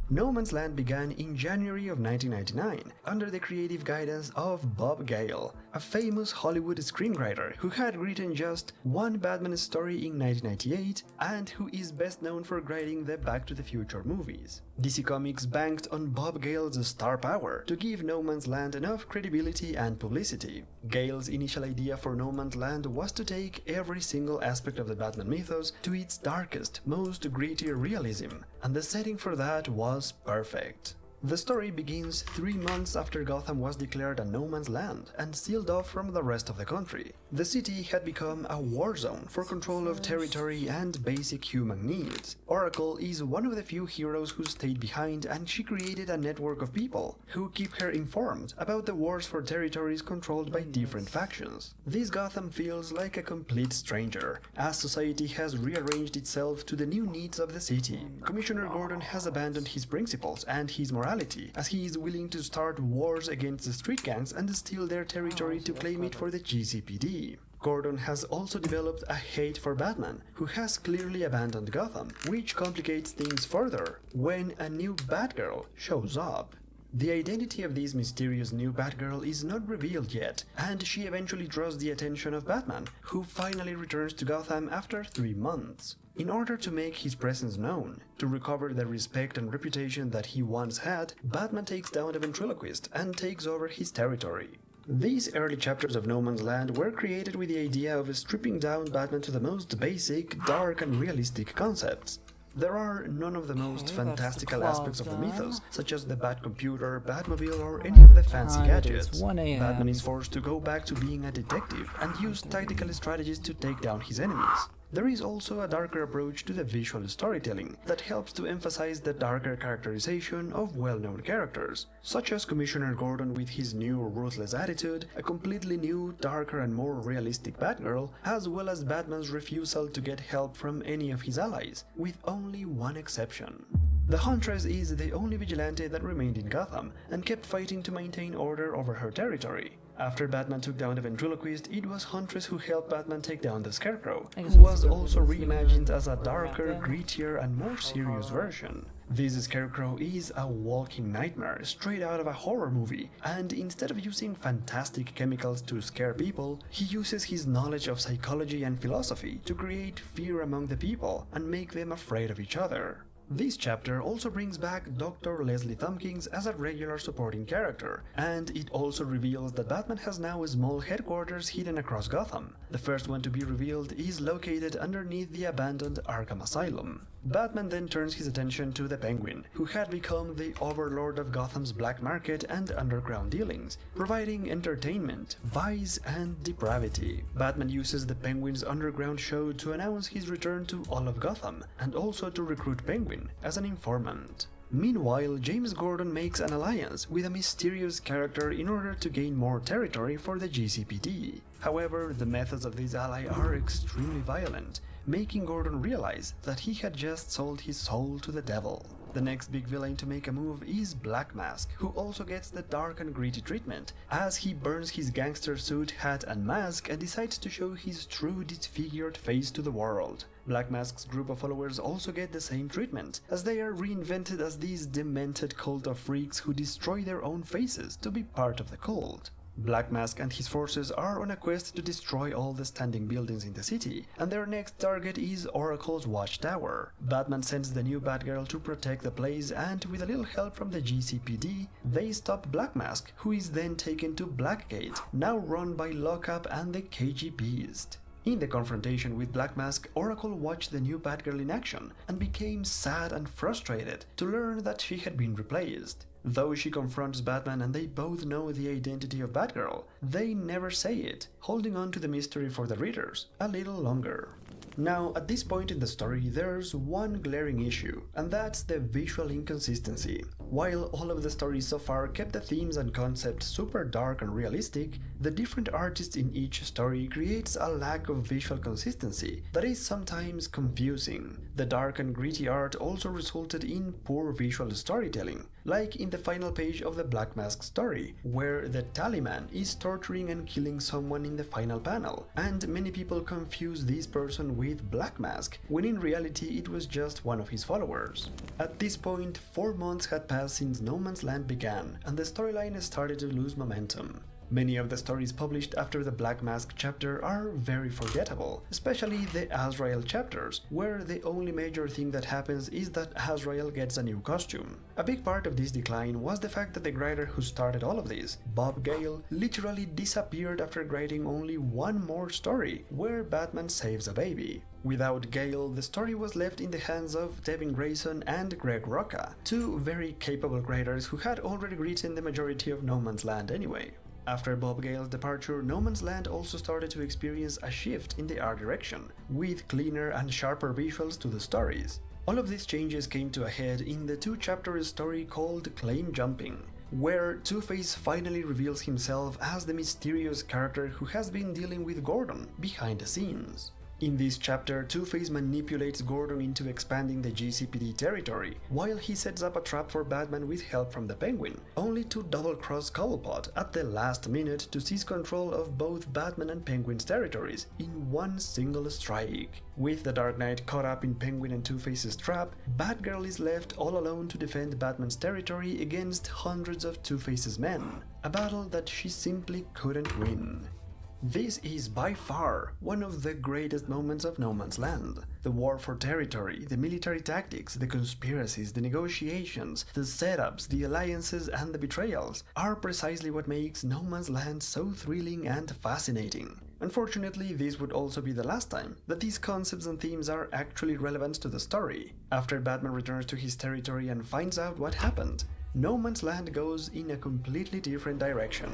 No Man's Land began in January of 1999 under the creative guidance of Bob Gale, a famous Hollywood screenwriter who had written just one Batman story in 1998 and who is best known for writing the Back to the Future movies. DC Comics banked on Bob Gale's star power to give No Man's Land enough credibility and publicity. Gale's initial idea for No Man's Land was to take every single aspect of the Batman mythos to its darkest, most gritty realism, and the setting for that was perfect. The story begins 3 months after Gotham was declared a no man's land and sealed off from the rest of the country. The city had become a war zone for control of territory and basic human needs. Oracle is one of the few heroes who stayed behind, and she created a network of people who keep her informed about the wars for territories controlled by different factions. This Gotham feels like a complete stranger, as society has rearranged itself to the new needs of the city. Commissioner Gordon has abandoned his principles and his morality, as he is willing to start wars against the street gangs and steal their territory to claim it for the GCPD. Gordon has also developed a hate for Batman, who has clearly abandoned Gotham, which complicates things further when a new Batgirl shows up. The identity of this mysterious new Batgirl is not revealed yet, and she eventually draws the attention of Batman, who finally returns to Gotham after 3 months. In order to make his presence known, to recover the respect and reputation that he once had, Batman takes down a ventriloquist and takes over his territory. These early chapters of No Man's Land were created with the idea of stripping down Batman to the most basic, dark and realistic concepts. There are none of the most fantastical aspects of the mythos, such as the Batcomputer, Batmobile, or any of the fancy gadgets. Batman is forced to go back to being a detective and use tactical strategies to take down his enemies. There is also a darker approach to the visual storytelling that helps to emphasize the darker characterization of well-known characters, such as Commissioner Gordon with his new ruthless attitude, a completely new, darker and more realistic Batgirl, as well as Batman's refusal to get help from any of his allies, with only one exception. The Huntress is the only vigilante that remained in Gotham and kept fighting to maintain order over her territory. After Batman took down the ventriloquist, it was Huntress who helped Batman take down the Scarecrow, who was also reimagined as a darker, grittier and more serious version. This Scarecrow is a walking nightmare straight out of a horror movie, and instead of using fantastic chemicals to scare people, he uses his knowledge of psychology and philosophy to create fear among the people and make them afraid of each other. This chapter also brings back Dr. Leslie Tompkins as a regular supporting character, and it also reveals that Batman has now a small headquarters hidden across Gotham. The first one to be revealed is located underneath the abandoned Arkham Asylum. Batman then turns his attention to the Penguin, who had become the overlord of Gotham's black market and underground dealings, providing entertainment, vice, and depravity. Batman uses the Penguin's underground show to announce his return to all of Gotham, and also to recruit Penguin as an informant. Meanwhile, James Gordon makes an alliance with a mysterious character in order to gain more territory for the GCPD. However, the methods of this ally are extremely violent, making Gordon realize that he had just sold his soul to the devil. The next big villain to make a move is Black Mask, who also gets the dark and gritty treatment, as he burns his gangster suit, hat and mask and decides to show his true disfigured face to the world. Black Mask's group of followers also get the same treatment, as they are reinvented as these demented cult of freaks who destroy their own faces to be part of the cult. Black Mask and his forces are on a quest to destroy all the standing buildings in the city, and their next target is Oracle's watchtower. Batman sends the new Batgirl to protect the place, and with a little help from the GCPD, they stop Black Mask, who is then taken to Blackgate, now run by Lockup and the KG Beast. In the confrontation with Black Mask, Oracle watched the new Batgirl in action and became sad and frustrated to learn that she had been replaced. Though she confronts Batman and they both know the identity of Batgirl, they never say it, holding on to the mystery for the readers a little longer. Now, at this point in the story, there's one glaring issue, and that's the visual inconsistency. While all of the stories so far kept the themes and concepts super dark and realistic, the different artists in each story creates a lack of visual consistency that is sometimes confusing. The dark and gritty art also resulted in poor visual storytelling, like in the final page of the Black Mask story, where the Tallyman is torturing and killing someone in the final panel, and many people confuse this person with Black Mask, when in reality it was just one of his followers. At this point, 4 months had passed since No Man's Land began, and the storyline started to lose momentum. Many of the stories published after the Black Mask chapter are very forgettable, especially the Azrael chapters, where the only major thing that happens is that Azrael gets a new costume. A big part of this decline was the fact that the writer who started all of this, Bob Gale, literally disappeared after writing only one more story, where Batman saves a baby. Without Gale, the story was left in the hands of Devin Grayson and Greg Rucka, two very capable writers who had already written the majority of No Man's Land anyway. After Bob Gale's departure, No Man's Land also started to experience a shift in the art direction, with cleaner and sharper visuals to the stories. All of these changes came to a head in the 2-chapter story called Claim Jumping, where Two-Face finally reveals himself as the mysterious character who has been dealing with Gordon behind the scenes. In this chapter, Two-Face manipulates Gordon into expanding the GCPD territory, while he sets up a trap for Batman with help from the Penguin, only to double-cross Cobblepot at the last minute to seize control of both Batman and Penguin's territories in one single strike. With the Dark Knight caught up in Penguin and Two-Face's trap, Batgirl is left all alone to defend Batman's territory against hundreds of Two-Face's men, a battle that she simply couldn't win. This is by far one of the greatest moments of No Man's Land. The war for territory, the military tactics, the conspiracies, the negotiations, the setups, the alliances and the betrayals are precisely what makes No Man's Land so thrilling and fascinating. Unfortunately, this would also be the last time that these concepts and themes are actually relevant to the story. After Batman returns to his territory and finds out what happened, No Man's Land goes in a completely different direction.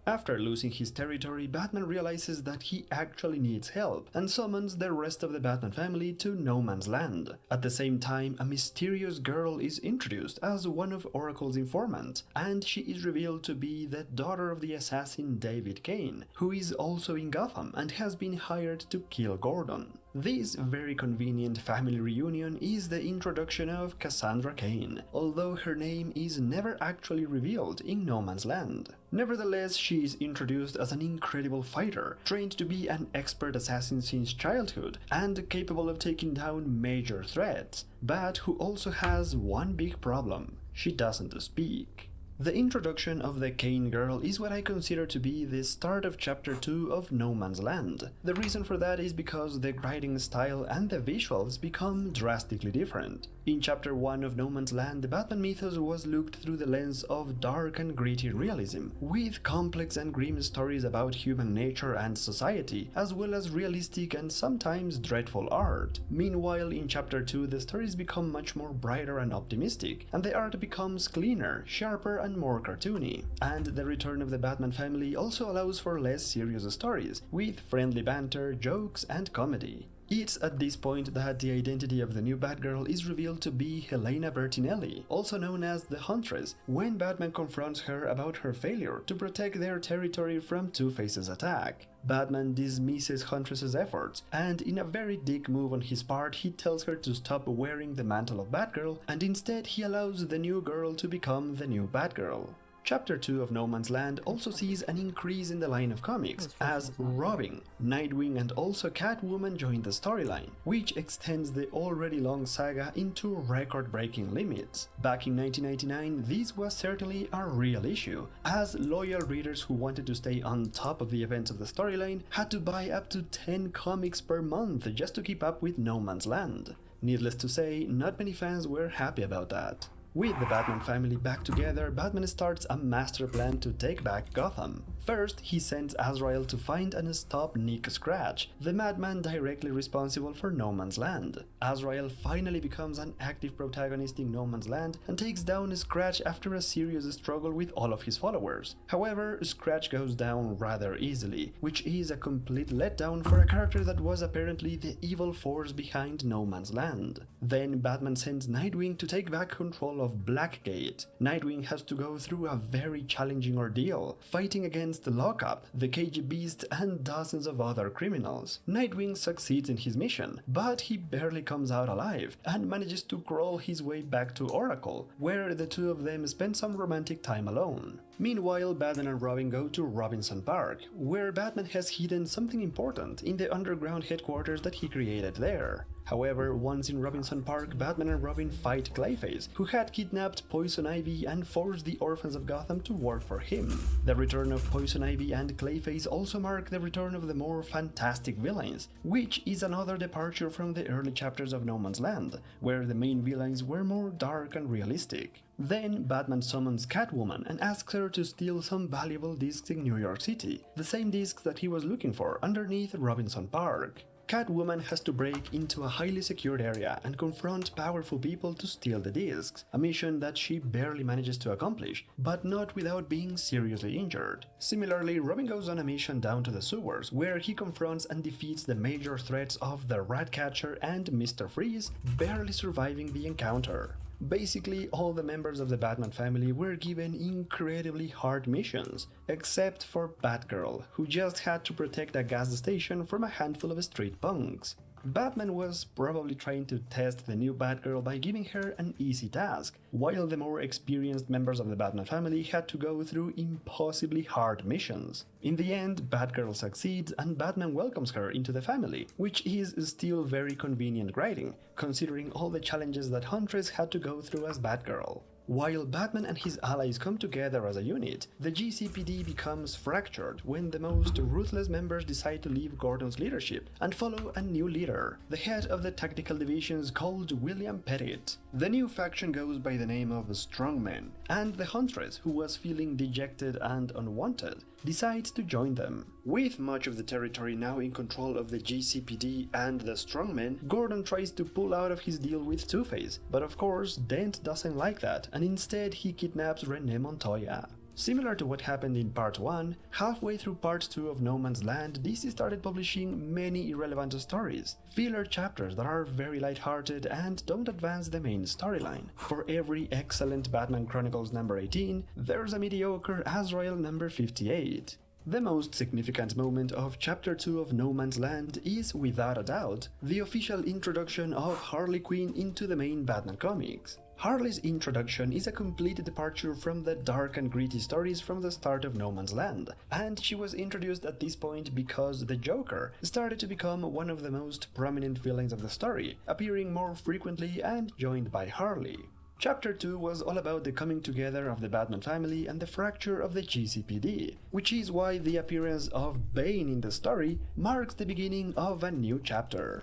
After losing his territory, Batman realizes that he actually needs help and summons the rest of the Batman family to No Man's Land. At the same time, a mysterious girl is introduced as one of Oracle's informants, and she is revealed to be the daughter of the assassin David Kane, who is also in Gotham and has been hired to kill Gordon. This very convenient family reunion is the introduction of Cassandra Cain, although her name is never actually revealed in No Man's Land. Nevertheless, she is introduced as an incredible fighter, trained to be an expert assassin since childhood, and capable of taking down major threats, but who also has one big problem: she doesn't speak. The introduction of the Kane girl is what I consider to be the start of Chapter 2 of No Man's Land. The reason for that is because the writing style and the visuals become drastically different. In Chapter 1 of No Man's Land, the Batman mythos was looked through the lens of dark and gritty realism, with complex and grim stories about human nature and society, as well as realistic and sometimes dreadful art. Meanwhile, in Chapter 2, the stories become much more brighter and optimistic, and the art becomes cleaner, sharper, and more cartoony. And the return of the Batman family also allows for less serious stories, with friendly banter, jokes, and comedy. It's at this point that the identity of the new Batgirl is revealed to be Helena Bertinelli, also known as the Huntress, when Batman confronts her about her failure to protect their territory from Two-Face's attack. Batman dismisses Huntress's efforts, and in a very dick move on his part, he tells her to stop wearing the mantle of Batgirl, and instead he allows the new girl to become the new Batgirl. Chapter 2 of No Man's Land also sees an increase in the line of comics, as Robin, Nightwing and also Catwoman join the storyline, which extends the already long saga into record-breaking limits. Back in 1999, this was certainly a real issue, as loyal readers who wanted to stay on top of the events of the storyline had to buy up to 10 comics per month just to keep up with No Man's Land. Needless to say, not many fans were happy about that. With the Batman family back together, Batman starts a master plan to take back Gotham. First, he sends Azrael to find and stop Nick Scratch, the madman directly responsible for No Man's Land. Azrael finally becomes an active protagonist in No Man's Land and takes down Scratch after a serious struggle with all of his followers. However, Scratch goes down rather easily, which is a complete letdown for a character that was apparently the evil force behind No Man's Land. Then Batman sends Nightwing to take back control of Blackgate. Nightwing has to go through a very challenging ordeal, fighting against the Lockup, the KG Beast, and dozens of other criminals. Nightwing succeeds in his mission, but he barely comes out alive and manages to crawl his way back to Oracle, where the two of them spend some romantic time alone. Meanwhile, Batman and Robin go to Robinson Park, where Batman has hidden something important in the underground headquarters that he created there. However, once in Robinson Park, Batman and Robin fight Clayface, who had kidnapped Poison Ivy and forced the Orphans of Gotham to work for him. The return of Poison Ivy and Clayface also mark the return of the more fantastic villains, which is another departure from the early chapters of No Man's Land, where the main villains were more dark and realistic. Then Batman summons Catwoman and asks her to steal some valuable discs in New York City, the same discs that he was looking for underneath Robinson Park. Catwoman has to break into a highly secured area and confront powerful people to steal the discs, a mission that she barely manages to accomplish, but not without being seriously injured. Similarly, Robin goes on a mission down to the sewers, where he confronts and defeats the major threats of the Ratcatcher and Mr. Freeze, barely surviving the encounter. Basically, all the members of the Batman family were given incredibly hard missions, except for Batgirl, who just had to protect a gas station from a handful of street punks. Batman was probably trying to test the new Batgirl by giving her an easy task, while the more experienced members of the Batman family had to go through impossibly hard missions. In the end, Batgirl succeeds and Batman welcomes her into the family, which is still very convenient writing, considering all the challenges that Huntress had to go through as Batgirl. While Batman and his allies come together as a unit, the GCPD becomes fractured when the most ruthless members decide to leave Gordon's leadership and follow a new leader, the head of the tactical divisions called William Pettit. The new faction goes by the name of Strongmen, and the Huntress, who was feeling dejected and unwanted, decides to join them. With much of the territory now in control of the GCPD and the Strongmen, Gordon tries to pull out of his deal with Two-Face, but of course Dent doesn't like that, and instead he kidnaps Renee Montoya. Similar to what happened in Part 1, halfway through Part 2 of No Man's Land, DC started publishing many irrelevant stories, filler chapters that are very lighthearted and don't advance the main storyline. For every excellent Batman Chronicles number 18, there's a mediocre Azrael number 58. The most significant moment of Chapter 2 of No Man's Land is, without a doubt, the official introduction of Harley Quinn into the main Batman comics. Harley's introduction is a complete departure from the dark and gritty stories from the start of No Man's Land, and she was introduced at this point because the Joker started to become one of the most prominent villains of the story, appearing more frequently and joined by Harley. Chapter 2 was all about the coming together of the Batman family and the fracture of the GCPD, which is why the appearance of Bane in the story marks the beginning of a new chapter.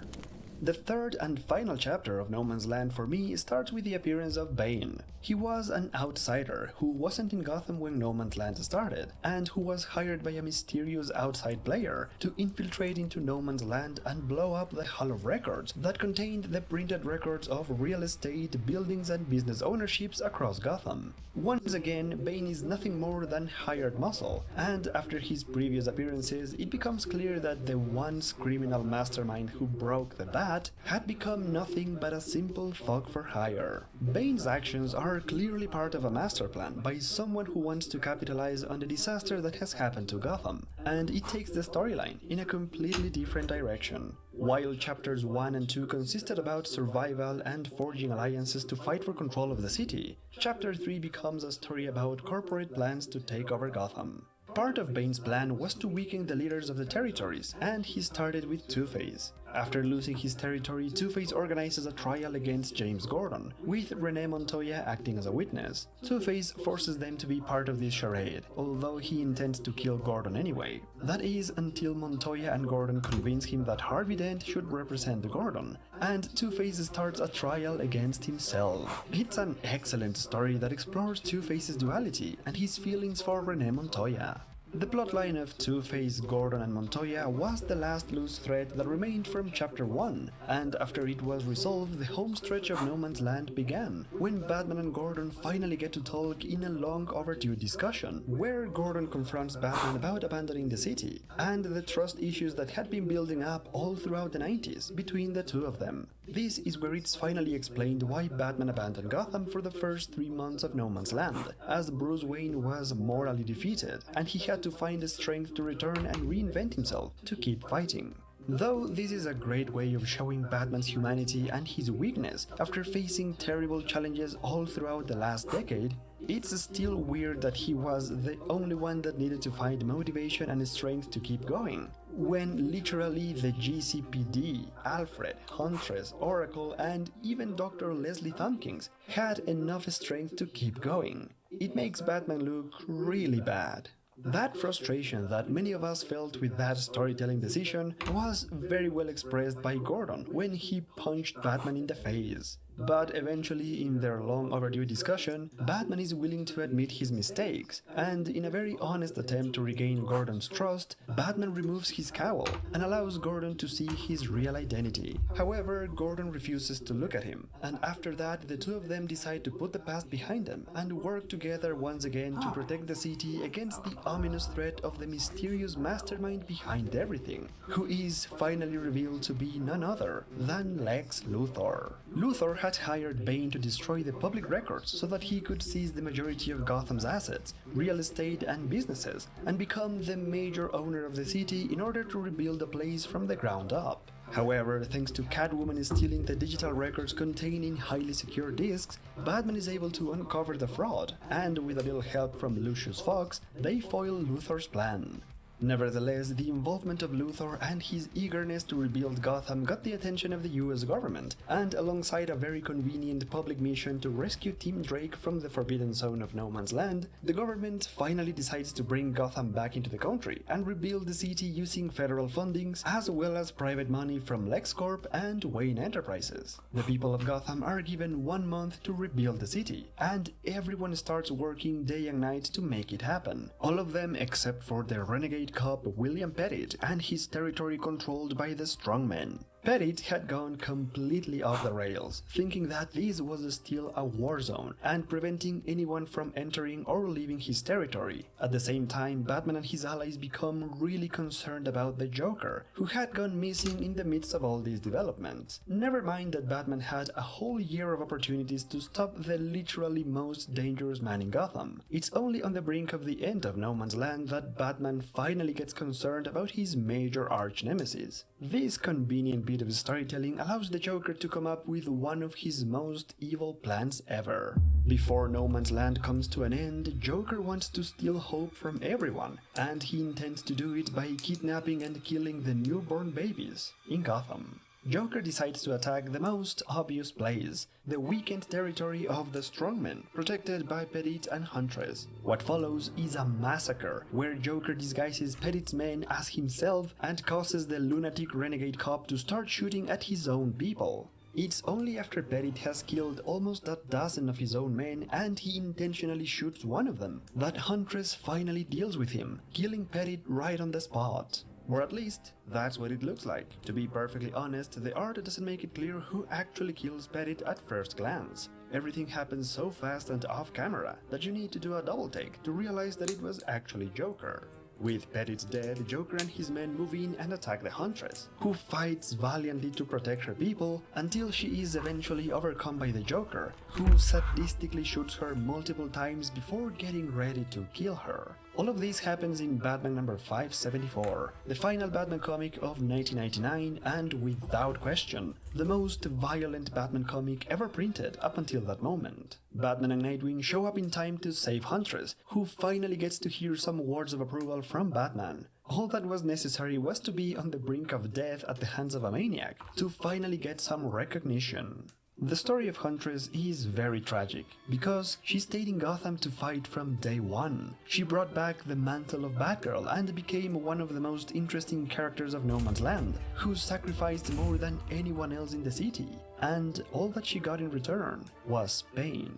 The third and final chapter of No Man's Land for me starts with the appearance of Bane. He was an outsider who wasn't in Gotham when No Man's Land started, and who was hired by a mysterious outside player to infiltrate into No Man's Land and blow up the Hall of Records that contained the printed records of real estate, buildings and business ownerships across Gotham. Once again, Bane is nothing more than hired muscle, and after his previous appearances, it becomes clear that the once criminal mastermind who broke the Bat had become nothing but a simple thug for hire. Bane's actions are clearly part of a master plan by someone who wants to capitalize on the disaster that has happened to Gotham, and it takes the storyline in a completely different direction. While chapters 1 and 2 consisted about survival and forging alliances to fight for control of the city, chapter 3 becomes a story about corporate plans to take over Gotham. Part of Bane's plan was to weaken the leaders of the territories, and he started with Two-Face. After losing his territory, Two-Face organizes a trial against James Gordon, with Renee Montoya acting as a witness. Two-Face forces them to be part of this charade, although he intends to kill Gordon anyway. That is until Montoya and Gordon convince him that Harvey Dent should represent Gordon, and Two-Face starts a trial against himself. It's an excellent story that explores Two-Face's duality and his feelings for Renee Montoya. The plotline of Two-Face, Gordon and Montoya was the last loose thread that remained from Chapter 1, and after it was resolved, the home stretch of No Man's Land began, when Batman and Gordon finally get to talk in a long overdue discussion, where Gordon confronts Batman about abandoning the city, and the trust issues that had been building up all throughout the 90s between the two of them. This is where it's finally explained why Batman abandoned Gotham for the first 3 months of No Man's Land, as Bruce Wayne was morally defeated, and he had to find the strength to return and reinvent himself to keep fighting. Though this is a great way of showing Batman's humanity and his weakness after facing terrible challenges all throughout the last decade, it's still weird that he was the only one that needed to find motivation and strength to keep going, when literally the GCPD, Alfred, Huntress, Oracle, and even Dr. Leslie Tompkins had enough strength to keep going. It makes Batman look really bad. That frustration that many of us felt with that storytelling decision was very well expressed by Gordon when he punched Batman in the face. But eventually, in their long overdue discussion, Batman is willing to admit his mistakes, and in a very honest attempt to regain Gordon's trust, Batman removes his cowl and allows Gordon to see his real identity. However, Gordon refuses to look at him, and after that the two of them decide to put the past behind them and work together once again to protect the city against the ominous threat of the mysterious mastermind behind everything, who is finally revealed to be none other than Lex Luthor. Luthor had hired Bane to destroy the public records so that he could seize the majority of Gotham's assets, real estate and businesses, and become the major owner of the city in order to rebuild the place from the ground up. However, thanks to Catwoman stealing the digital records containing highly secure disks, Batman is able to uncover the fraud, and with a little help from Lucius Fox, they foil Luthor's plan. Nevertheless, the involvement of Luthor and his eagerness to rebuild Gotham got the attention of the US government, and alongside a very convenient public mission to rescue Tim Drake from the Forbidden Zone of No Man's Land, the government finally decides to bring Gotham back into the country and rebuild the city using federal fundings as well as private money from LexCorp and Wayne Enterprises. The people of Gotham are given 1 month to rebuild the city, and everyone starts working day and night to make it happen. All of them except for the renegade cop William Pettit and his territory controlled by the strongmen. Pettit had gone completely off the rails, thinking that this was still a war zone and preventing anyone from entering or leaving his territory. At the same time, Batman and his allies become really concerned about the Joker, who had gone missing in the midst of all these developments. Never mind that Batman had a whole year of opportunities to stop the literally most dangerous man in Gotham. It's only on the brink of the end of No Man's Land that Batman finally gets concerned about his major arch-nemesis. This convenient bit of storytelling allows the Joker to come up with one of his most evil plans ever. Before No Man's Land comes to an end, Joker wants to steal hope from everyone, and he intends to do it by kidnapping and killing the newborn babies in Gotham. Joker decides to attack the most obvious place, the weakened territory of the strongmen, protected by Pettit and Huntress. What follows is a massacre, where Joker disguises Pettit's men as himself and causes the lunatic renegade cop to start shooting at his own people. It's only after Pettit has killed almost a dozen of his own men and he intentionally shoots one of them that Huntress finally deals with him, killing Pettit right on the spot. Or at least, that's what it looks like. To be perfectly honest, the art doesn't make it clear who actually kills Pettit at first glance. Everything happens so fast and off camera that you need to do a double take to realize that it was actually Joker. With Pettit dead, Joker and his men move in and attack the Huntress, who fights valiantly to protect her people until she is eventually overcome by the Joker, who sadistically shoots her multiple times before getting ready to kill her. All of this happens in Batman number 574, the final Batman comic of 1999, and without question, the most violent Batman comic ever printed up until that moment. Batman and Nightwing show up in time to save Huntress, who finally gets to hear some words of approval from Batman. All that was necessary was to be on the brink of death at the hands of a maniac, to finally get some recognition. The story of Huntress is very tragic, because she stayed in Gotham to fight from day one. She brought back the mantle of Batgirl and became one of the most interesting characters of No Man's Land, who sacrificed more than anyone else in the city, and all that she got in return was pain.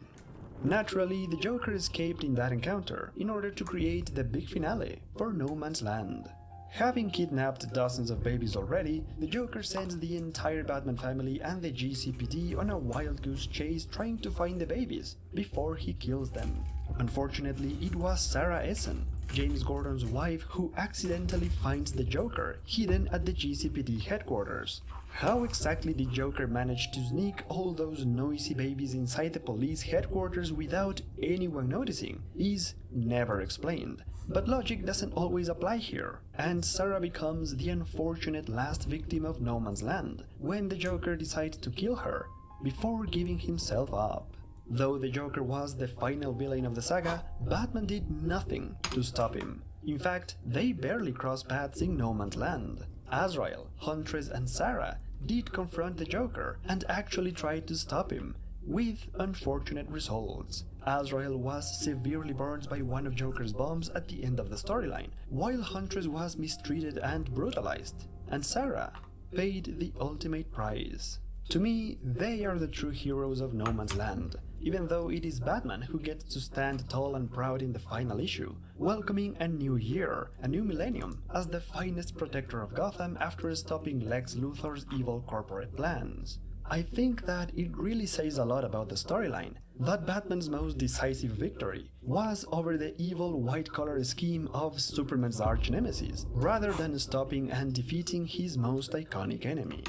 Naturally, the Joker escaped in that encounter in order to create the big finale for No Man's Land. Having kidnapped dozens of babies already, the Joker sends the entire Batman family and the GCPD on a wild goose chase trying to find the babies before he kills them. Unfortunately, it was Sarah Essen, James Gordon's wife, who accidentally finds the Joker hidden at the GCPD headquarters. How exactly did Joker manage to sneak all those noisy babies inside the police headquarters without anyone noticing is never explained. But logic doesn't always apply here, and Sarah becomes the unfortunate last victim of No Man's Land when the Joker decides to kill her before giving himself up. Though the Joker was the final villain of the saga, Batman did nothing to stop him. In fact, they barely crossed paths in No Man's Land. Azrael, Huntress and Sarah did confront the Joker and actually tried to stop him, with unfortunate results. Azrael was severely burned by one of Joker's bombs at the end of the storyline, while Huntress was mistreated and brutalized, and Sarah paid the ultimate price. To me, they are the true heroes of No Man's Land, even though it is Batman who gets to stand tall and proud in the final issue, welcoming a new year, a new millennium, as the finest protector of Gotham after stopping Lex Luthor's evil corporate plans. I think that it really says a lot about the storyline that Batman's most decisive victory was over the evil white-collar scheme of Superman's arch-nemesis, rather than stopping and defeating his most iconic enemy.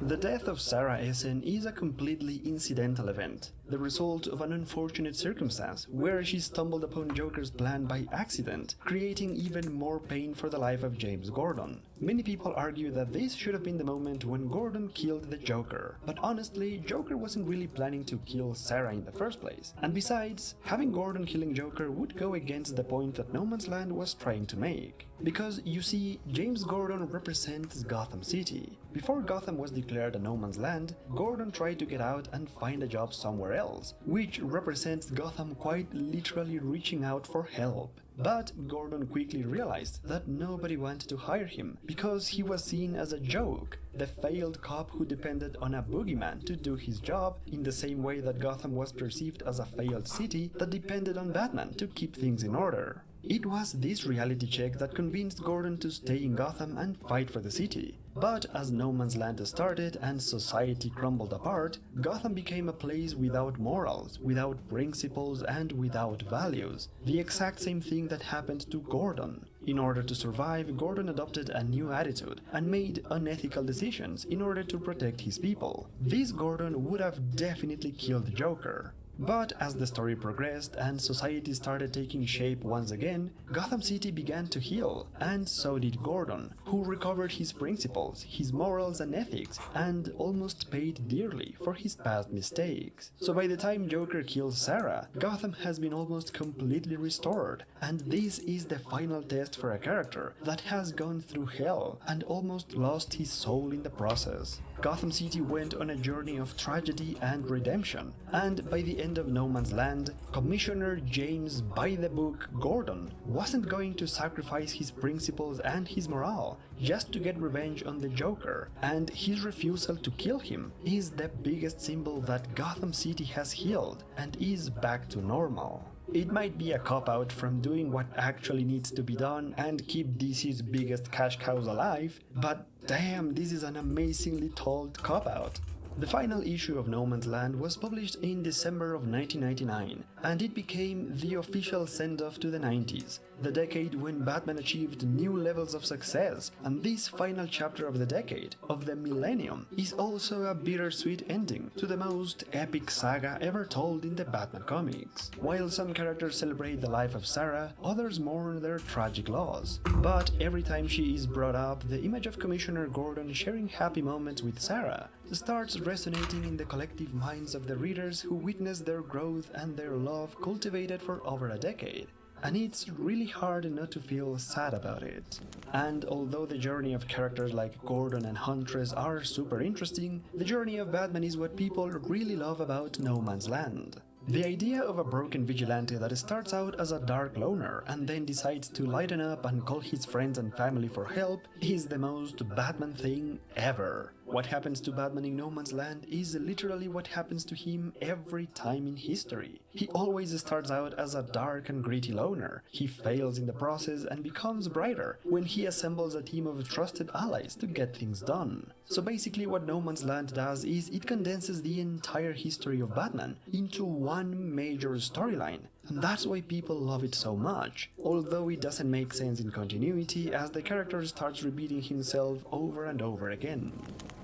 The death of Sarah Essen is a completely incidental event, the result of an unfortunate circumstance where she stumbled upon Joker's plan by accident, creating even more pain for the life of James Gordon. Many people argue that this should have been the moment when Gordon killed the Joker, but honestly, Joker wasn't really planning to kill Sarah in the first place, and besides, having Gordon killing Joker would go against the point that No Man's Land was trying to make. Because, you see, James Gordon represents Gotham City. Before Gotham was declared a No Man's Land, Gordon tried to get out and find a job somewhere else, which represents Gotham quite literally reaching out for help. But Gordon quickly realized that nobody wanted to hire him because he was seen as a joke, the failed cop who depended on a boogeyman to do his job, in the same way that Gotham was perceived as a failed city that depended on Batman to keep things in order. It was this reality check that convinced Gordon to stay in Gotham and fight for the city. But as No Man's Land started and society crumbled apart, Gotham became a place without morals, without principles, and without values. The exact same thing that happened to Gordon. In order to survive, Gordon adopted a new attitude and made unethical decisions in order to protect his people. This Gordon would have definitely killed the Joker. But as the story progressed and society started taking shape once again, Gotham City began to heal, and so did Gordon, who recovered his principles, his morals and ethics, and almost paid dearly for his past mistakes. So by the time Joker kills Sarah, Gotham has been almost completely restored, and this is the final test for a character that has gone through hell and almost lost his soul in the process. Gotham City went on a journey of tragedy and redemption, and by the end of No Man's Land, Commissioner James by-the-book Gordon wasn't going to sacrifice his principles and his morale just to get revenge on the Joker, and his refusal to kill him is the biggest symbol that Gotham City has healed and is back to normal. It might be a cop-out from doing what actually needs to be done and keep DC's biggest cash cows alive, but damn, this is an amazingly told cop-out. The final issue of No Man's Land was published in December of 1999, and it became the official send-off to the 90s, the decade when Batman achieved new levels of success, and this final chapter of the decade, of the millennium, is also a bittersweet ending to the most epic saga ever told in the Batman comics. While some characters celebrate the life of Sarah, others mourn their tragic loss. But every time she is brought up, the image of Commissioner Gordon sharing happy moments with Sarah starts resonating in the collective minds of the readers who witness their growth and their love cultivated for over a decade. And it's really hard not to feel sad about it. And although the journey of characters like Gordon and Huntress are super interesting, the journey of Batman is what people really love about No Man's Land. The idea of a broken vigilante that starts out as a dark loner and then decides to lighten up and call his friends and family for help is the most Batman thing ever. What happens to Batman in No Man's Land is literally what happens to him every time in history. He always starts out as a dark and gritty loner. He fails in the process and becomes brighter when he assembles a team of trusted allies to get things done. So basically what No Man's Land does is it condenses the entire history of Batman into one major storyline. And that's why people love it so much, although it doesn't make sense in continuity as the character starts repeating himself over and over again.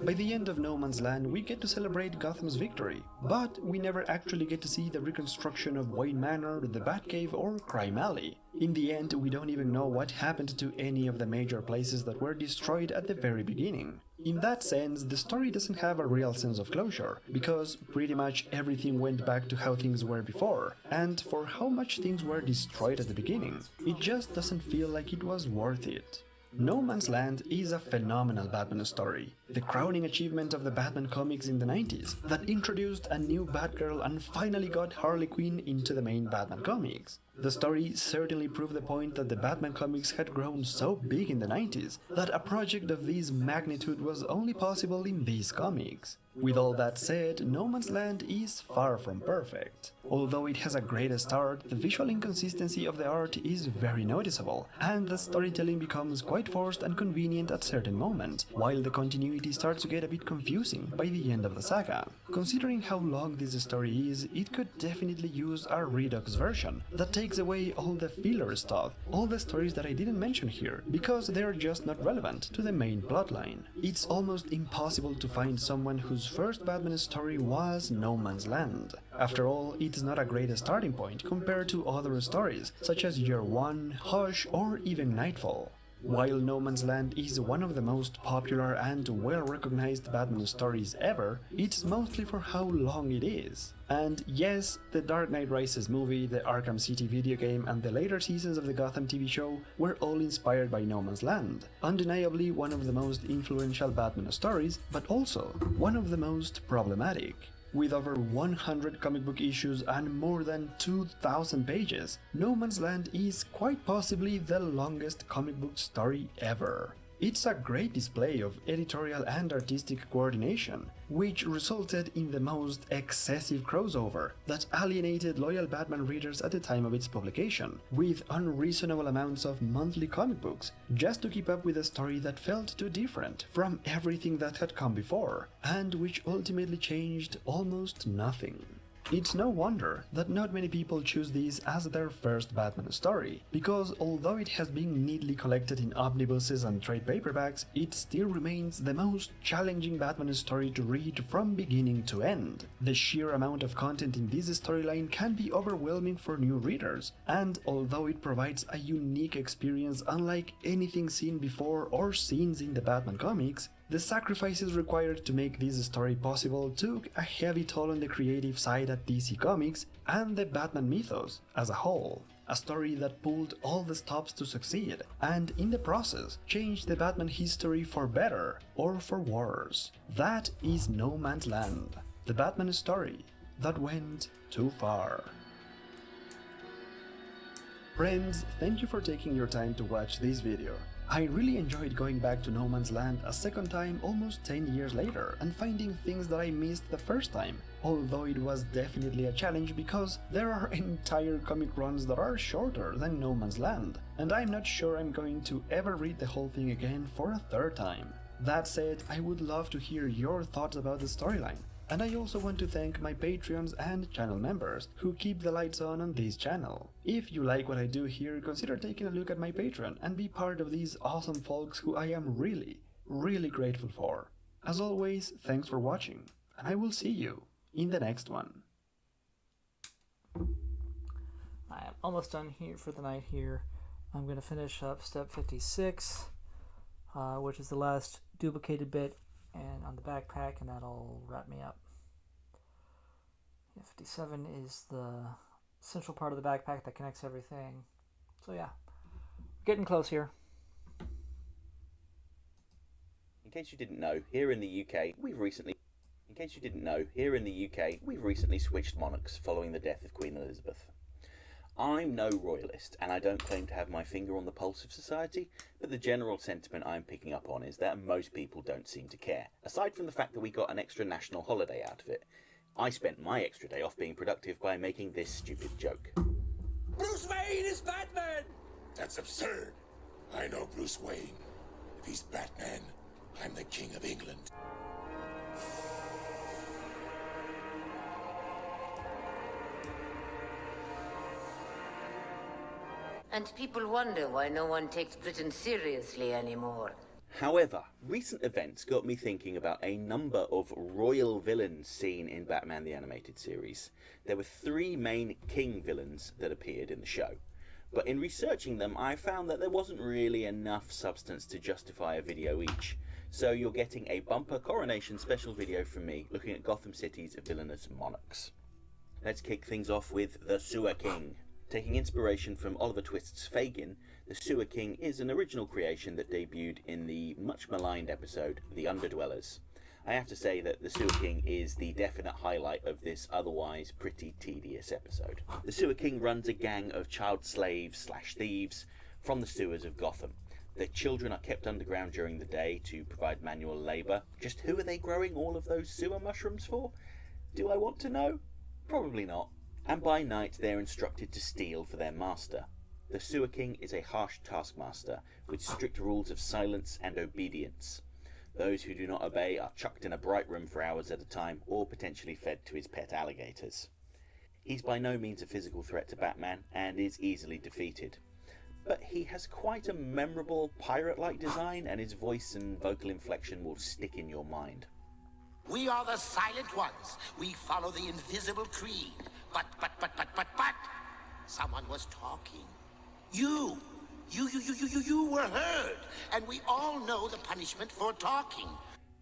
By the end of No Man's Land, we get to celebrate Gotham's victory, but we never actually get to see the reconstruction of Wayne Manor, the Batcave or Crime Alley. In the end, we don't even know what happened to any of the major places that were destroyed at the very beginning. In that sense, the story doesn't have a real sense of closure, because pretty much everything went back to how things were before, and for how much things were destroyed at the beginning, it just doesn't feel like it was worth it. No Man's Land is a phenomenal Batman story, the crowning achievement of the Batman comics in the 90s, that introduced a new Batgirl and finally got Harley Quinn into the main Batman comics. The story certainly proved the point that the Batman comics had grown so big in the 90s that a project of this magnitude was only possible in these comics. With all that said, No Man's Land is far from perfect. Although it has a great start, the visual inconsistency of the art is very noticeable, and the storytelling becomes quite forced and convenient at certain moments, while the continuity starts to get a bit confusing by the end of the saga. Considering how long this story is, it could definitely use a Redux version that takes away all the filler stuff, all the stories that I didn't mention here, because they're just not relevant to the main plotline. It's almost impossible to find someone whose first Batman story was No Man's Land. After all, it's not a great starting point compared to other stories, such as Year One, Hush, or even Nightfall. While No Man's Land is one of the most popular and well-recognized Batman stories ever, it's mostly for how long it is. And yes, the Dark Knight Rises movie, the Arkham City video game, and the later seasons of the Gotham TV show were all inspired by No Man's Land. Undeniably one of the most influential Batman stories, but also one of the most problematic. With over 100 comic book issues and more than 2,000 pages, No Man's Land is quite possibly the longest comic book story ever. It's a great display of editorial and artistic coordination, which resulted in the most excessive crossover that alienated loyal Batman readers at the time of its publication, with unreasonable amounts of monthly comic books, just to keep up with a story that felt too different from everything that had come before, and which ultimately changed almost nothing. It's no wonder that not many people choose this as their first Batman story, because although it has been neatly collected in omnibuses and trade paperbacks, it still remains the most challenging Batman story to read from beginning to end. The sheer amount of content in this storyline can be overwhelming for new readers, and although it provides a unique experience unlike anything seen before or seen in the Batman comics, the sacrifices required to make this story possible took a heavy toll on the creative side at DC Comics and the Batman mythos as a whole. A story that pulled all the stops to succeed, and in the process changed the Batman history for better or for worse. That is No Man's Land, the Batman story that went too far. Friends, thank you for taking your time to watch this video. I really enjoyed going back to No Man's Land a second time almost 10 years later and finding things that I missed the first time, although it was definitely a challenge because there are entire comic runs that are shorter than No Man's Land, and I'm not sure I'm going to ever read the whole thing again for a third time. That said, I would love to hear your thoughts about the storyline. And I also want to thank my Patreons and channel members who keep the lights on this channel. If you like what I do here, consider taking a look at my Patreon and be part of these awesome folks who I am really grateful for. As always, thanks for watching, and I will see you in the next one. I am almost done here for the night here. I'm going to finish up step 56, which is the last duplicated bit and on the backpack, and that'll wrap me up. 57 is the central part of the backpack that connects everything. So yeah, getting close here. In case you didn't know, here in the UK, we've recently switched monarchs following the death of Queen Elizabeth. I'm no royalist, and I don't claim to have my finger on the pulse of society, but the general sentiment I'm picking up on is that most people don't seem to care, aside from the fact that we got an extra national holiday out of it. I spent my extra day off being productive by making this stupid joke. Bruce Wayne is Batman! That's absurd. I know Bruce Wayne. If he's Batman, I'm the King of England. And people wonder why no one takes Britain seriously anymore. However, recent events got me thinking about a number of royal villains seen in Batman the Animated Series. There were 3 main king villains that appeared in the show, but in researching them I found that there wasn't really enough substance to justify a video each. So you're getting a bumper coronation special video from me looking at Gotham City's villainous monarchs. Let's kick things off with the Sewer King. Taking inspiration from Oliver Twist's Fagin, the Sewer King is an original creation that debuted in the much maligned episode The Underdwellers. I have to say that the Sewer King is the definite highlight of this otherwise pretty tedious episode. The Sewer King runs a gang of child slaves / thieves from the sewers of Gotham. Their children are kept underground during the day to provide manual labour. Just who are they growing all of those sewer mushrooms for? Do I want to know? Probably not. And by night they're instructed to steal for their master. The Sewer King is a harsh taskmaster with strict rules of silence and obedience. Those who do not obey are chucked in a bright room for hours at a time or potentially fed to his pet alligators. He's by no means a physical threat to Batman and is easily defeated. But he has quite a memorable pirate-like design, and his voice and vocal inflection will stick in your mind. We are the Silent Ones. We follow the invisible creed. But. Someone was talking. You were heard. And we all know the punishment for talking.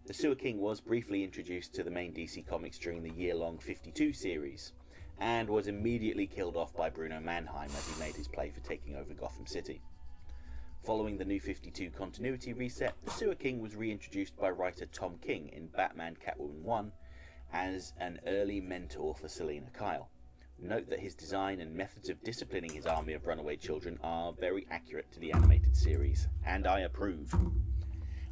The Sewer King was briefly introduced to the main DC Comics during the year-long 52 series, and was immediately killed off by Bruno Mannheim as he made his play for taking over Gotham City. Following the New 52 continuity reset, the Sewer King was reintroduced by writer Tom King in Batman Catwoman 1 as an early mentor for Selina Kyle. Note that his design and methods of disciplining his army of runaway children are very accurate to the animated series, and I approve.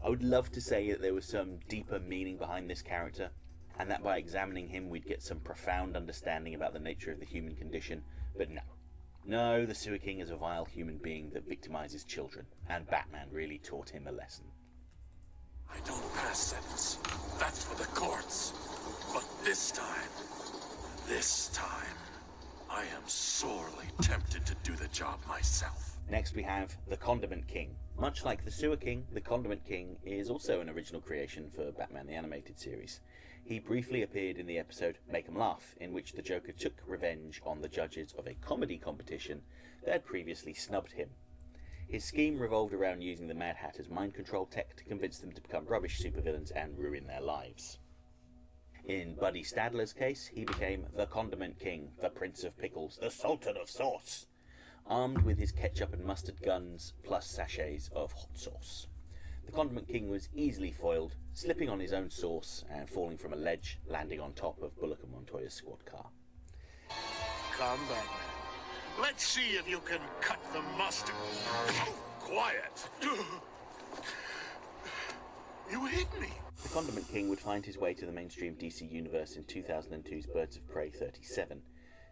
I would love to say that there was some deeper meaning behind this character, and that by examining him we'd get some profound understanding about the nature of the human condition, but no. No, the Sewer King is a vile human being that victimizes children, and Batman really taught him a lesson. I don't pass sentence. That's for the courts. But this time, I am sorely tempted to do the job myself. Next we have the Condiment King. Much like the Sewer King, the Condiment King is also an original creation for Batman the Animated Series. He briefly appeared in the episode Make 'em Laugh, in which the Joker took revenge on the judges of a comedy competition that had previously snubbed him. His scheme revolved around using the Mad Hatter's mind control tech to convince them to become rubbish supervillains and ruin their lives. In Buddy Stadler's case, he became the Condiment King, the Prince of Pickles, the Sultan of Sauce, armed with his ketchup and mustard guns, plus sachets of hot sauce. The Condiment King was easily foiled, slipping on his own sauce and falling from a ledge, landing on top of Bullock and Montoya's squad car. Come, Batman. Let's see if you can cut the mustard. Quiet. You hit me. The Condiment King would find his way to the mainstream DC universe in 2002's Birds of Prey 37.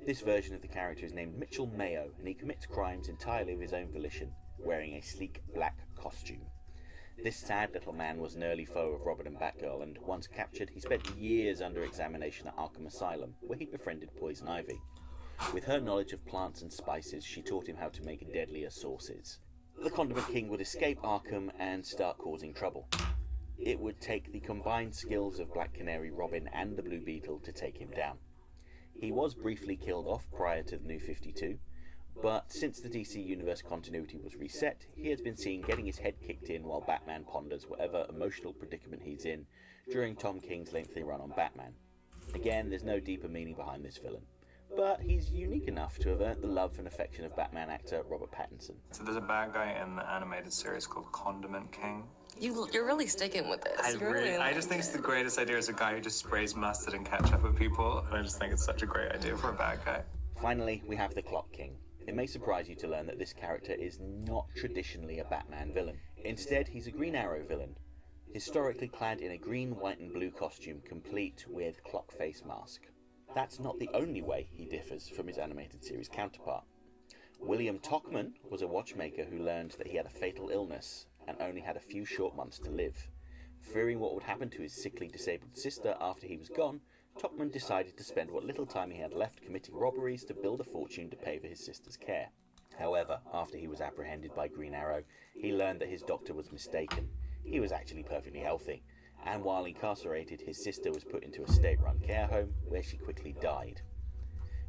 This version of the character is named Mitchell Mayo, and he commits crimes entirely of his own volition, wearing a sleek black costume. This sad little man was an early foe of Robin and Batgirl, and once captured, he spent years under examination at Arkham Asylum, where he befriended Poison Ivy. With her knowledge of plants and spices, she taught him how to make deadlier sauces. The Condiment King would escape Arkham and start causing trouble. It would take the combined skills of Black Canary, Robin, and the Blue Beetle to take him down. He was briefly killed off prior to the New 52, but since the DC Universe continuity was reset, he has been seen getting his head kicked in while Batman ponders whatever emotional predicament he's in during Tom King's lengthy run on Batman. Again, there's no deeper meaning behind this villain, but he's unique enough to have earned the love and affection of Batman actor Robert Pattinson. So there's a bad guy in the animated series called Condiment King. You're really sticking with this. I just think it's the greatest idea as a guy who just sprays mustard and ketchup at people. And I just think it's such a great idea for a bad guy. Finally, we have the Clock King. It may surprise you to learn that this character is not traditionally a Batman villain. Instead, he's a Green Arrow villain, historically clad in a green, white and blue costume complete with clock face mask. That's not the only way he differs from his animated series counterpart. William Tachman was a watchmaker who learned that he had a fatal illness and only had a few short months to live. Fearing what would happen to his sickly disabled sister after he was gone, Tachman decided to spend what little time he had left committing robberies to build a fortune to pay for his sister's care. However, after he was apprehended by Green Arrow, he learned that his doctor was mistaken. He was actually perfectly healthy, and while incarcerated, his sister was put into a state-run care home where she quickly died.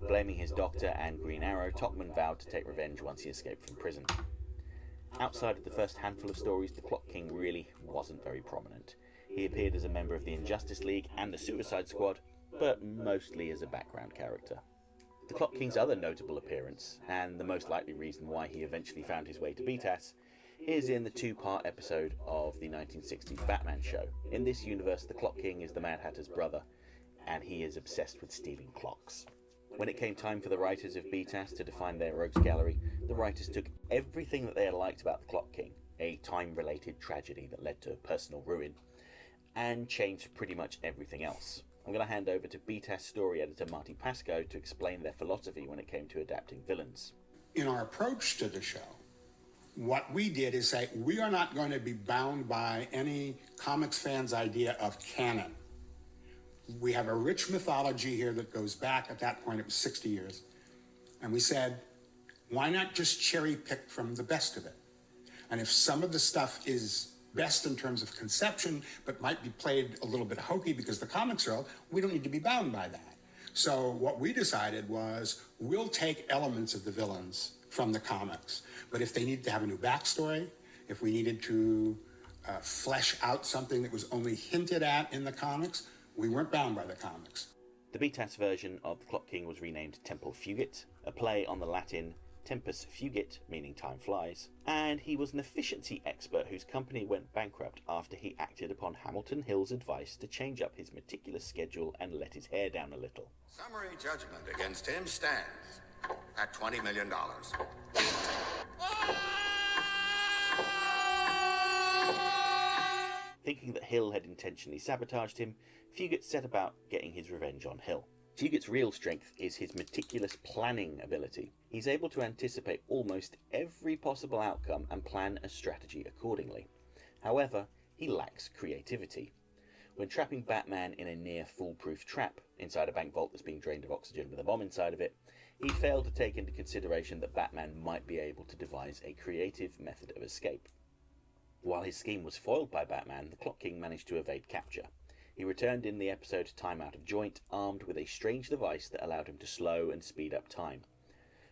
Blaming his doctor and Green Arrow, Tachman vowed to take revenge once he escaped from prison. Outside of the first handful of stories, the Clock King really wasn't very prominent. He appeared as a member of the Injustice League and the Suicide Squad, but mostly as a background character. The Clock King's other notable appearance, and the most likely reason why he eventually found his way to BTAS, is in the two-part episode of the 1960s Batman show. In this universe, the Clock King is the Mad Hatter's brother, and he is obsessed with stealing clocks. When it came time for the writers of BTAS to define their rogues gallery, the writers took everything that they had liked about the Clock King, a time-related tragedy that led to personal ruin, and changed pretty much everything else. I'm going to hand over to BTAS story editor Marty Pascoe to explain their philosophy when it came to adapting villains. In our approach to the show, what we did is say we are not going to be bound by any comics fans' idea of canon. We have a rich mythology here that goes back, at that point it was 60 years, and we said, why not just cherry pick from the best of it? And if some of the stuff is best in terms of conception, but might be played a little bit hokey because the comics are old, we don't need to be bound by that. So what we decided was, we'll take elements of the villains from the comics, but if they needed to have a new backstory, if we needed to flesh out something that was only hinted at in the comics, we weren't bound by the comics. The BTAS version of the Clock King was renamed Temple Fugit, a play on the Latin Tempus Fugit, meaning time flies, and he was an efficiency expert whose company went bankrupt after he acted upon Hamilton Hill's advice to change up his meticulous schedule and let his hair down a little. Summary judgment against him stands at $20 million. Thinking that Hill had intentionally sabotaged him, Fugit set about getting his revenge on Hill. Fugit's real strength is his meticulous planning ability. He's able to anticipate almost every possible outcome and plan a strategy accordingly. However, he lacks creativity. When trapping Batman in a near foolproof trap inside a bank vault that's being drained of oxygen with a bomb inside of it, he failed to take into consideration that Batman might be able to devise a creative method of escape. While his scheme was foiled by Batman, the Clock King managed to evade capture. He returned in the episode Time Out of Joint, armed with a strange device that allowed him to slow and speed up time.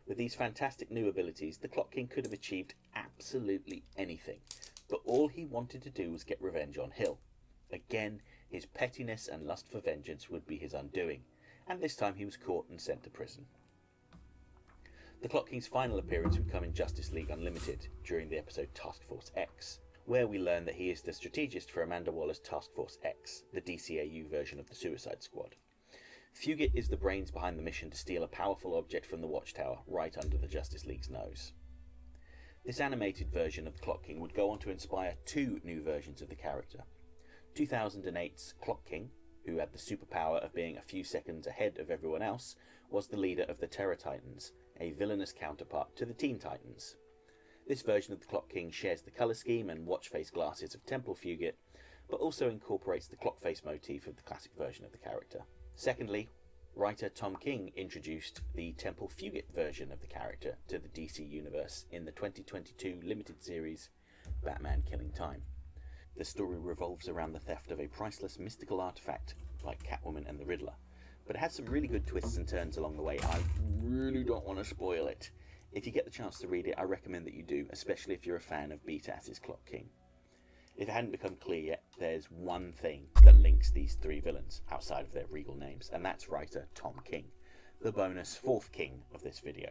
With these fantastic new abilities, the Clock King could have achieved absolutely anything, but all he wanted to do was get revenge on Hill. Again, his pettiness and lust for vengeance would be his undoing, and this time he was caught and sent to prison. The Clock King's final appearance would come in Justice League Unlimited during the episode Task Force X, where we learn that he is the strategist for Amanda Waller's Task Force X, the DCAU version of the Suicide Squad. Fugit is the brains behind the mission to steal a powerful object from the Watchtower right under the Justice League's nose. This animated version of the Clock King would go on to inspire two new versions of the character. 2008's Clock King, who had the superpower of being a few seconds ahead of everyone else, was the leader of the Terror Titans, a villainous counterpart to the Teen Titans. This version of the Clock King shares the colour scheme and watch face glasses of Temple Fugit, but also incorporates the clock face motif of the classic version of the character. Secondly, writer Tom King introduced the Temple Fugit version of the character to the DC universe in the 2022 limited series Batman Killing Time. The story revolves around the theft of a priceless mystical artifact like Catwoman and the Riddler, but it has some really good twists and turns along the way. I really don't want to spoil it. If you get the chance to read it, I recommend that you do, especially if you're a fan of BTAS's Clock King. If it hadn't become clear yet, there's one thing that links these three villains outside of their regal names, and that's writer Tom King, the bonus fourth king of this video.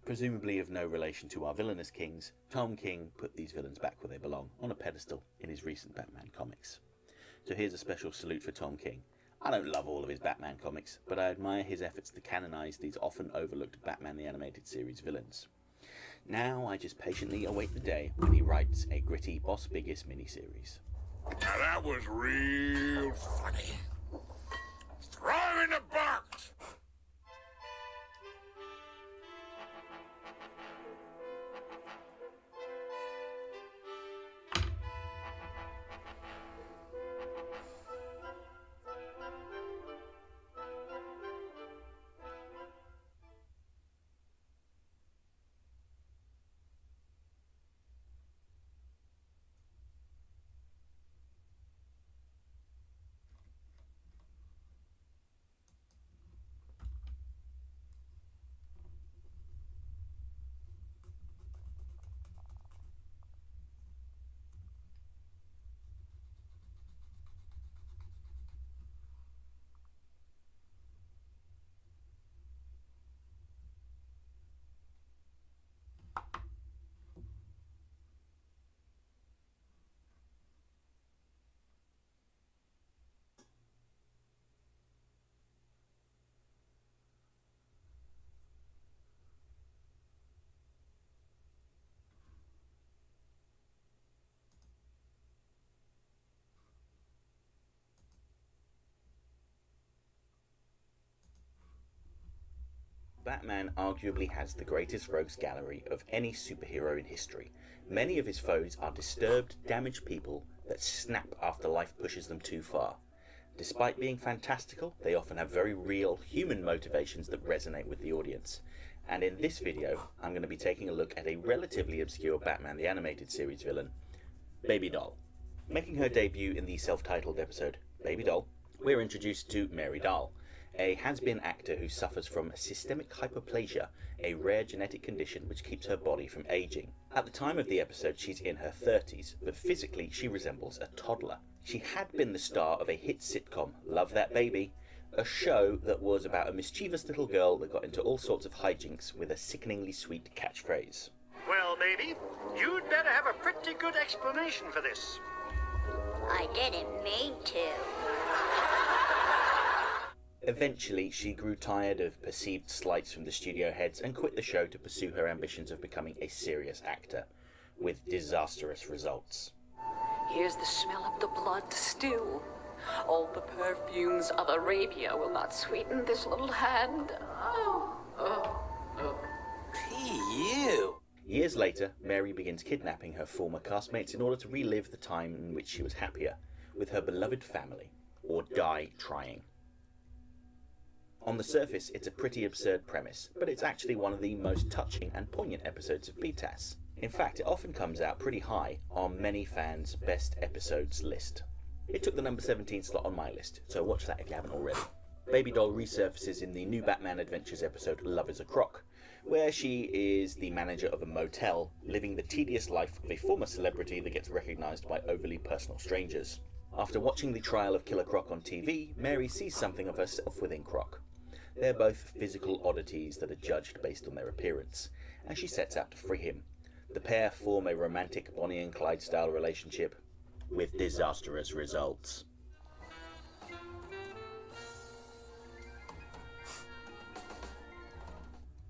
Presumably of no relation to our villainous kings, Tom King put these villains back where they belong, on a pedestal in his recent Batman comics. So here's a special salute for Tom King. I don't love all of his Batman comics, but I admire his efforts to canonize these often overlooked Batman the Animated Series villains. Now I just patiently await the day when he writes a gritty Boss Biggest miniseries. Now that was real funny. Throw him in the box! Batman arguably has the greatest rogues gallery of any superhero in history. Many of his foes are disturbed, damaged people that snap after life pushes them too far. Despite being fantastical, they often have very real human motivations that resonate with the audience. And in this video, I'm going to be taking a look at a relatively obscure Batman the Animated Series villain, Baby Doll. Making her debut in the self-titled episode, Baby Doll, we're introduced to Mary Dahl, a has-been actor who suffers from systemic hyperplasia, a rare genetic condition which keeps her body from aging. At the time of the episode, she's in her 30s, but physically she resembles a toddler. She had been the star of a hit sitcom, Love That Baby, a show that was about a mischievous little girl that got into all sorts of hijinks with a sickeningly sweet catchphrase. Well, baby, you'd better have a pretty good explanation for this. I didn't mean to. Eventually, she grew tired of perceived slights from the studio heads and quit the show to pursue her ambitions of becoming a serious actor, with disastrous results. Here's the smell of the blood still. All the perfumes of Arabia will not sweeten this little hand. You. Years later, Mary begins kidnapping her former castmates in order to relive the time in which she was happier, with her beloved family, or die trying. On the surface, it's a pretty absurd premise, but it's actually one of the most touching and poignant episodes of BTAS. In fact, it often comes out pretty high on many fans' best episodes list. It took the number 17 slot on my list, so watch that if you haven't already. Baby Doll resurfaces in the new Batman Adventures episode Love is a Crock, where she is the manager of a motel, living the tedious life of a former celebrity that gets recognised by overly personal strangers. After watching the trial of Killer Croc on TV, Mary sees something of herself within Croc. They're both physical oddities that are judged based on their appearance, and she sets out to free him. The pair form a romantic Bonnie and Clyde style relationship, with disastrous results.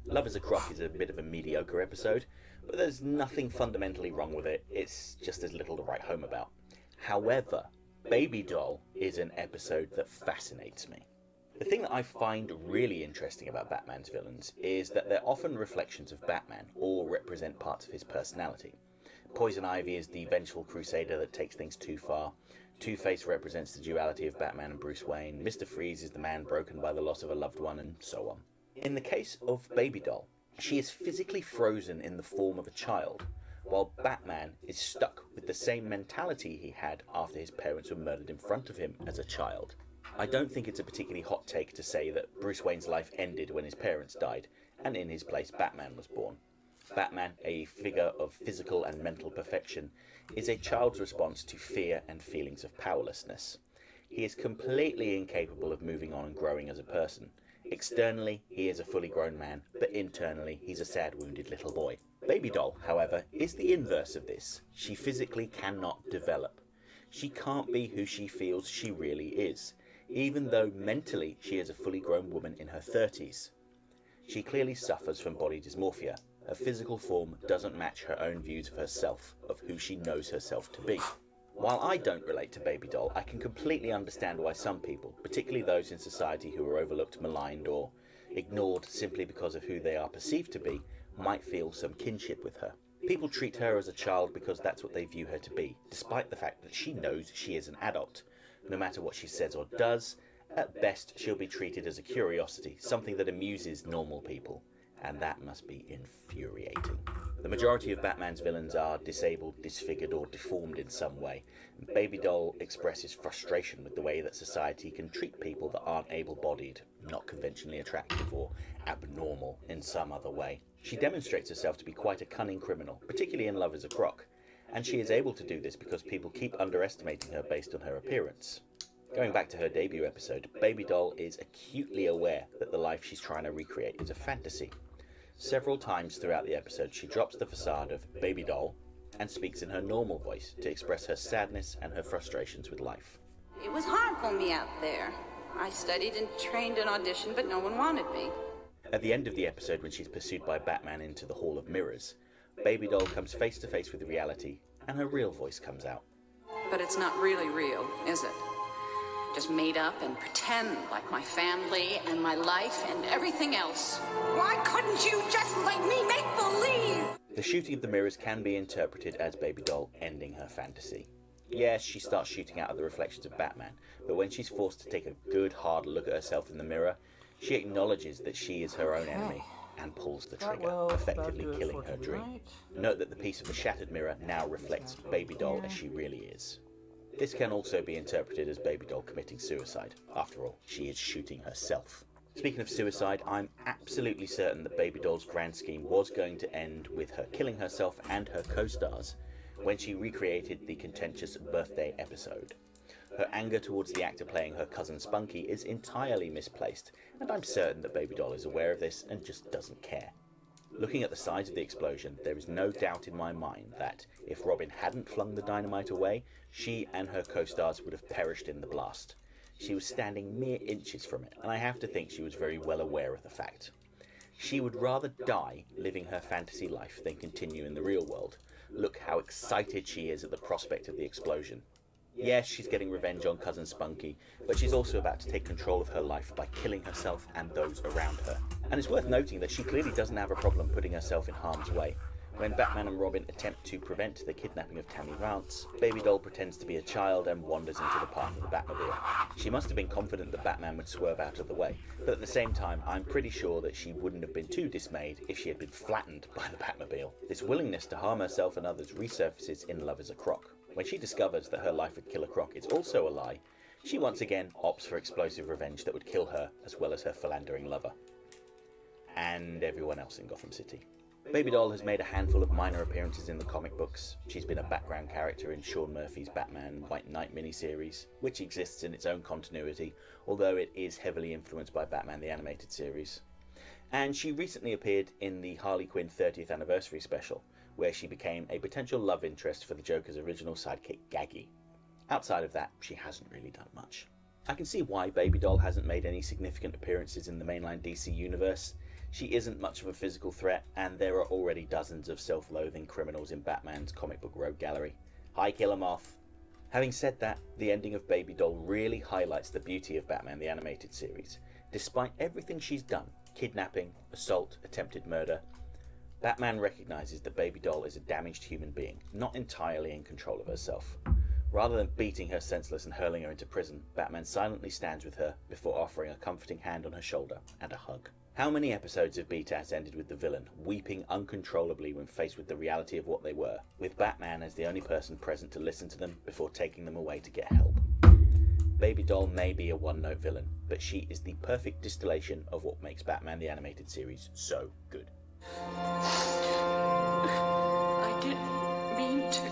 Love is a Crock is a bit of a mediocre episode, but there's nothing fundamentally wrong with it, it's just there's little to write home about. However, Baby Doll is an episode that fascinates me. The thing that I find really interesting about Batman's villains is that they're often reflections of Batman, or represent parts of his personality. Poison Ivy is the vengeful crusader that takes things too far. Two-Face represents the duality of Batman and Bruce Wayne. Mr. Freeze is the man broken by the loss of a loved one, and so on. In the case of Baby Doll, she is physically frozen in the form of a child, while Batman is stuck with the same mentality he had after his parents were murdered in front of him as a child. I don't think it's a particularly hot take to say that Bruce Wayne's life ended when his parents died, and in his place Batman was born. Batman, a figure of physical and mental perfection, is a child's response to fear and feelings of powerlessness. He is completely incapable of moving on and growing as a person. Externally, he is a fully grown man, but internally, he's a sad, wounded little boy. Baby Doll, however, is the inverse of this. She physically cannot develop. She can't be who she feels she really is. even though mentally she is a fully grown woman in her 30s. She clearly suffers from body dysmorphia. Her physical form doesn't match her own views of herself, of who she knows herself to be. While I don't relate to Baby Doll, I can completely understand why some people, particularly those in society who are overlooked, maligned, or ignored simply because of who they are perceived to be, might feel some kinship with her. People treat her as a child because that's what they view her to be, despite the fact that she knows she is an adult. No matter what she says or does, at best she'll be treated as a curiosity, something that amuses normal people, and that must be infuriating. The majority of Batman's villains are disabled, disfigured, or deformed in some way, and Baby Doll expresses frustration with the way that society can treat people that aren't able-bodied, not conventionally attractive, or abnormal in some other way. She demonstrates herself to be quite a cunning criminal, particularly in Love is a Crock, and she is able to do this because people keep underestimating her based on her appearance. Going back to her debut episode, Baby Doll is acutely aware that the life she's trying to recreate is a fantasy. Several times throughout the episode, she drops the facade of Baby Doll and speaks in her normal voice to express her sadness and her frustrations with life. It was hard for me out there. I studied and trained and auditioned, but no one wanted me. At the end of the episode, when she's pursued by Batman into the Hall of Mirrors, Baby Doll comes face to face with reality and her real voice comes out. But it's not really real, is it? Just made up and pretend like my family and my life and everything else. Why couldn't you just let me make believe? The shooting of the mirrors can be interpreted as Baby Doll ending her fantasy. Yes, she starts shooting out of the reflections of Batman, but when she's forced to take a good hard look at herself in the mirror, she acknowledges that she is her own enemy and pulls the trigger, effectively killing her dream. Note that the piece of the shattered mirror now reflects Baby Doll as she really is. This can also be interpreted as Baby Doll committing suicide. After all, she is shooting herself. Speaking of suicide, I'm absolutely certain that Baby Doll's grand scheme was going to end with her killing herself and her co-stars when she recreated the contentious birthday episode. Her anger towards the actor playing her cousin Spunky is entirely misplaced, and I'm certain that Baby Doll is aware of this and just doesn't care. Looking at the size of the explosion, there is no doubt in my mind that if Robin hadn't flung the dynamite away, she and her co-stars would have perished in the blast. She was standing mere inches from it, and I have to think she was very well aware of the fact. She would rather die living her fantasy life than continue in the real world. Look how excited she is at the prospect of the explosion. Yes, she's getting revenge on cousin Spunky, but she's also about to take control of her life by killing herself and those around her. And it's worth noting that she clearly doesn't have a problem putting herself in harm's way. When Batman and Robin attempt to prevent the kidnapping of Tammy Rance, Baby Doll pretends to be a child and wanders into the path of the Batmobile. She must have been confident that Batman would swerve out of the way, but at the same time, I'm pretty sure that she wouldn't have been too dismayed if she had been flattened by the Batmobile. This willingness to harm herself and others resurfaces in Love is a Crock. When she discovers that her life with Killer Croc is also a lie, she once again opts for explosive revenge that would kill her as well as her philandering lover. And everyone else in Gotham City. Baby Doll has made a handful of minor appearances in the comic books. She's been a background character in Sean Murphy's Batman White Knight miniseries, which exists in its own continuity, although it is heavily influenced by Batman the Animated Series. And she recently appeared in the Harley Quinn 30th anniversary special, where she became a potential love interest for the Joker's original sidekick Gaggy. Outside of that, she hasn't really done much. I can see why Baby Doll hasn't made any significant appearances in the mainline DC universe. She isn't much of a physical threat, and there are already dozens of self-loathing criminals in Batman's comic book rogue gallery. Hi, Killer Moth. Having said that, the ending of Baby Doll really highlights the beauty of Batman the Animated Series. Despite everything she's done, kidnapping, assault, attempted murder, Batman recognizes that Baby Doll is a damaged human being, not entirely in control of herself. Rather than beating her senseless and hurling her into prison, Batman silently stands with her before offering a comforting hand on her shoulder and a hug. How many episodes of BTAS ended with the villain weeping uncontrollably when faced with the reality of what they were, with Batman as the only person present to listen to them before taking them away to get help? Baby Doll may be a one-note villain, but she is the perfect distillation of what makes Batman the Animated Series so good. I didn't mean to.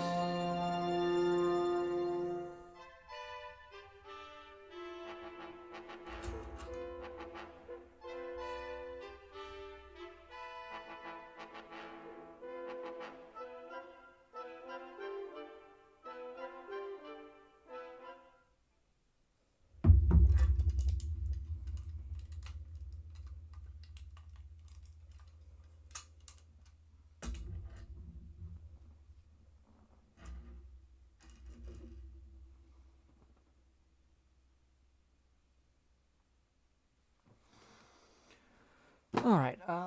Alright, here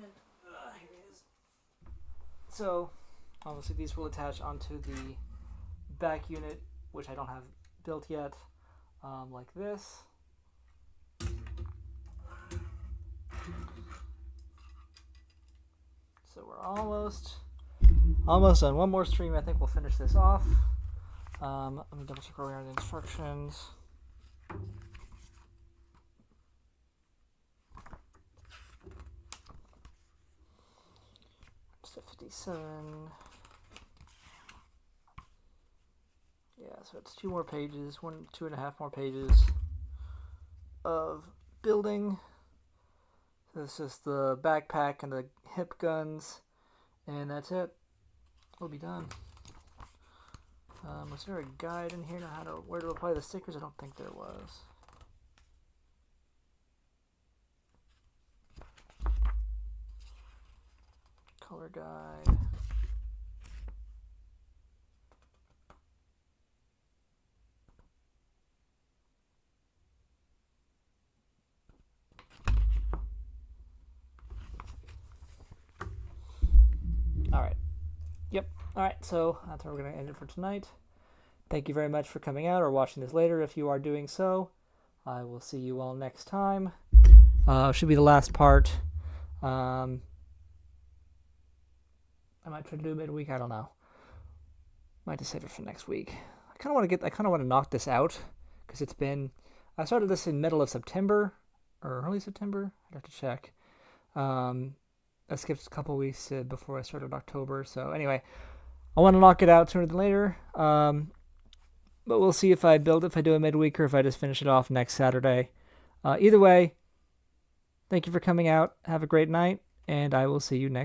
it is. So, obviously these will attach onto the back unit, which I don't have built yet, like this. So we're almost done. One more stream, I think we'll finish this off. Let me double check where we are in the instructions. So 57. Yeah, so it's 2 more pages, 2.5 more pages of building. So it's just the backpack and the hip guns, and that's it. We'll be done. Was there a guide in here on where to apply the stickers? I don't think there was. Color guide. Alright. Yep. Alright, so that's where we're going to end it for tonight. Thank you very much for coming out or watching this later if you are doing so. I will see you all next time. Should be the last part. I might try to do midweek, I don't know. Might just save it for next week. I kind of want to knock this out because I started this in middle of September or early September. I'd have to check. I skipped a couple weeks before I started October. So anyway, I want to knock it out sooner than later. But we'll see if I do a midweek or if I just finish it off next Saturday. Either way, thank you for coming out. Have a great night, and I will see you next